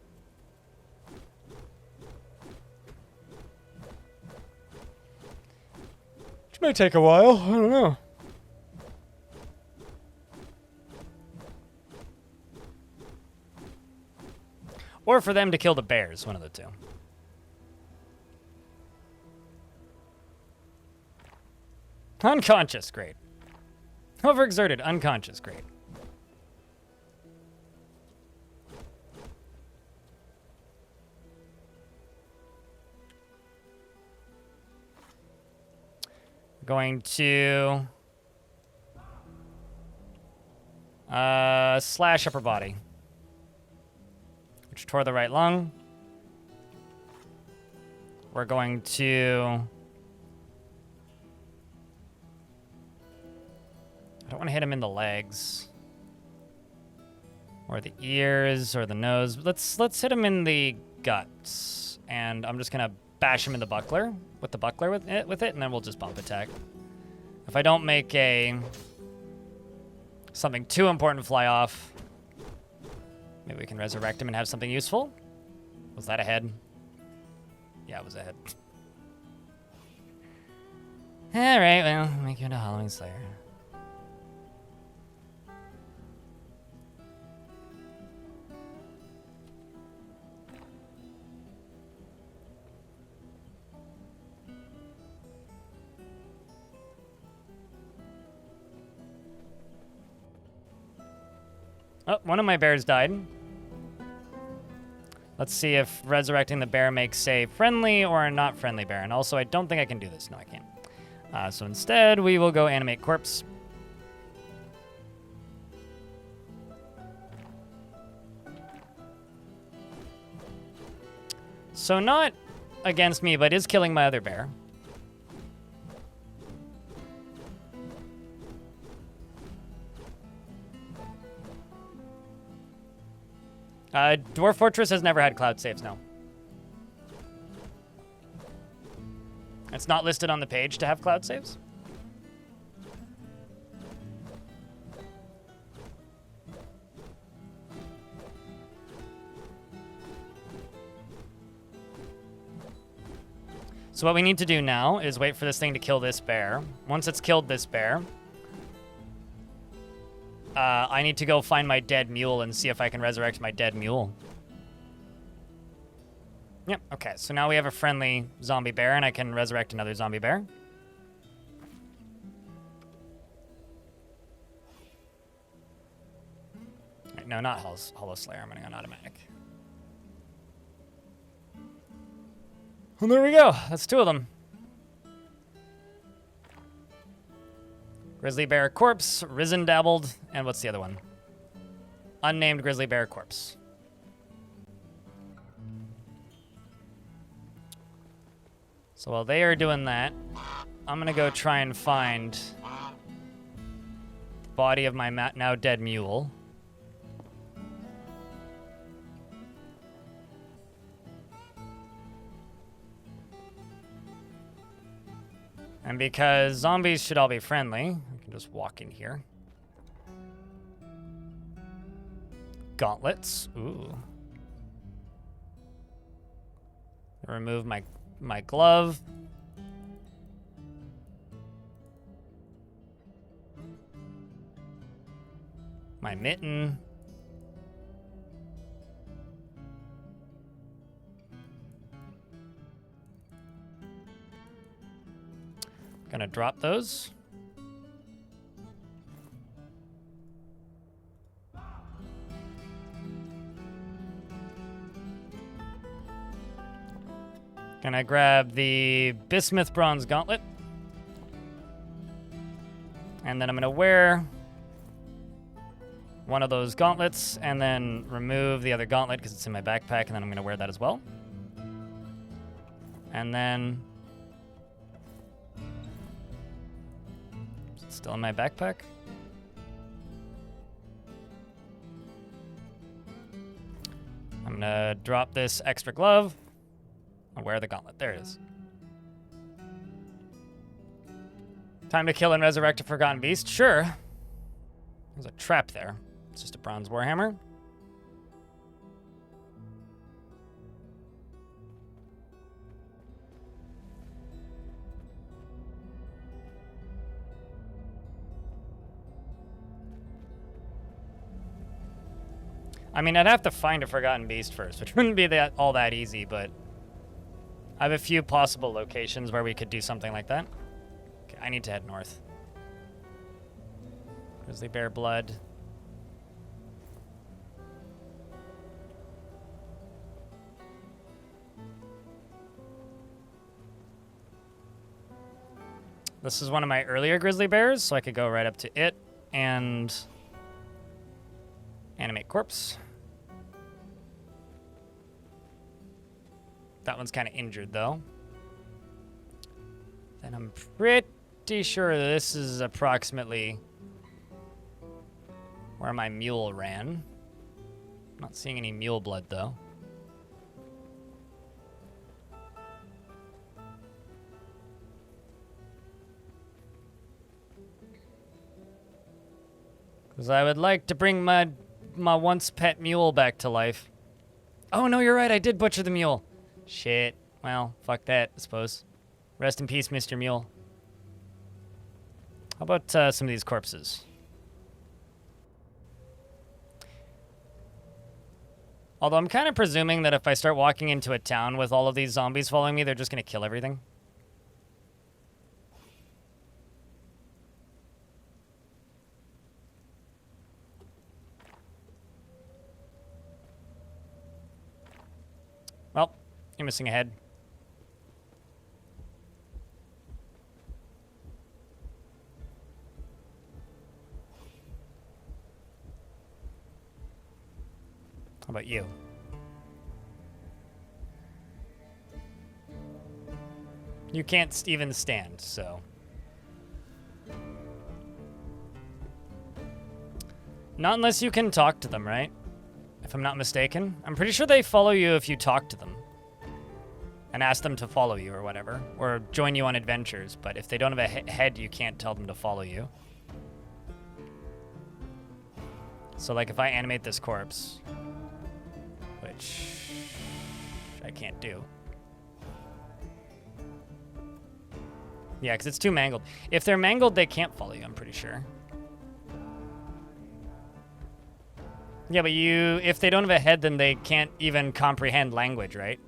Which may take a while. I don't know. Or for them to kill the bears, one of the two. Unconscious, great. Overexerted, unconscious, great. Going to slash upper body, which tore the right lung. We're going to... I don't want to hit him in the legs. Or the ears, or the nose. Let's hit him in the guts. And I'm just going to bash him in the buckler. With the buckler with it, and then we'll just bump attack. If I don't make something too important fly off, maybe we can resurrect him and have something useful. Was that a head? Yeah, it was a head. Alright, well, make you into Halloween Slayer. Oh, one of my bears died. Let's see if resurrecting the bear makes a friendly or a not friendly bear. And also, I don't think I can do this. No, I can't. So instead, we will go animate corpse. So not against me, but is killing my other bear. Dwarf Fortress has never had cloud saves, no. It's not listed on the page to have cloud saves. So what we need to do now is wait for this thing to kill this bear. Once it's killed this bear, I need to go find my dead mule and see if I can resurrect my dead mule. Yep, okay, so now we have a friendly zombie bear, and I can resurrect another zombie bear. Right, no, not Hollow Slayer. I'm running on automatic. And there we go. That's two of them. Grizzly bear corpse, risen dabbled, and what's the other one? Unnamed grizzly bear corpse. So while they are doing that, I'm gonna go try and find the body of my now dead mule. And because zombies should all be friendly, I can just walk in here. Gauntlets. Ooh. Remove my glove. My mitten. Gonna drop those. Gonna grab the bismuth bronze gauntlet. And then I'm gonna wear one of those gauntlets and then remove the other gauntlet because it's in my backpack, and then I'm gonna wear that as well. And then is it still in my backpack? I'm gonna drop this extra glove. I'll wear the gauntlet. There it is. Time to kill and resurrect a forgotten beast? Sure. There's a trap there. It's just a bronze warhammer. I mean, I'd have to find a forgotten beast first, which wouldn't be all that easy, but I have a few possible locations where we could do something like that. Okay, I need to head north. Grizzly bear blood. This is one of my earlier grizzly bears, so I could go right up to it and animate corpse. That one's kind of injured, though. Then I'm pretty sure this is approximately where my mule ran. Not seeing any mule blood, though. Because I would like to bring my once pet mule back to life. Oh, no, you're right. I did butcher the mule. Shit. Well, fuck that, I suppose. Rest in peace, Mr. Mule. How about some of these corpses? Although I'm kind of presuming that if I start walking into a town with all of these zombies following me, they're just going to kill everything. Well, you're missing a head. How about you? You can't even stand, so. Not unless you can talk to them, right? If I'm not mistaken. I'm pretty sure they follow you if you talk to them. And ask them to follow you or whatever. Or join you on adventures. But if they don't have a head, you can't tell them to follow you. So like if I animate this corpse, which I can't do. Yeah, because it's too mangled. If they're mangled, they can't follow you, I'm pretty sure. Yeah, but if they don't have a head, then they can't even comprehend language, right?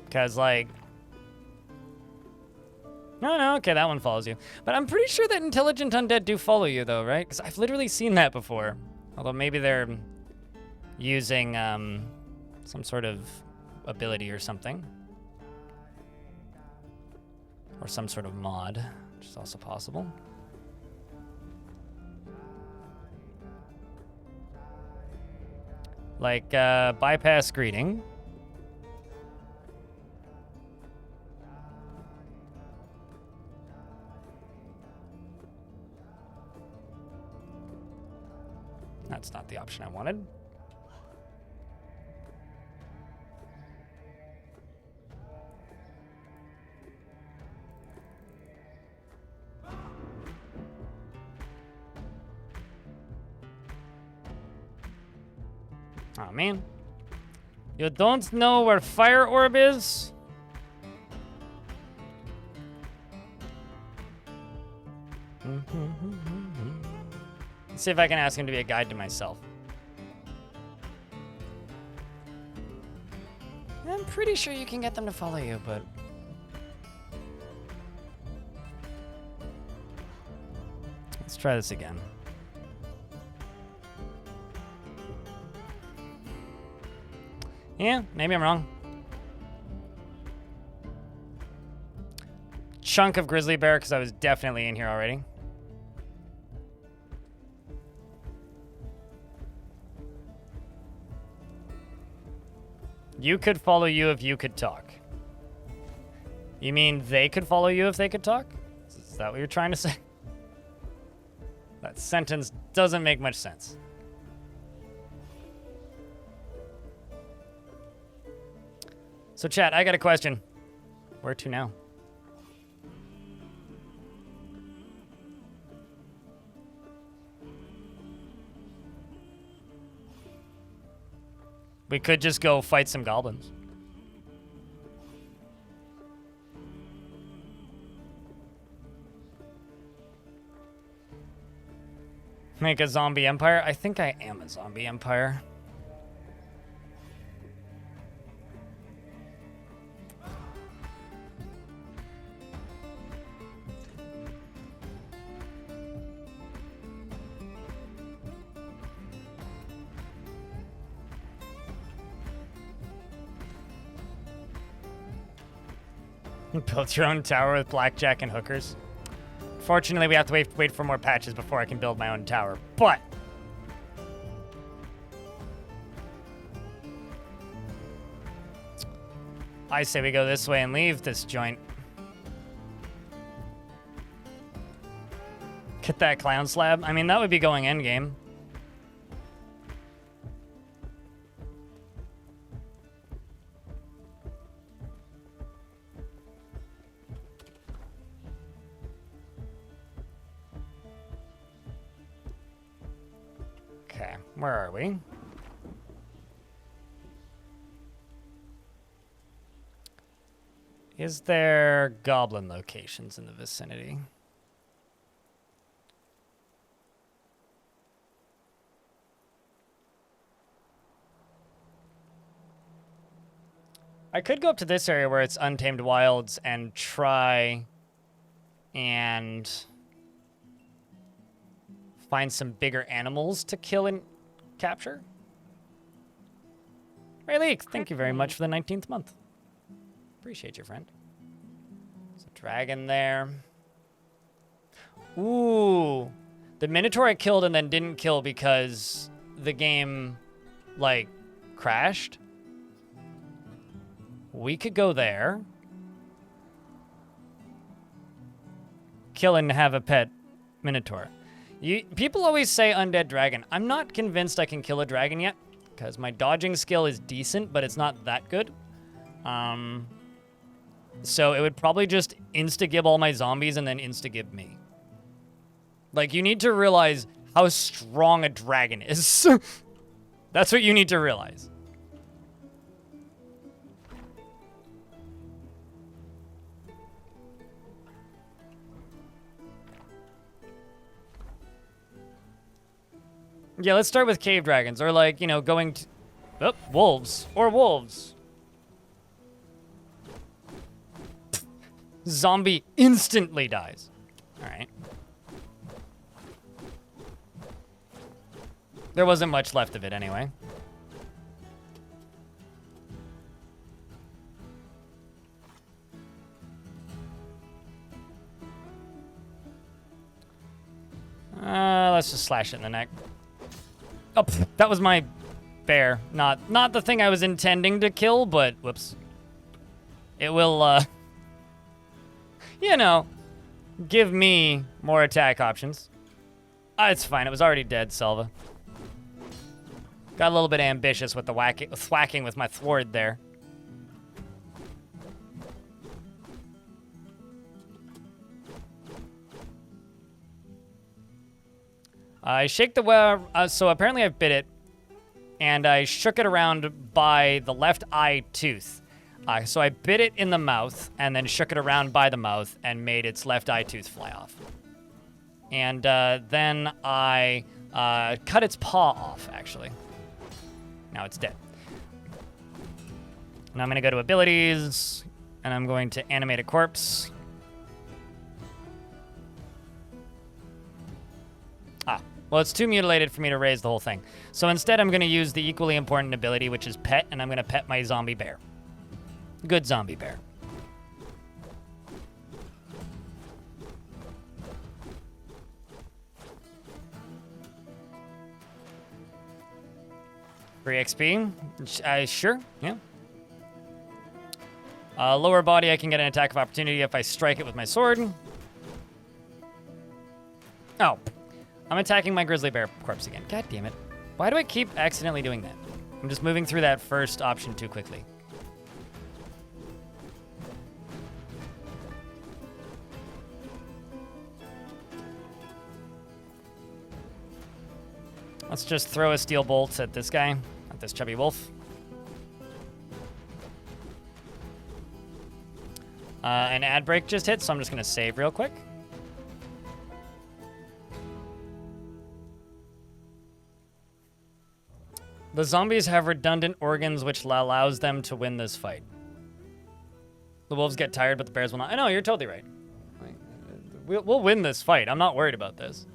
Because, like... No, okay, that one follows you. But I'm pretty sure that intelligent undead do follow you, though, right? Because I've literally seen that before. Although maybe they're using some sort of ability or something. Or some sort of mod, which is also possible. Like, bypass greeting. That's not the option I wanted. Oh, man. You don't know where Fire Orb is? Let's see if I can ask him to be a guide to myself. I'm pretty sure you can get them to follow you, but... Let's try this again. Yeah, maybe I'm wrong. Chunk of grizzly bear, because I was definitely in here already. You could follow you if you could talk. You mean they could follow you if they could talk? Is that what you're trying to say? That sentence doesn't make much sense. So chat, I got a question. Where to now? We could just go fight some goblins. Make a zombie empire? I think I am a zombie empire. Build your own tower with blackjack and hookers. Fortunately, we have to wait for more patches before I can build my own tower. But I say we go this way and leave this joint. Get that clown slab. I mean, that would be going endgame. Okay, where are we? Is there goblin locations in the vicinity? I could go up to this area where it's untamed wilds and try and find some bigger animals to kill and capture. Ray Leek, thank you very much for the 19th month. Appreciate you, friend. There's a dragon there. Ooh. The Minotaur I killed and then didn't kill because the game, like, crashed. We could go there. Kill and have a pet Minotaur. People always say undead dragon. I'm not convinced I can kill a dragon yet, because my dodging skill is decent, but it's not that good. So it would probably just insta-gib all my zombies and then insta-gib me. Like, you need to realize how strong a dragon is. That's what you need to realize. Yeah, let's start with cave dragons, or like, you know, going to... Oh, wolves. Or wolves. Zombie instantly dies. Alright. There wasn't much left of it anyway. Let's just slash it in the neck. Oh, that was my bear. Not the thing I was intending to kill, but whoops. It will, you know, give me more attack options. It's fine. It was already dead, Selva. Got a little bit ambitious with the whacking with my thwart there. I shake the so apparently I bit it, and I shook it around by the left eye tooth. So I bit it in the mouth, and then shook it around by the mouth, and made its left eye tooth fly off. And then I cut its paw off, actually. Now it's dead. And I'm going to go to abilities, and I'm going to animate a corpse. Well, it's too mutilated for me to raise the whole thing. So instead, I'm going to use the equally important ability, which is pet, and I'm going to pet my zombie bear. Good zombie bear. Free XP? Sure, yeah. Lower body, I can get an attack of opportunity if I strike it with my sword. Oh. I'm attacking my grizzly bear corpse again. God damn it. Why do I keep accidentally doing that? I'm just moving through that first option too quickly. Let's just throw a steel bolt at this guy, at this chubby wolf. An ad break just hit, so I'm just going to save real quick. The zombies have redundant organs, which allows them to win this fight. The wolves get tired, but the bears will not. I know, you're totally right. We'll win this fight. I'm not worried about this.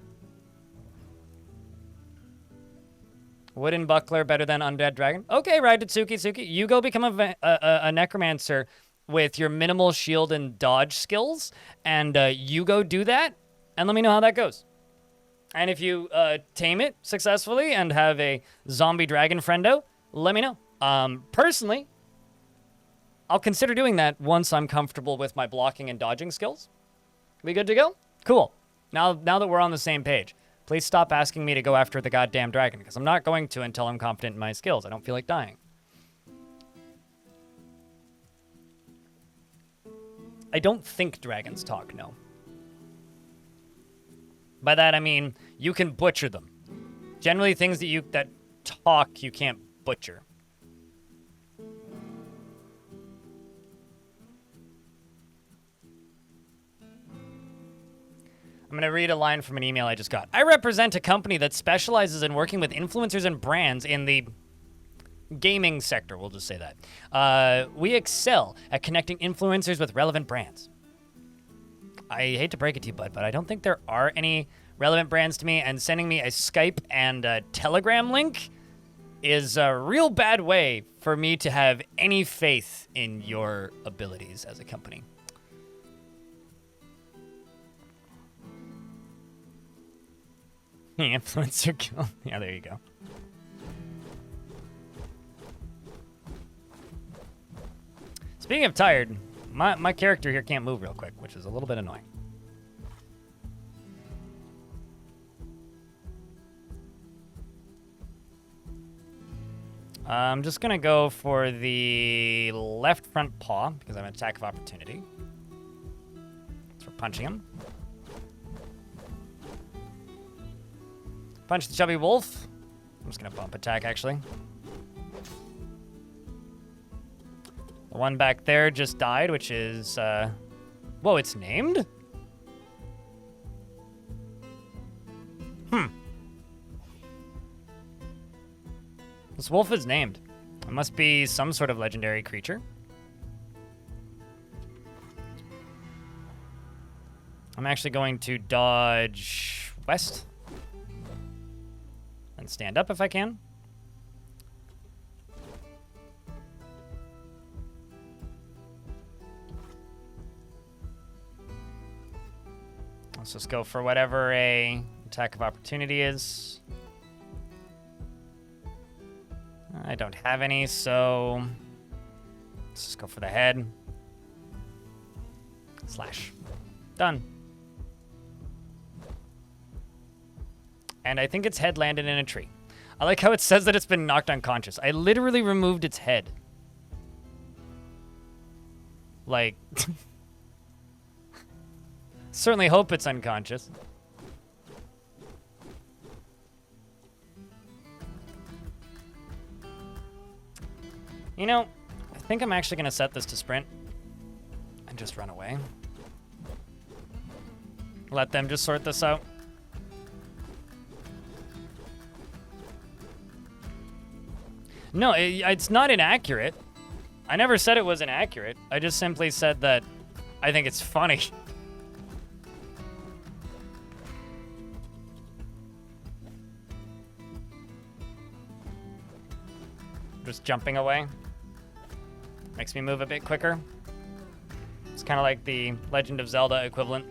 Wooden buckler better than undead dragon. Okay, right, Tsuki. You go become a necromancer with your minimal shield and dodge skills, and you go do that, and let me know how that goes. And if you tame it successfully and have a zombie dragon friendo, let me know. Personally, I'll consider doing that once I'm comfortable with my blocking and dodging skills. We good to go? Cool. Now that we're on the same page, please stop asking me to go after the goddamn dragon, because I'm not going to until I'm confident in my skills. I don't feel like dying. I don't think dragons talk, no. By that I mean you can butcher them. Generally, things that talk you can't butcher. I'm going to read a line from an email I just got. I represent a company that specializes in working with influencers and brands in the gaming sector, we'll just say that. We excel at connecting influencers with relevant brands. I hate to break it to you, bud, but I don't think there are any relevant brands to me, and sending me a Skype and a Telegram link is a real bad way for me to have any faith in your abilities as a company. Influencer kill. Yeah, there you go. Speaking of tired, my character here can't move real quick, which is a little bit annoying. I'm just going to go for the left front paw, because I have an attack of opportunity. So we're punching him. Punch the chubby wolf. I'm just going to bump attack, actually. The one back there just died, which is... Whoa, it's named? This wolf is named. It must be some sort of legendary creature. I'm actually going to dodge west. And stand up if I can. Let's just go for whatever a attack of opportunity is. I don't have any, so let's just go for the head. Slash. Done. And I think its head landed in a tree. I like how it says that it's been knocked unconscious. I literally removed its head. Like... Certainly hope it's unconscious. You know, I think I'm actually going to set this to sprint and just run away. Let them just sort this out. No, it's not inaccurate. I never said it was inaccurate. I just simply said that I think it's funny. Just jumping away. Makes me move a bit quicker. It's kind of like the Legend of Zelda equivalent.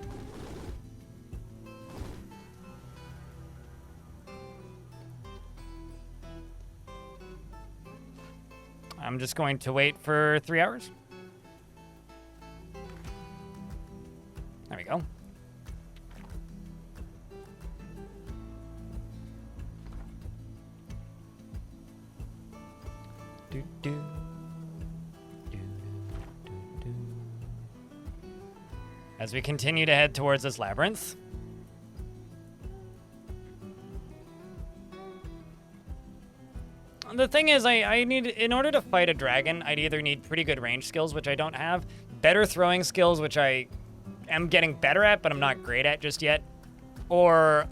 I'm just going to wait for 3 hours. There we go. Do, do, do, do, do, do. As we continue to head towards this labyrinth. The thing is, I need, in order to fight a dragon, I'd either need pretty good range skills, which I don't have, better throwing skills, which I am getting better at, but I'm not great at just yet, or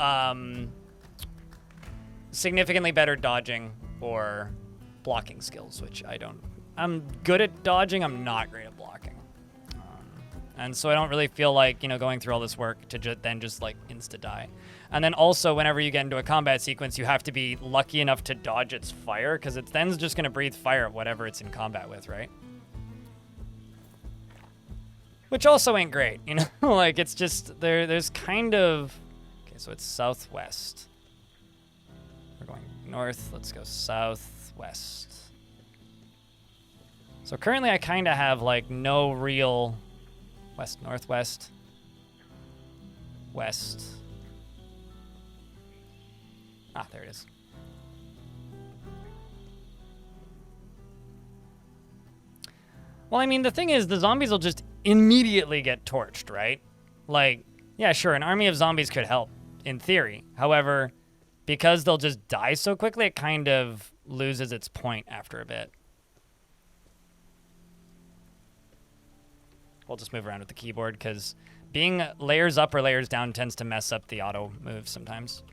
significantly better dodging or blocking skills, which I don't. I'm good at dodging, I'm not great at blocking. And so I don't really feel like, you know, going through all this work to then just like insta-die. And then also, whenever you get into a combat sequence, you have to be lucky enough to dodge its fire, because it's then just going to breathe fire at whatever it's in combat with, right? Which also ain't great, you know? Like, it's just, there's kind of... Okay, so it's southwest. We're going north. Let's go southwest. So currently I kind of have, like, no real... West, northwest. West. Ah, there it is. Well, I mean, the thing is, the zombies will just immediately get torched, right? Like, yeah, sure, an army of zombies could help, in theory. However, because they'll just die so quickly, it kind of loses its point after a bit. We'll just move around with the keyboard, because being layers up or layers down tends to mess up the auto moves sometimes.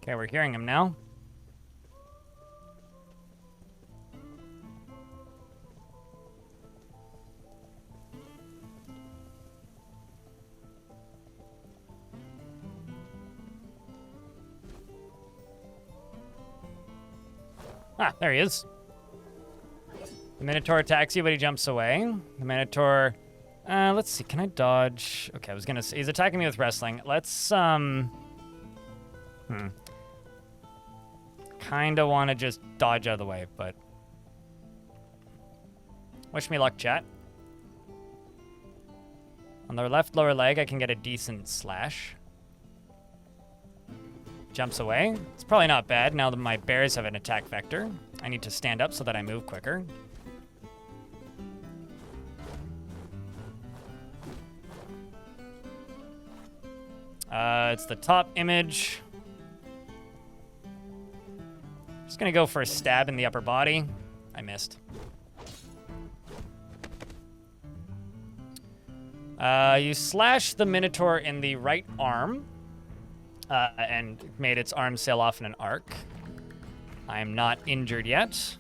Okay, we're hearing him now. Ah, there he is. The Minotaur attacks you, but he jumps away. The Minotaur... let's see, can I dodge? Okay, I was gonna say, he's attacking me with wrestling. Let's, Kinda wanna just dodge out of the way, but... Wish me luck, chat. On the left lower leg, I can get a decent slash. Jumps away. It's probably not bad now that my bears have an attack vector. I need to stand up so that I move quicker. It's the top image. Just gonna go for a stab in the upper body. I missed. You slash the Minotaur in the right arm. And made its arm sail off in an arc. I am not injured yet.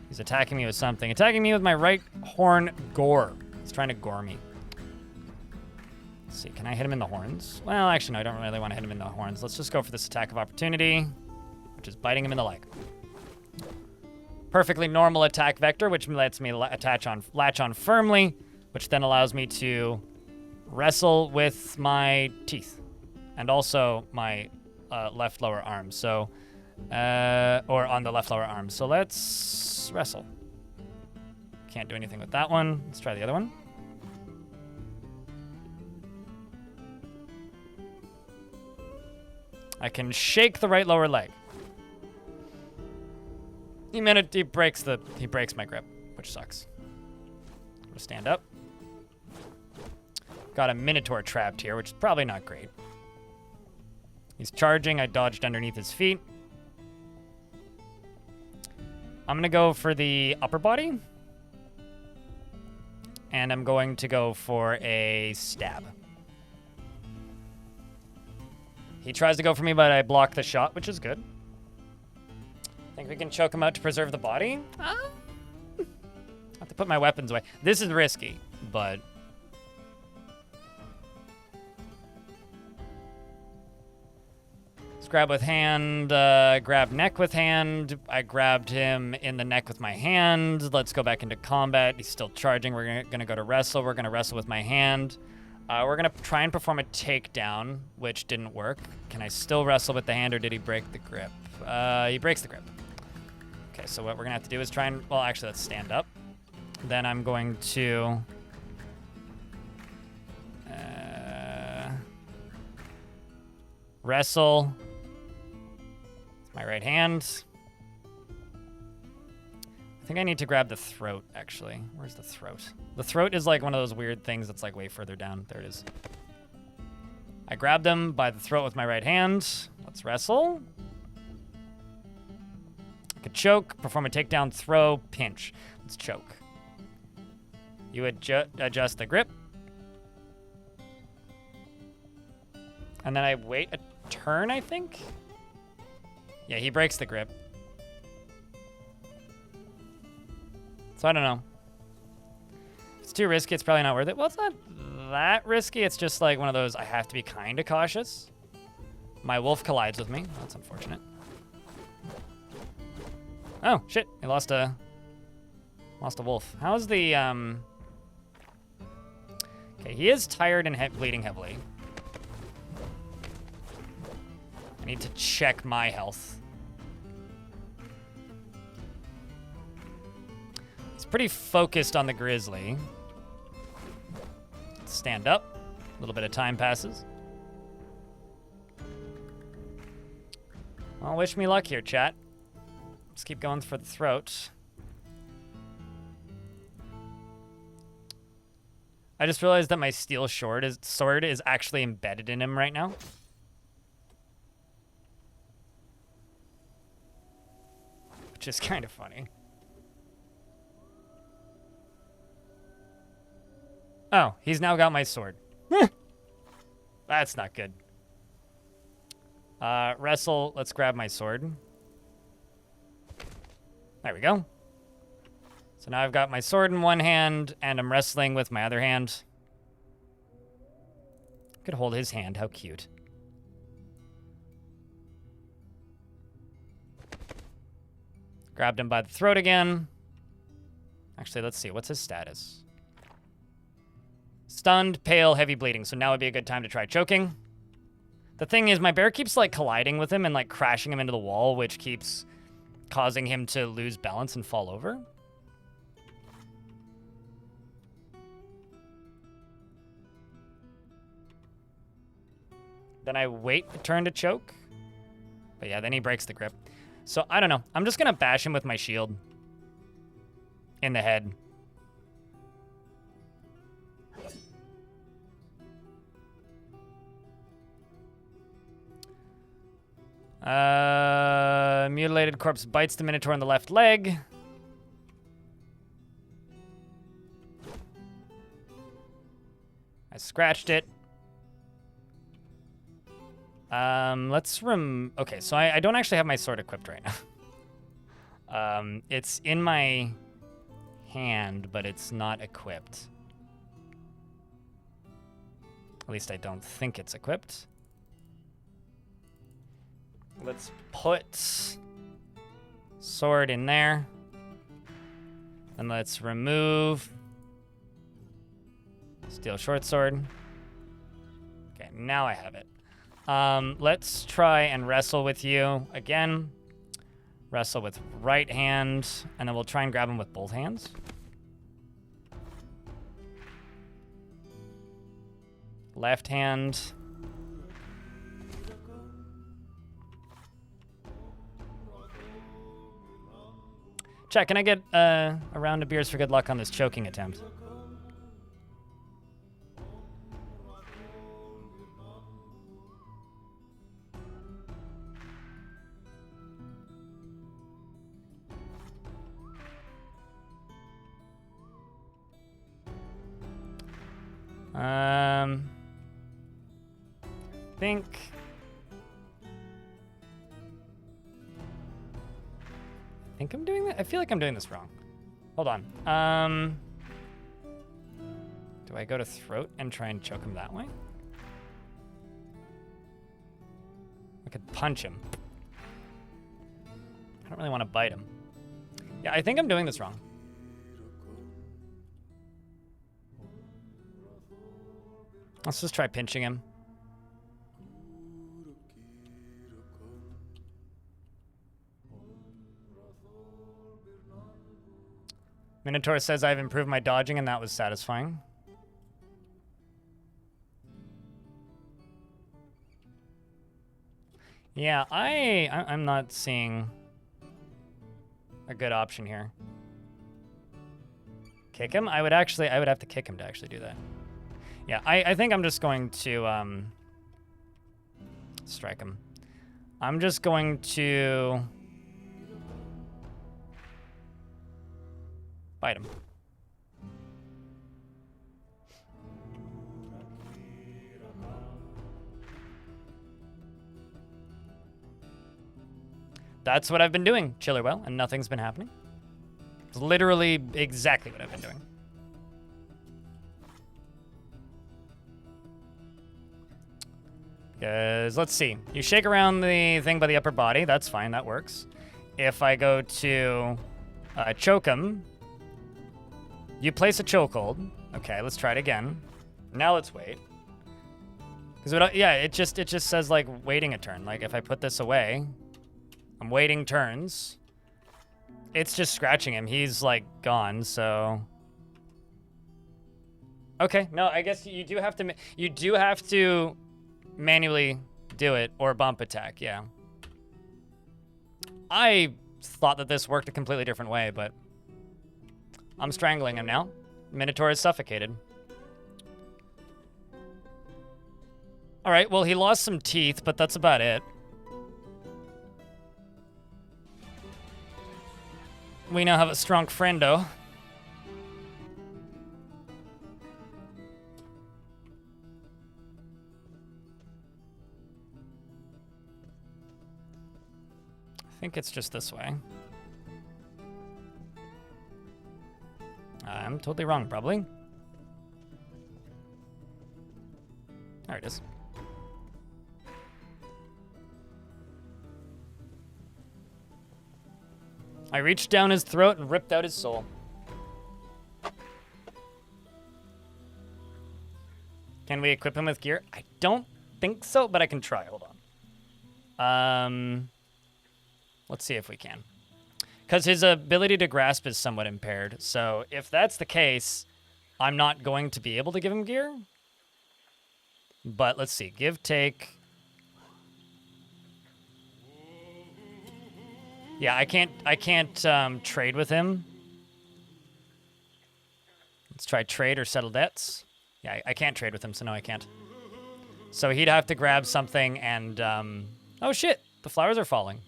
He's attacking me with something. Attacking me with my right horn gore. He's trying to gore me. Let's see, can I hit him in the horns? Well, actually, no, I don't really want to hit him in the horns. Let's just go for this attack of opportunity, which is biting him in the leg. Perfectly normal attack vector, which lets me latch on firmly, which then allows me to wrestle with my teeth and also my left lower arm. So, or on the left lower arm. So let's wrestle. Can't do anything with that one. Let's try the other one. I can shake the right lower leg. He breaks my grip, which sucks. I'm gonna stand up. Got a Minotaur trapped here, which is probably not great. He's charging. I dodged underneath his feet. I'm going to go for the upper body. And I'm going to go for a stab. He tries to go for me, but I block the shot, which is good. Think we can choke him out to preserve the body? I have to put my weapons away. This is risky, but... Let's grab with hand, grab neck with hand. I grabbed him in the neck with my hand. Let's go back into combat. He's still charging. We're gonna go to wrestle. We're gonna wrestle with my hand. We're gonna try and perform a takedown, which didn't work. Can I still wrestle with the hand, or did he break the grip? He breaks the grip. Okay, so what we're gonna have to do is try and, well, actually, let's stand up. Then I'm going to wrestle with my right hand. I think I need to grab the throat, actually. Where's the throat? The throat is like one of those weird things that's like way further down. There it is. I grabbed him by the throat with my right hand. Let's wrestle. I could choke, perform a takedown, throw, pinch. Let's choke. You adjust the grip. And then I wait a turn, I think? Yeah, he breaks the grip. So I don't know. If it's too risky, it's probably not worth it. Well, it's not that risky. It's just like one of those, I have to be kind of cautious. My wolf collides with me. That's unfortunate. Oh, shit. I lost a wolf. How's the, Okay, he is tired and bleeding heavily. I need to check my health. He's pretty focused on the Grizzly. Stand up. A little bit of time passes. Well, wish me luck here, chat. Let's keep going for the throat. I just realized that my steel sword is actually embedded in him right now. Which is kind of funny. Oh, he's now got my sword. That's not good. Wrestle, let's grab my sword. There we go. So now I've got my sword in one hand, and I'm wrestling with my other hand. Could hold his hand, how cute. Grabbed him by the throat again. Actually, let's see, what's his status? Stunned, pale, heavy bleeding, so now would be a good time to try choking. The thing is, my bear keeps, like, colliding with him and, like, crashing him into the wall, which keeps causing him to lose balance and fall over. Then I wait a turn to choke. But yeah, then he breaks the grip. So, I don't know. I'm just gonna bash him with my shield. In the head. Mutilated corpse bites the Minotaur in the left leg. I scratched it. Okay, so I don't actually have my sword equipped right now. It's in my hand, but it's not equipped. At least I don't think it's equipped. Let's put sword in there. And let's remove steel short sword. Okay, now I have it. Let's try and wrestle with you again. Wrestle with right hand, and then we'll try and grab him with both hands. Left hand. Chat, can I get a round of beers for good luck on this choking attempt? I think I'm doing that. I feel like I'm doing this wrong. Hold on. Do I go to throat and try and choke him that way? I could punch him. I don't really want to bite him. Yeah, I think I'm doing this wrong. Let's just try pinching him. Minotaur says I've improved my dodging, and that was satisfying. Yeah, I'm not seeing a good option here. Kick him? I would have to kick him to actually do that. Yeah, I think I'm just going to strike him. I'm just going to bite him. That's what I've been doing, Chillerwell, and nothing's been happening. It's literally exactly what I've been doing. Because, let's see. You shake around the thing by the upper body. That's fine. That works. If I go to choke him, you place a chokehold. Okay, let's try it again. Now let's wait. Because, yeah, it just says, like, waiting a turn. Like, if I put this away, I'm waiting turns. It's just scratching him. He's, like, gone, so... Okay, no, I guess you do have to manually do it or bump attack, yeah. I thought that this worked a completely different way, but I'm strangling him now. Minotaur is suffocated. All right, well, he lost some teeth, but that's about it. We now have a strong friendo. I think it's just this way. I'm totally wrong, probably. There it is. I reached down his throat and ripped out his soul. Can we equip him with gear? I don't think so, but I can try. Hold on. Let's see if we can. Because his ability to grasp is somewhat impaired. So if that's the case, I'm not going to be able to give him gear. But let's see. Give, take. Yeah, I can't trade with him. Let's try trade or settle debts. Yeah, I can't trade with him, so no, I can't. So he'd have to grab something and, oh shit, the flowers are falling.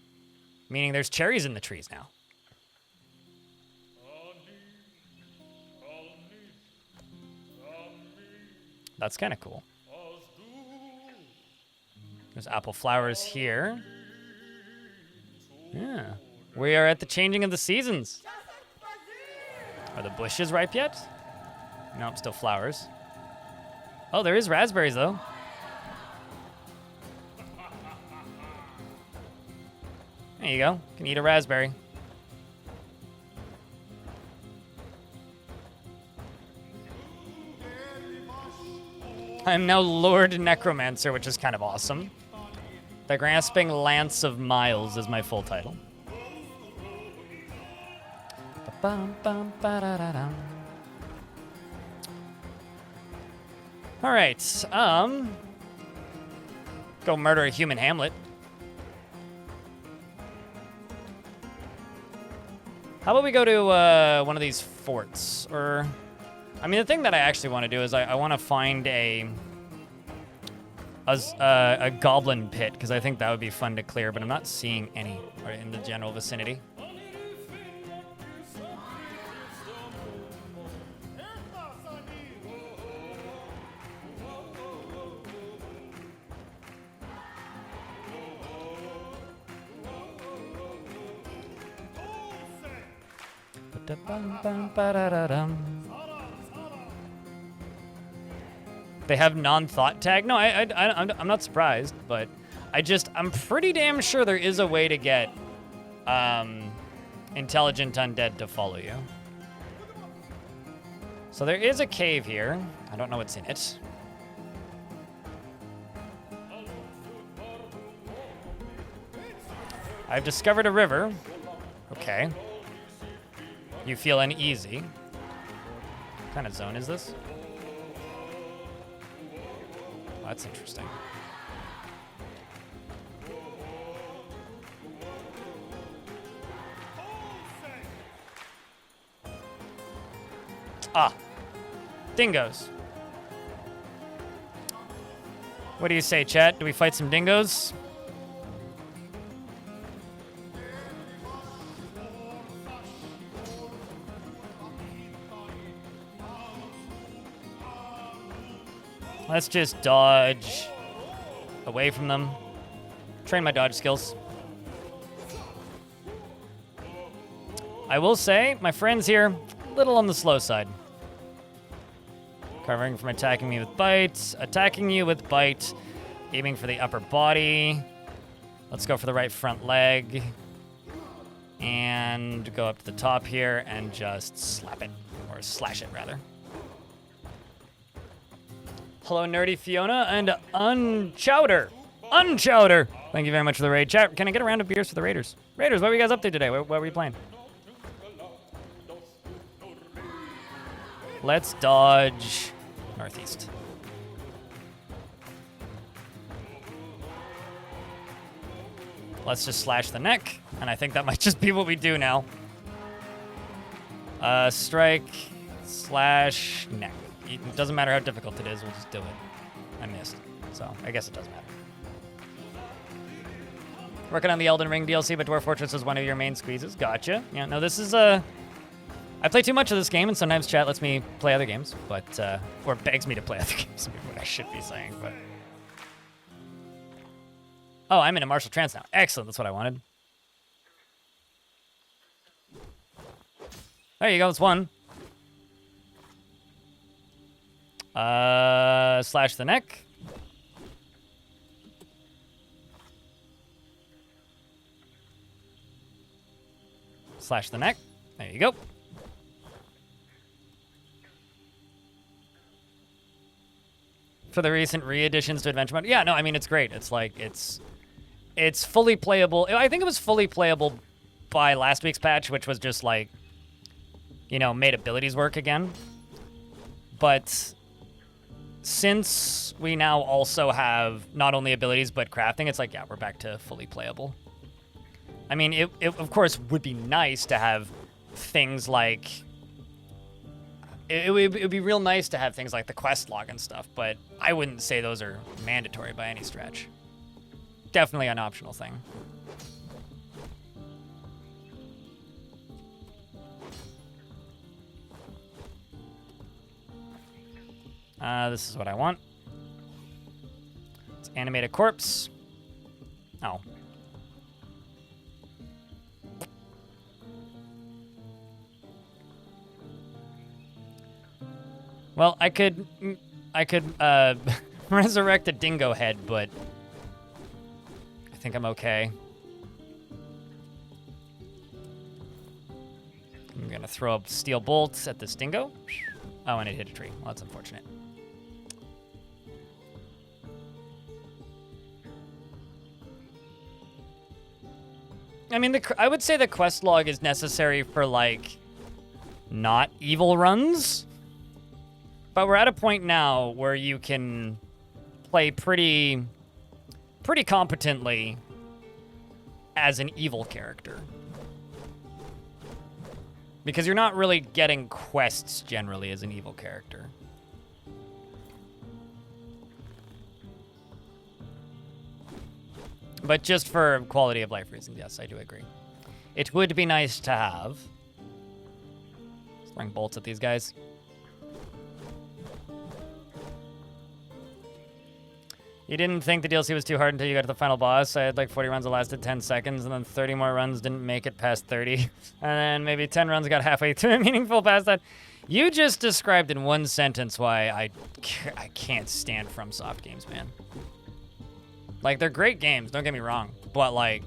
Meaning there's cherries in the trees now. That's kind of cool. There's apple flowers here. Yeah. We are at the changing of the seasons. Are the bushes ripe yet? Nope, still flowers. Oh, there is raspberries, though. There you go. You can eat a raspberry. I'm now Lord Necromancer, which is kind of awesome. The Grasping Lance of Miles is my full title. All right, go murder a human Hamlet. How about we go to one of these forts? Or, I mean, the thing that I actually want to do is I want to find a goblin pit, because I think that would be fun to clear, but I'm not seeing any in the general vicinity. They have non-thought tag? No, I'm not surprised, but I'm pretty damn sure there is a way to get intelligent undead to follow you. So there is a cave here. I don't know what's in it. I've discovered a river. Okay. You feel uneasy. What kind of zone is this? Oh, that's interesting. Ah. Dingoes. What do you say, chat? Do we fight some dingoes? Let's just dodge away from them. Train my dodge skills. I will say, my friend's here, a little on the slow side. Covering from attacking me with bite, attacking you with bite. Aiming for the upper body. Let's go for the right front leg. And go up to the top here and just slap it. Or slash it, rather. Hello, Nerdy Fiona and Unchowder. Unchowder! Thank you very much for the raid. Chat, can I get a round of beers for the Raiders? Raiders, what were you guys up to today? What were you playing? Let's dodge northeast. Let's just slash the neck, and I think that might just be what we do now. Strike, slash, neck. It doesn't matter how difficult it is, we'll just do it. I missed, so I guess it does matter. Working on the Elden Ring DLC, but Dwarf Fortress is one of your main squeezes. Gotcha. Yeah, no, this is I play too much of this game, and sometimes chat lets me play other games, but or begs me to play other games. What I should be saying, but oh, I'm in a martial trance now. Excellent. That's what I wanted. There you go. It's one. Slash the neck. Slash the neck. There you go. For the recent re-additions to Adventure Mode. Yeah, no, I mean, it's great. It's like, it's fully playable. I think it was fully playable by last week's patch, which was just like, you know, made abilities work again. But since we now also have not only abilities, but crafting, it's like, yeah, we're back to fully playable. I mean, it of course would be nice to have things like, it would be real nice to have things like the quest log and stuff, but I wouldn't say those are mandatory by any stretch. Definitely an optional thing. This is what I want. Let's animate a corpse. Oh. Well, I could resurrect a dingo head, but I think I'm okay. I'm gonna throw up steel bolts at this dingo. Oh, and it hit a tree. Well, that's unfortunate. I mean, I would say the quest log is necessary for, like, not evil runs. But we're at a point now where you can play pretty competently as an evil character. Because you're not really getting quests generally as an evil character. But just for quality of life reasons, yes, I do agree. It would be nice to have. Throwing bolts at these guys. You didn't think the DLC was too hard until you got to the final boss. I had like 40 runs that lasted 10 seconds, and then 30 more runs didn't make it past 30. And then maybe 10 runs got halfway through meaningful past that. You just described in one sentence why I can't stand FromSoft games, man. Like, they're great games, don't get me wrong. But, like,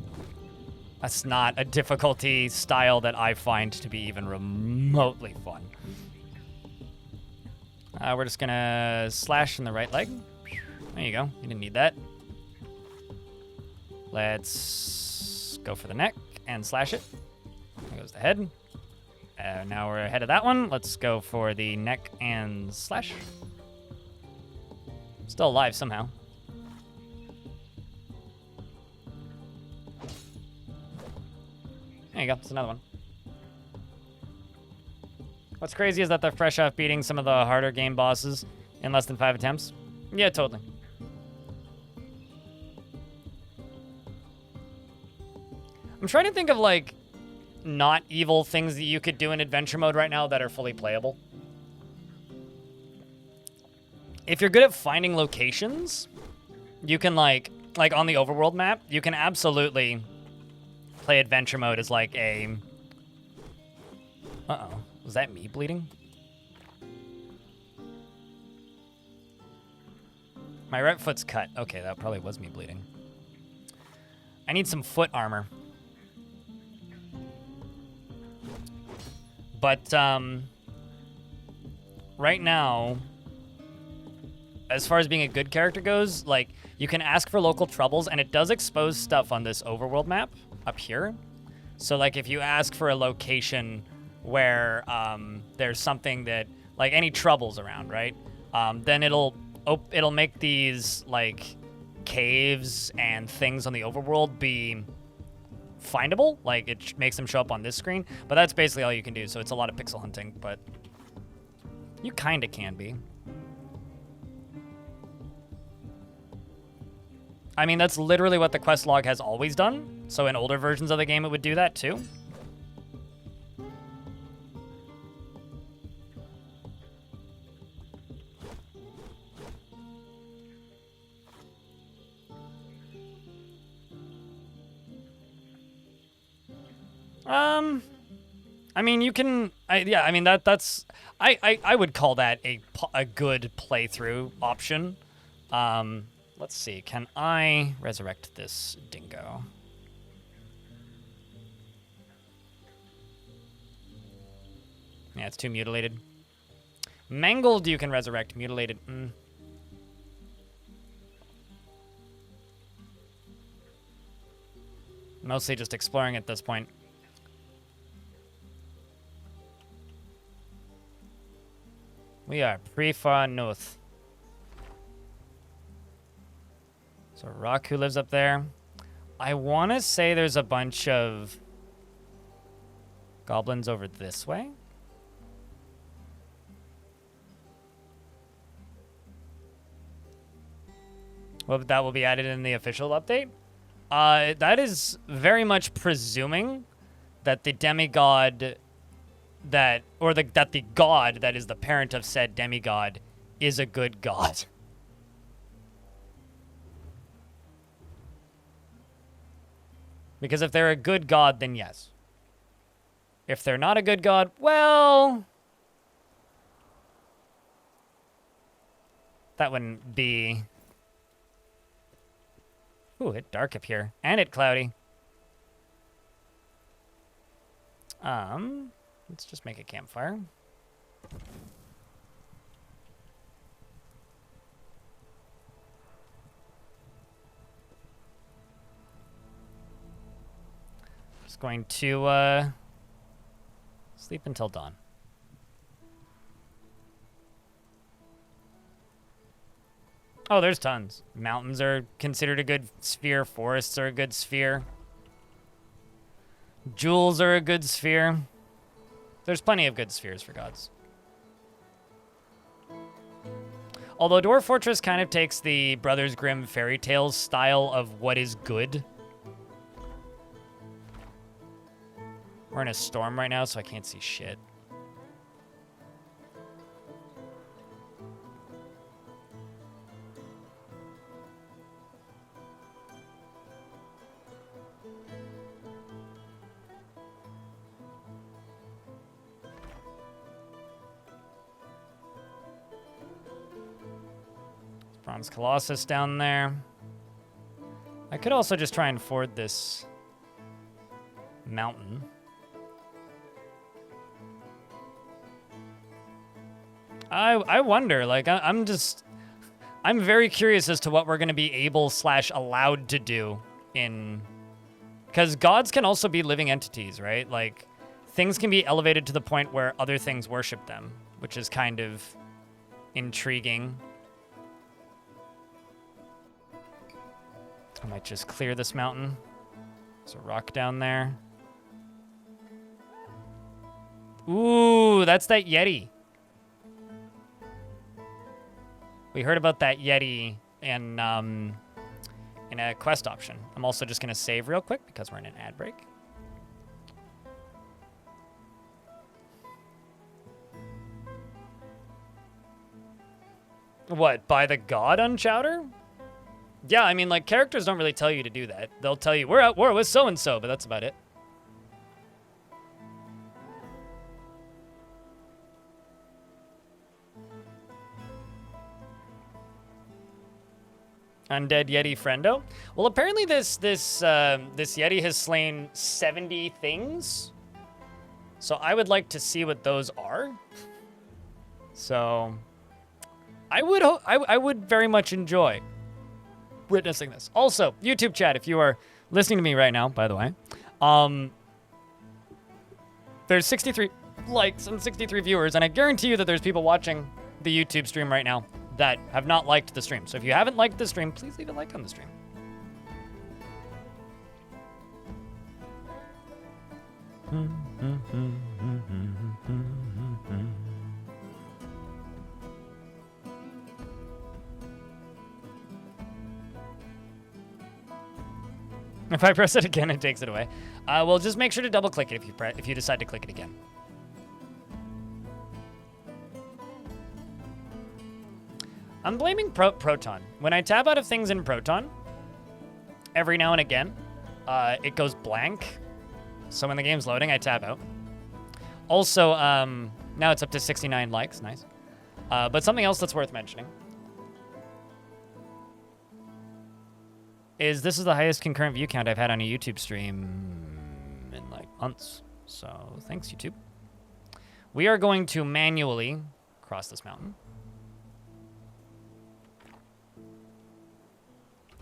that's not a difficulty style that I find to be even remotely fun. We're just gonna slash in the right leg. There you go. You didn't need that. Let's go for the neck and slash it. There goes the head. Now we're ahead of that one. Let's go for the neck and slash. Still alive somehow. There you go. It's another one. What's crazy is that they're fresh off beating some of the harder game bosses in less than 5 attempts. Yeah, totally. I'm trying to think of, like, not evil things that you could do in adventure mode right now that are fully playable. If you're good at finding locations, you can, like on the overworld map, you can absolutely play adventure mode as, like, a... Uh-oh. Was that me bleeding? My right foot's cut. Okay, that probably was me bleeding. I need some foot armor. But, right now, as far as being a good character goes, like, you can ask for local troubles, and it does expose stuff on this overworld map up here. So, like, if you ask for a location where there's something that, like, any troubles around, right? Then it'll make these, like, caves and things on the overworld be findable. Like, it makes them show up on this screen. But that's basically all you can do, so it's a lot of pixel hunting, but you kind of can be. I mean, that's literally what the quest log has always done. So in older versions of the game, it would do that too. I mean, you can, yeah, I mean, that's, I would call that a good playthrough option. Let's see, can I resurrect this dingo? Yeah, it's too mutilated. Mangled you can resurrect, mutilated, Mostly just exploring at this point. We are pretty far north. So Raku lives up there. I want to say there's a bunch of goblins over this way. Well, that will be added in the official update. That is very much presuming that the demigod that the god that is the parent of said demigod is a good god. Because if they're a good god, then yes. If they're not a good god, well, that wouldn't be... Ooh, it's dark up here. And it's cloudy. Let's just make a campfire. Just going to sleep until dawn. Oh, there's tons. Mountains are considered a good sphere. Forests are a good sphere. Jewels are a good sphere. There's plenty of good spheres for gods. Although Dwarf Fortress kind of takes the Brothers Grimm fairy tales style of what is good. We're in a storm right now, so I can't see shit. Bronze Colossus down there. I could also just try and ford this mountain. I wonder, like, I'm very curious as to what we're going to be able / allowed to do in... Because gods can also be living entities, right? Like, things can be elevated to the point where other things worship them, which is kind of intriguing. I might just clear this mountain. There's a rock down there. Ooh, that's that Yeti. We heard about that Yeti in a quest option. I'm also just going to save real quick because we're in an ad break. What, by the god on Chowder? Yeah, I mean, like, characters don't really tell you to do that. They'll tell you, we're at war with so-and-so, but that's about it. Undead Yeti friendo. Well, apparently this Yeti has slain 70 things. So I would like to see what those are. So I would very much enjoy witnessing this. Also, YouTube chat, if you are listening to me right now, by the way, there's 63 likes and 63 viewers, and I guarantee you that there's people watching the YouTube stream right now that have not liked the stream. So if you haven't liked the stream, please leave a like on the stream. If I press it again, it takes it away. Well, just make sure to double click it if you decide to click it again. I'm blaming Proton. When I tab out of things in Proton, every now and again, it goes blank. So when the game's loading, I tab out. Also, now it's up to 69 likes. Nice. But something else that's worth mentioning is this is the highest concurrent view count I've had on a YouTube stream in like months. So thanks, YouTube. We are going to manually cross this mountain.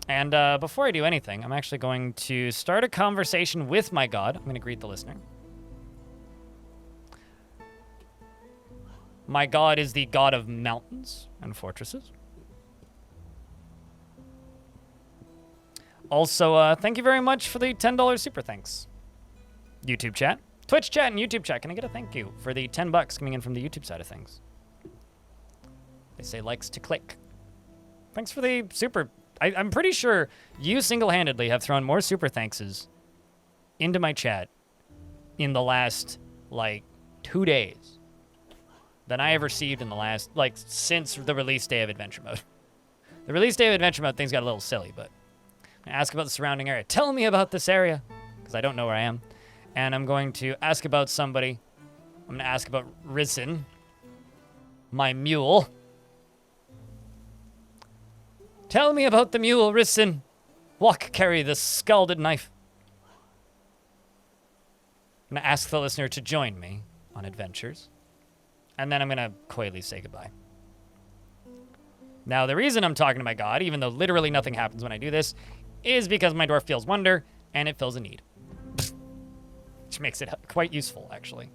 And before I do anything, I'm actually going to start a conversation with my god. I'm going to greet the listener. My god is the god of mountains and fortresses. Also, thank you very much for the $10 super thanks. YouTube chat. Twitch chat and YouTube chat. Can I get a thank you for the 10 bucks coming in from the YouTube side of things? They say likes to click. Thanks for the super. I'm pretty sure you single-handedly have thrown more super thankses into my chat in the last, like, 2 days than I have received in the last, like, since the release day of Adventure Mode. The release day of Adventure Mode, things got a little silly, but I'm gonna ask about the surrounding area. Tell me about this area, because I don't know where I am. And I'm going to ask about somebody. I'm gonna ask about Risen, my mule. Tell me about the mule, Risen. Walk, carry the scalded knife. I'm gonna ask the listener to join me on adventures. And then I'm gonna coyly say goodbye. Now, the reason I'm talking to my god, even though literally nothing happens when I do this, is because my dwarf feels wonder, and it fills a need. Which makes it quite useful, actually.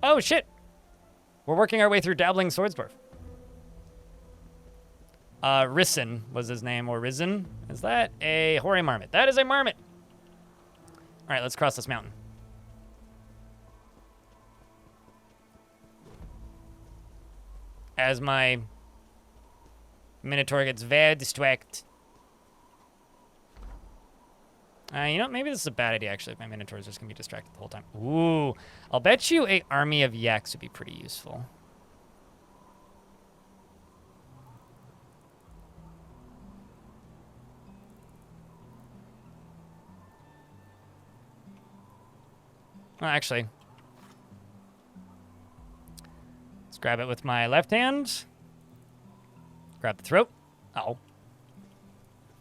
Oh, shit! We're working our way through Dabbling Swordsdwarf. Risen was his name, or Risen. Is that a hoary marmot? That is a marmot! Alright, let's cross this mountain. As my Minotaur gets very distracted. You know, maybe this is a bad idea, actually, if my Minotaur is just going to be distracted the whole time. Ooh, I'll bet you a army of yaks would be pretty useful. Well, actually, let's grab it with my left hand. Grab the throat. Oh.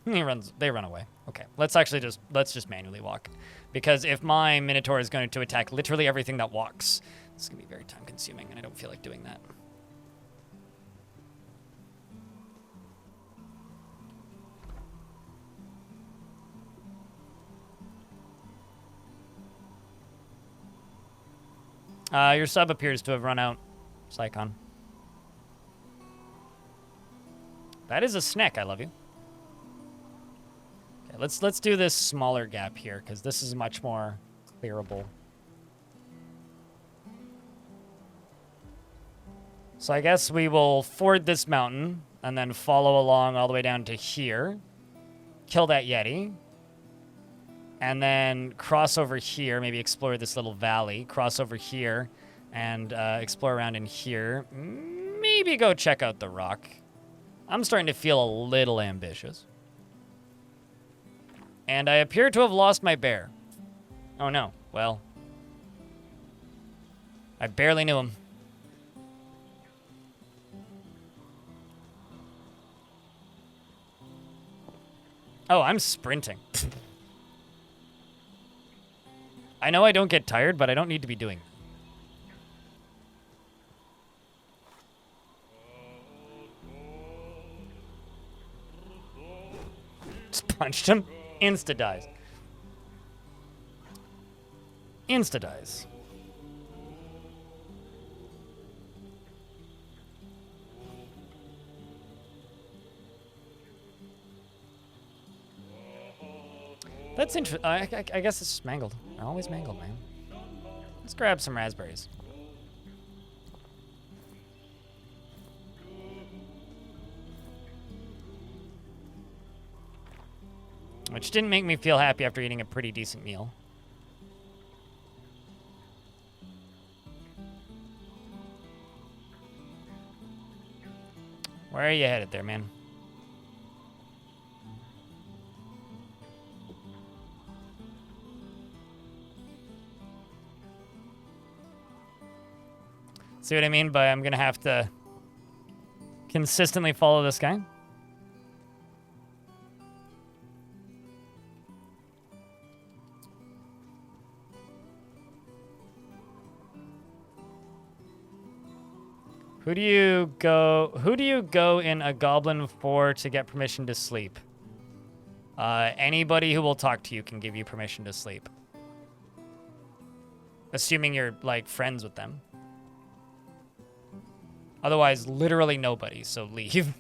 They run away. Okay, let's just manually walk. Because if my Minotaur is going to attack literally everything that walks, it's going to be very time consuming, and I don't feel like doing that. Your sub appears to have run out, Psychon. That is a snack, I love you. Okay, let's do this smaller gap here, because this is much more clearable. So I guess we will ford this mountain, and then follow along all the way down to here. Kill that Yeti. And then cross over here, maybe explore this little valley. Cross over here and explore around in here. Maybe go check out the rock. I'm starting to feel a little ambitious. And I appear to have lost my bear. Oh no, well. I barely knew him. Oh, I'm sprinting. I know I don't get tired, but I don't need to be doing. Just punched him. Insta dies. Insta dies. That's interesting. I guess it's just mangled. They're always mangled, man. Let's grab some raspberries. Which didn't make me feel happy after eating a pretty decent meal. Where are you headed there, man? See what I mean by I'm gonna have to consistently follow this guy? Who do you go in a goblin for to get permission to sleep? Anybody who will talk to you can give you permission to sleep. Assuming you're like friends with them. Otherwise, literally nobody, so leave.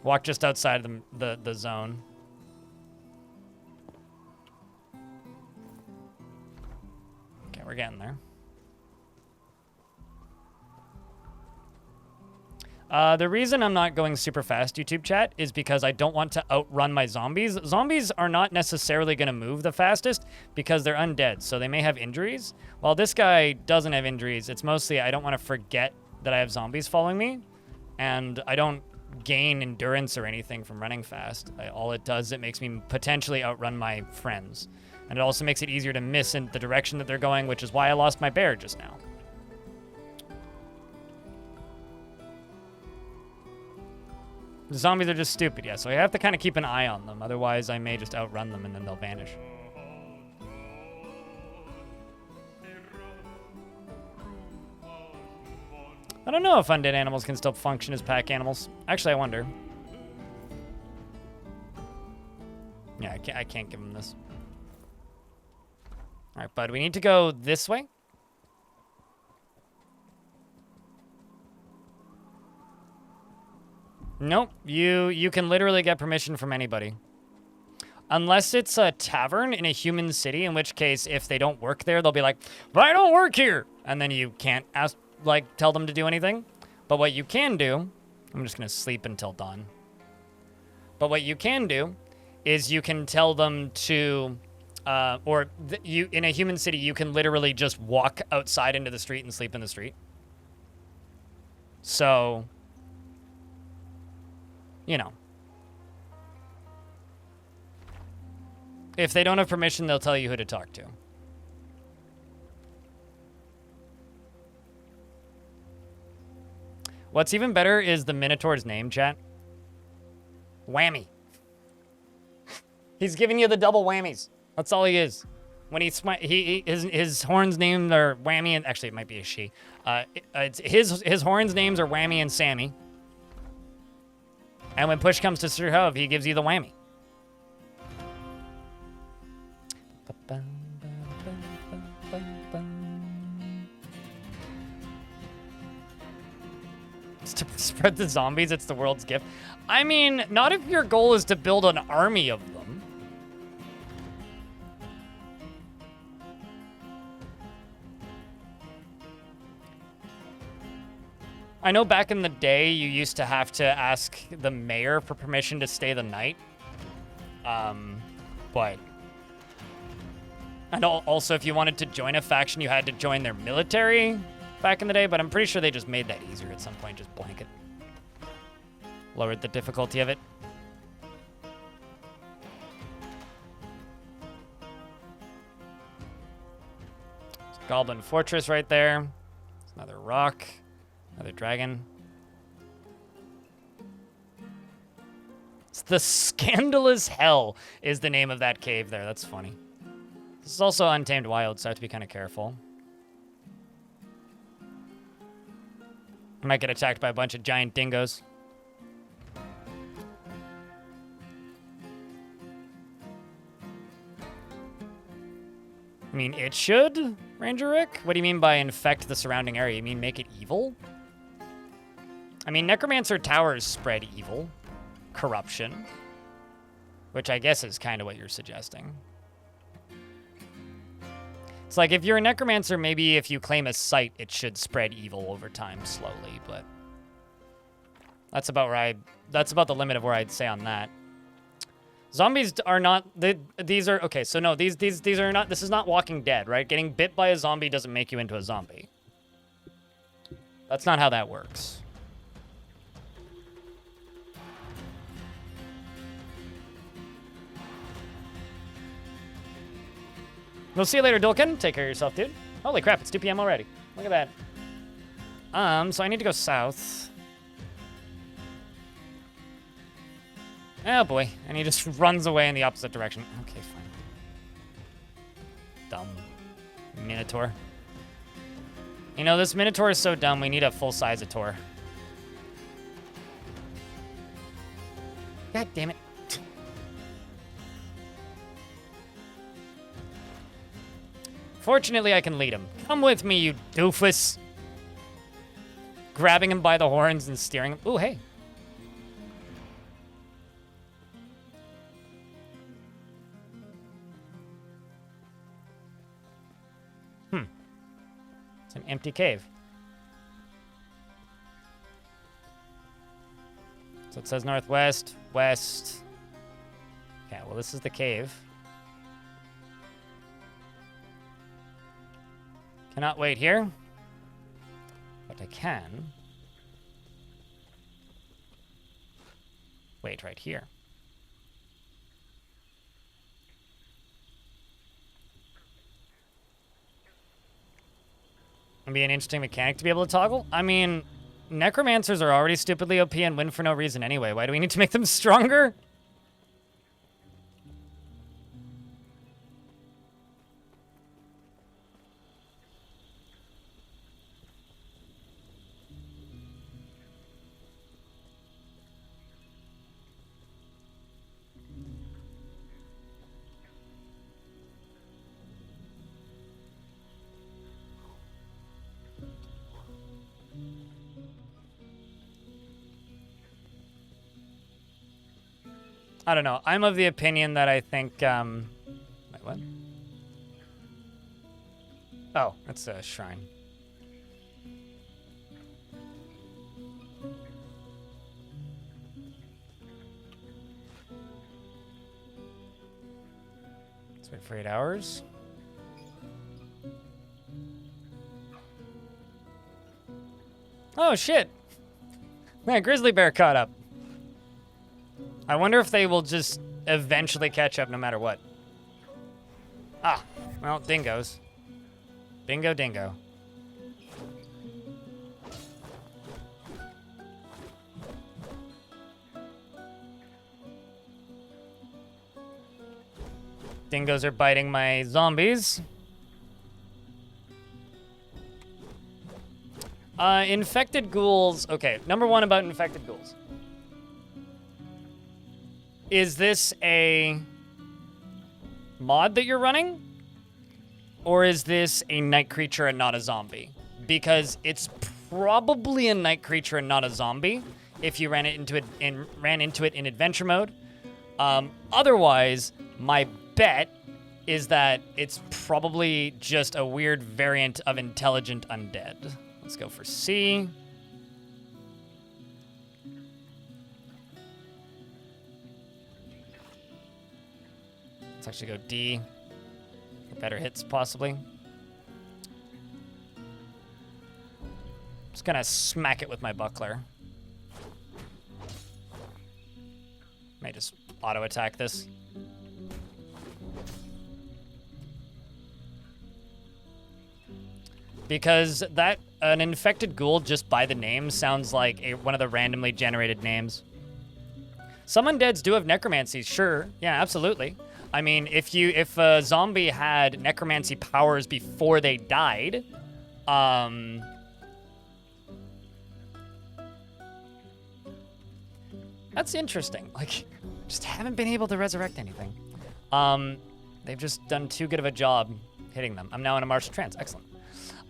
Walk just outside of the zone. Okay, we're getting there. The reason I'm not going super fast, YouTube chat, is because I don't want to outrun my zombies. Zombies are not necessarily going to move the fastest because they're undead, so they may have injuries. While this guy doesn't have injuries, it's mostly I don't want to forget that I have zombies following me, and I don't gain endurance or anything from running fast. All it does, it makes me potentially outrun my friends. And it also makes it easier to miss in the direction that they're going, which is why I lost my bear just now. The zombies are just stupid, yeah, so I have to kind of keep an eye on them. Otherwise, I may just outrun them and then they'll vanish. I don't know if undead animals can still function as pack animals. Actually, I wonder. Yeah, I can't give them this. All right, bud, we need to go this way. Nope, you can literally get permission from anybody. Unless it's a tavern in a human city, in which case, if they don't work there, they'll be like, but I don't work here! And then you can't ask, like, tell them to do anything. But what you can do, I'm just gonna sleep until dawn. But what you can do is you can tell them to, in a human city, you can literally just walk outside into the street and sleep in the street. So, you know. If they don't have permission, they'll tell you who to talk to. What's even better is the Minotaur's name, chat. Whammy. He's giving you the double whammies. That's all he is. When his horns named are Whammy, and actually it might be a she. It's his horns names are Whammy and Sammy. And when push comes to shove, he gives you the whammy. To spread the zombies, it's the world's gift. I mean, not if your goal is to build an army of them. I know back in the day, you used to have to ask the mayor for permission to stay the night. But... And also, if you wanted to join a faction, you had to join their military back in the day, but I'm pretty sure they just made that easier at some point, just blanket. Lowered the difficulty of it. There's a Goblin Fortress right there. There's another rock. Another dragon. The Scandalous Hell is the name of that cave there. That's funny. This is also Untamed Wild, so I have to be kind of careful. I might get attacked by a bunch of giant dingoes. I mean, it should, Ranger Rick? What do you mean by infect the surrounding area? You mean make it evil? I mean, Necromancer towers spread evil. Corruption. Which I guess is kind of what you're suggesting. It's like, if you're a Necromancer, maybe if you claim a site, it should spread evil over time slowly, but... That's about where that's about the limit of where I'd say on that. Zombies are not... These are... Okay, so no, these are not... This is not Walking Dead, right? Getting bit by a zombie doesn't make you into a zombie. That's not how that works. We'll see you later, Dulkin. Take care of yourself, dude. Holy crap, it's 2 p.m. already. Look at that. So I need to go south. Oh boy, and he just runs away in the opposite direction. Okay, fine. Dumb Minotaur. You know, this Minotaur is so dumb, we need a full-size Ator. God damn it. Fortunately, I can lead him. Come with me, you doofus. Grabbing him by the horns and steering him. Ooh, hey. It's an empty cave. So it says northwest, west. Okay, well, this is the cave. Cannot wait here, but I can wait right here. It'd be an interesting mechanic to be able to toggle. I mean, Necromancers are already stupidly OP and win for no reason anyway. Why do we need to make them stronger? I don't know. I'm of the opinion that I think, wait, what? Oh, that's a shrine. Let's wait for 8 hours. Oh, shit. Man, Grizzly Bear caught up. I wonder if they will just eventually catch up no matter what. Ah, well, dingoes. Bingo dingo. Dingoes are biting my zombies. Infected ghouls. Okay, number one about infected ghouls. Is this a mod that you're running? Or is this a night creature and not a zombie? Because it's probably a night creature and not a zombie if you ran into it in adventure mode. Otherwise, my bet is that it's probably just a weird variant of intelligent undead. Let's go for C. Let's actually go D. For better hits, possibly. Just gonna smack it with my buckler. May just auto attack this. Because that an infected ghoul just by the name sounds like one of the randomly generated names. Some undeads do have necromancy, sure. Yeah, absolutely. I mean, if a zombie had necromancy powers before they died, that's interesting. Like, just haven't been able to resurrect anything. They've just done too good of a job hitting them. I'm now in a martial trance. Excellent.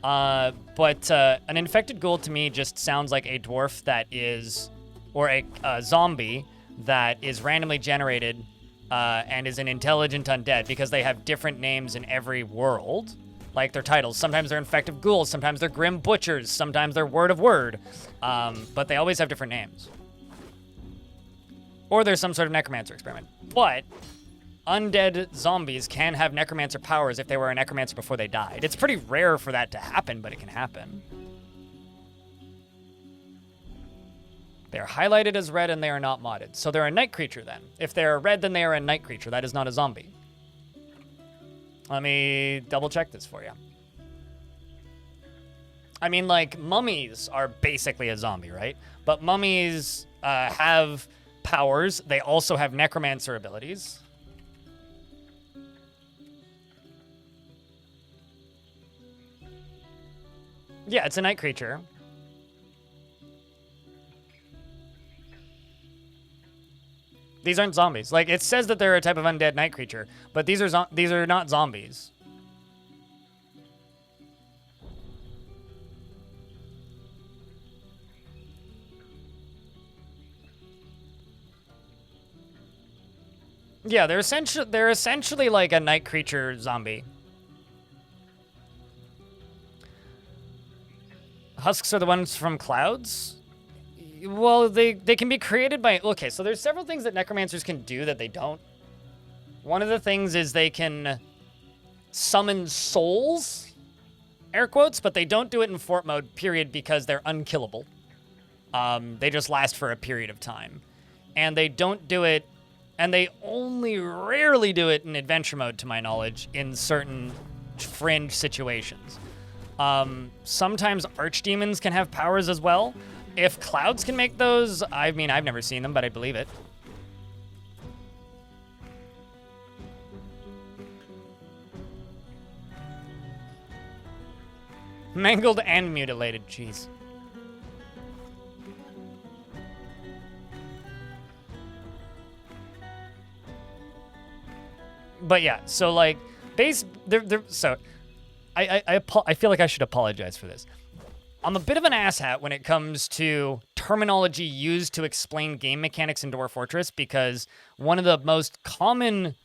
But an infected ghoul to me just sounds like a dwarf that is, or a zombie that is randomly generated and is an intelligent undead, because they have different names in every world, like their titles. Sometimes they're infected ghouls, sometimes they're grim butchers, sometimes they're word of word, but they always have different names. Or there's some sort of necromancer experiment. But undead zombies can have necromancer powers if they were a necromancer before they died. It's pretty rare for that to happen, but it can happen. They are highlighted as red and they are not modded. So they're a night creature then. If they're red, then they are a night creature. That is not a zombie. Let me double check this for you. I mean, like, mummies are basically a zombie, right? But mummies have powers. They also have necromancer abilities. Yeah, it's a night creature. These aren't zombies. Like, it says that they're a type of undead night creature, but these are not zombies. Yeah, they're essentially like a night creature zombie. Husks are the ones from clouds? Well, they can be created by... Okay, so there's several things that necromancers can do that they don't. One of the things is they can summon souls, air quotes, but they don't do it in fort mode, period, because they're unkillable. They just last for a period of time. And they don't do it... And they only rarely do it in adventure mode, to my knowledge, in certain fringe situations. Sometimes archdemons can have powers as well. If clouds can make those, I mean, I've never seen them, but I believe it. Mangled and mutilated, jeez. But yeah, so like, so I feel like I should apologize for this. I'm a bit of an asshat when it comes to terminology used to explain game mechanics in Dwarf Fortress, because one of the most common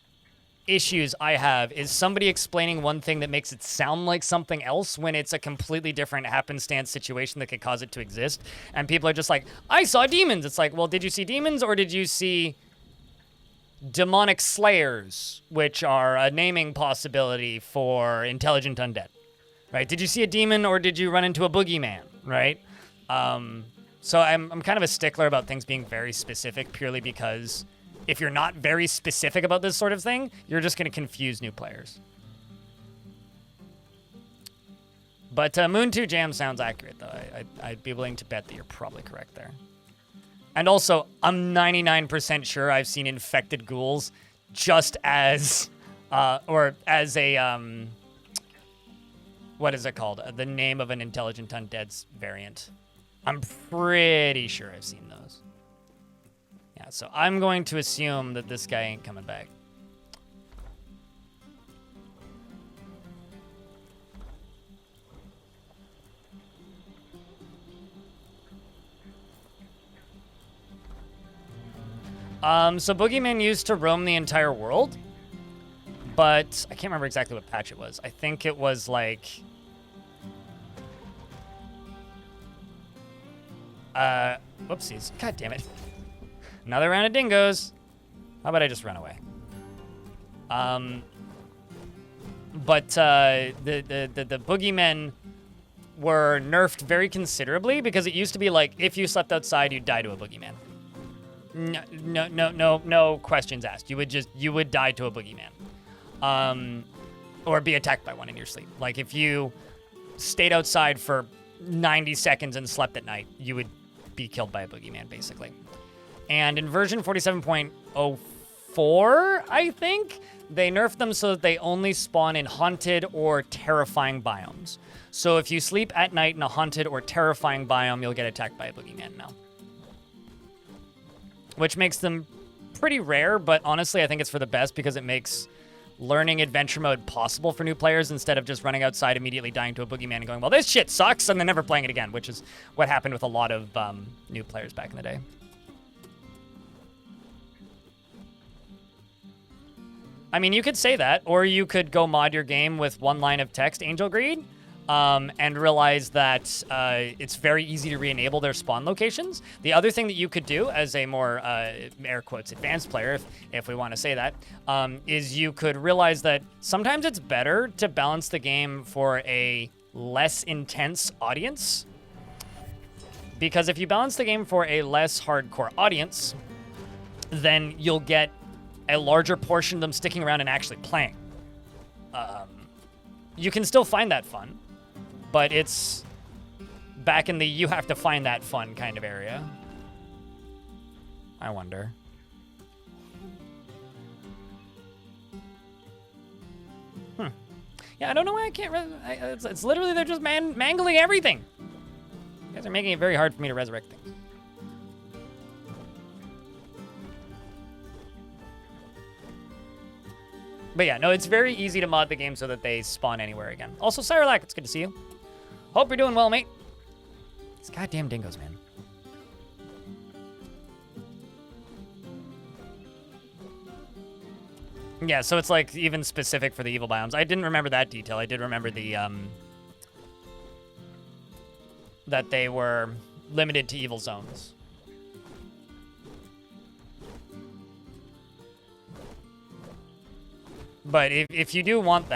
issues I have is somebody explaining one thing that makes it sound like something else when it's a completely different happenstance situation that could cause it to exist. And people are just like, I saw demons. It's like, well, did you see demons or did you see demonic slayers, which are a naming possibility for intelligent undead, right? Did you see a demon or did you run into a boogeyman, right? So I'm kind of a stickler about things being very specific, purely because if you're not very specific about this sort of thing, you're just going to confuse new players. But Moon 2 Jam sounds accurate, though. I'd be willing to bet that you're probably correct there. And also, I'm 99% sure I've seen infected ghouls just as, or as a, what is it called? The name of an intelligent undead's variant. I'm pretty sure I've seen those. Yeah, so I'm going to assume that this guy ain't coming back. So Boogeyman used to roam the entire world, but I can't remember exactly what patch it was. I think it was like... whoopsies. God damn it. Another round of dingoes. How about I just run away? But the Boogeymen were nerfed very considerably, because it used to be like, if you slept outside, you'd die to a Boogeyman. No questions asked. You would die to a boogeyman, or be attacked by one in your sleep. Like if you stayed outside for 90 seconds and slept at night, you would be killed by a boogeyman, basically. And in version 47.04, I think, they nerfed them so that they only spawn in haunted or terrifying biomes. So if you sleep at night in a haunted or terrifying biome, you'll get attacked by a boogeyman now. Which makes them pretty rare, but honestly, I think it's for the best because it makes learning adventure mode possible for new players instead of just running outside, immediately dying to a boogeyman and going, well, this shit sucks, and then never playing it again, which is what happened with a lot of new players back in the day. I mean, you could say that, or you could go mod your game with one line of text, Angel Greed, and realize that it's very easy to re-enable their spawn locations. The other thing that you could do as a more, air quotes, advanced player, if we want to say that, is you could realize that sometimes it's better to balance the game for a less intense audience. Because if you balance the game for a less hardcore audience, then you'll get a larger portion of them sticking around and actually playing. You can still find that fun, but it's back in the you have to find that fun kind of area. I wonder. Yeah, I don't know why I can't... It's literally they're just mangling everything. You guys are making it very hard for me to resurrect things. But yeah, no, it's very easy to mod the game so that they spawn anywhere again. Also, Cyrolac, it's good to see you. Hope you're doing well, mate. These goddamn dingoes, man. Yeah, so it's like even specific for the evil biomes. I didn't remember that detail. I did remember the, that they were limited to evil zones. But if you do want that,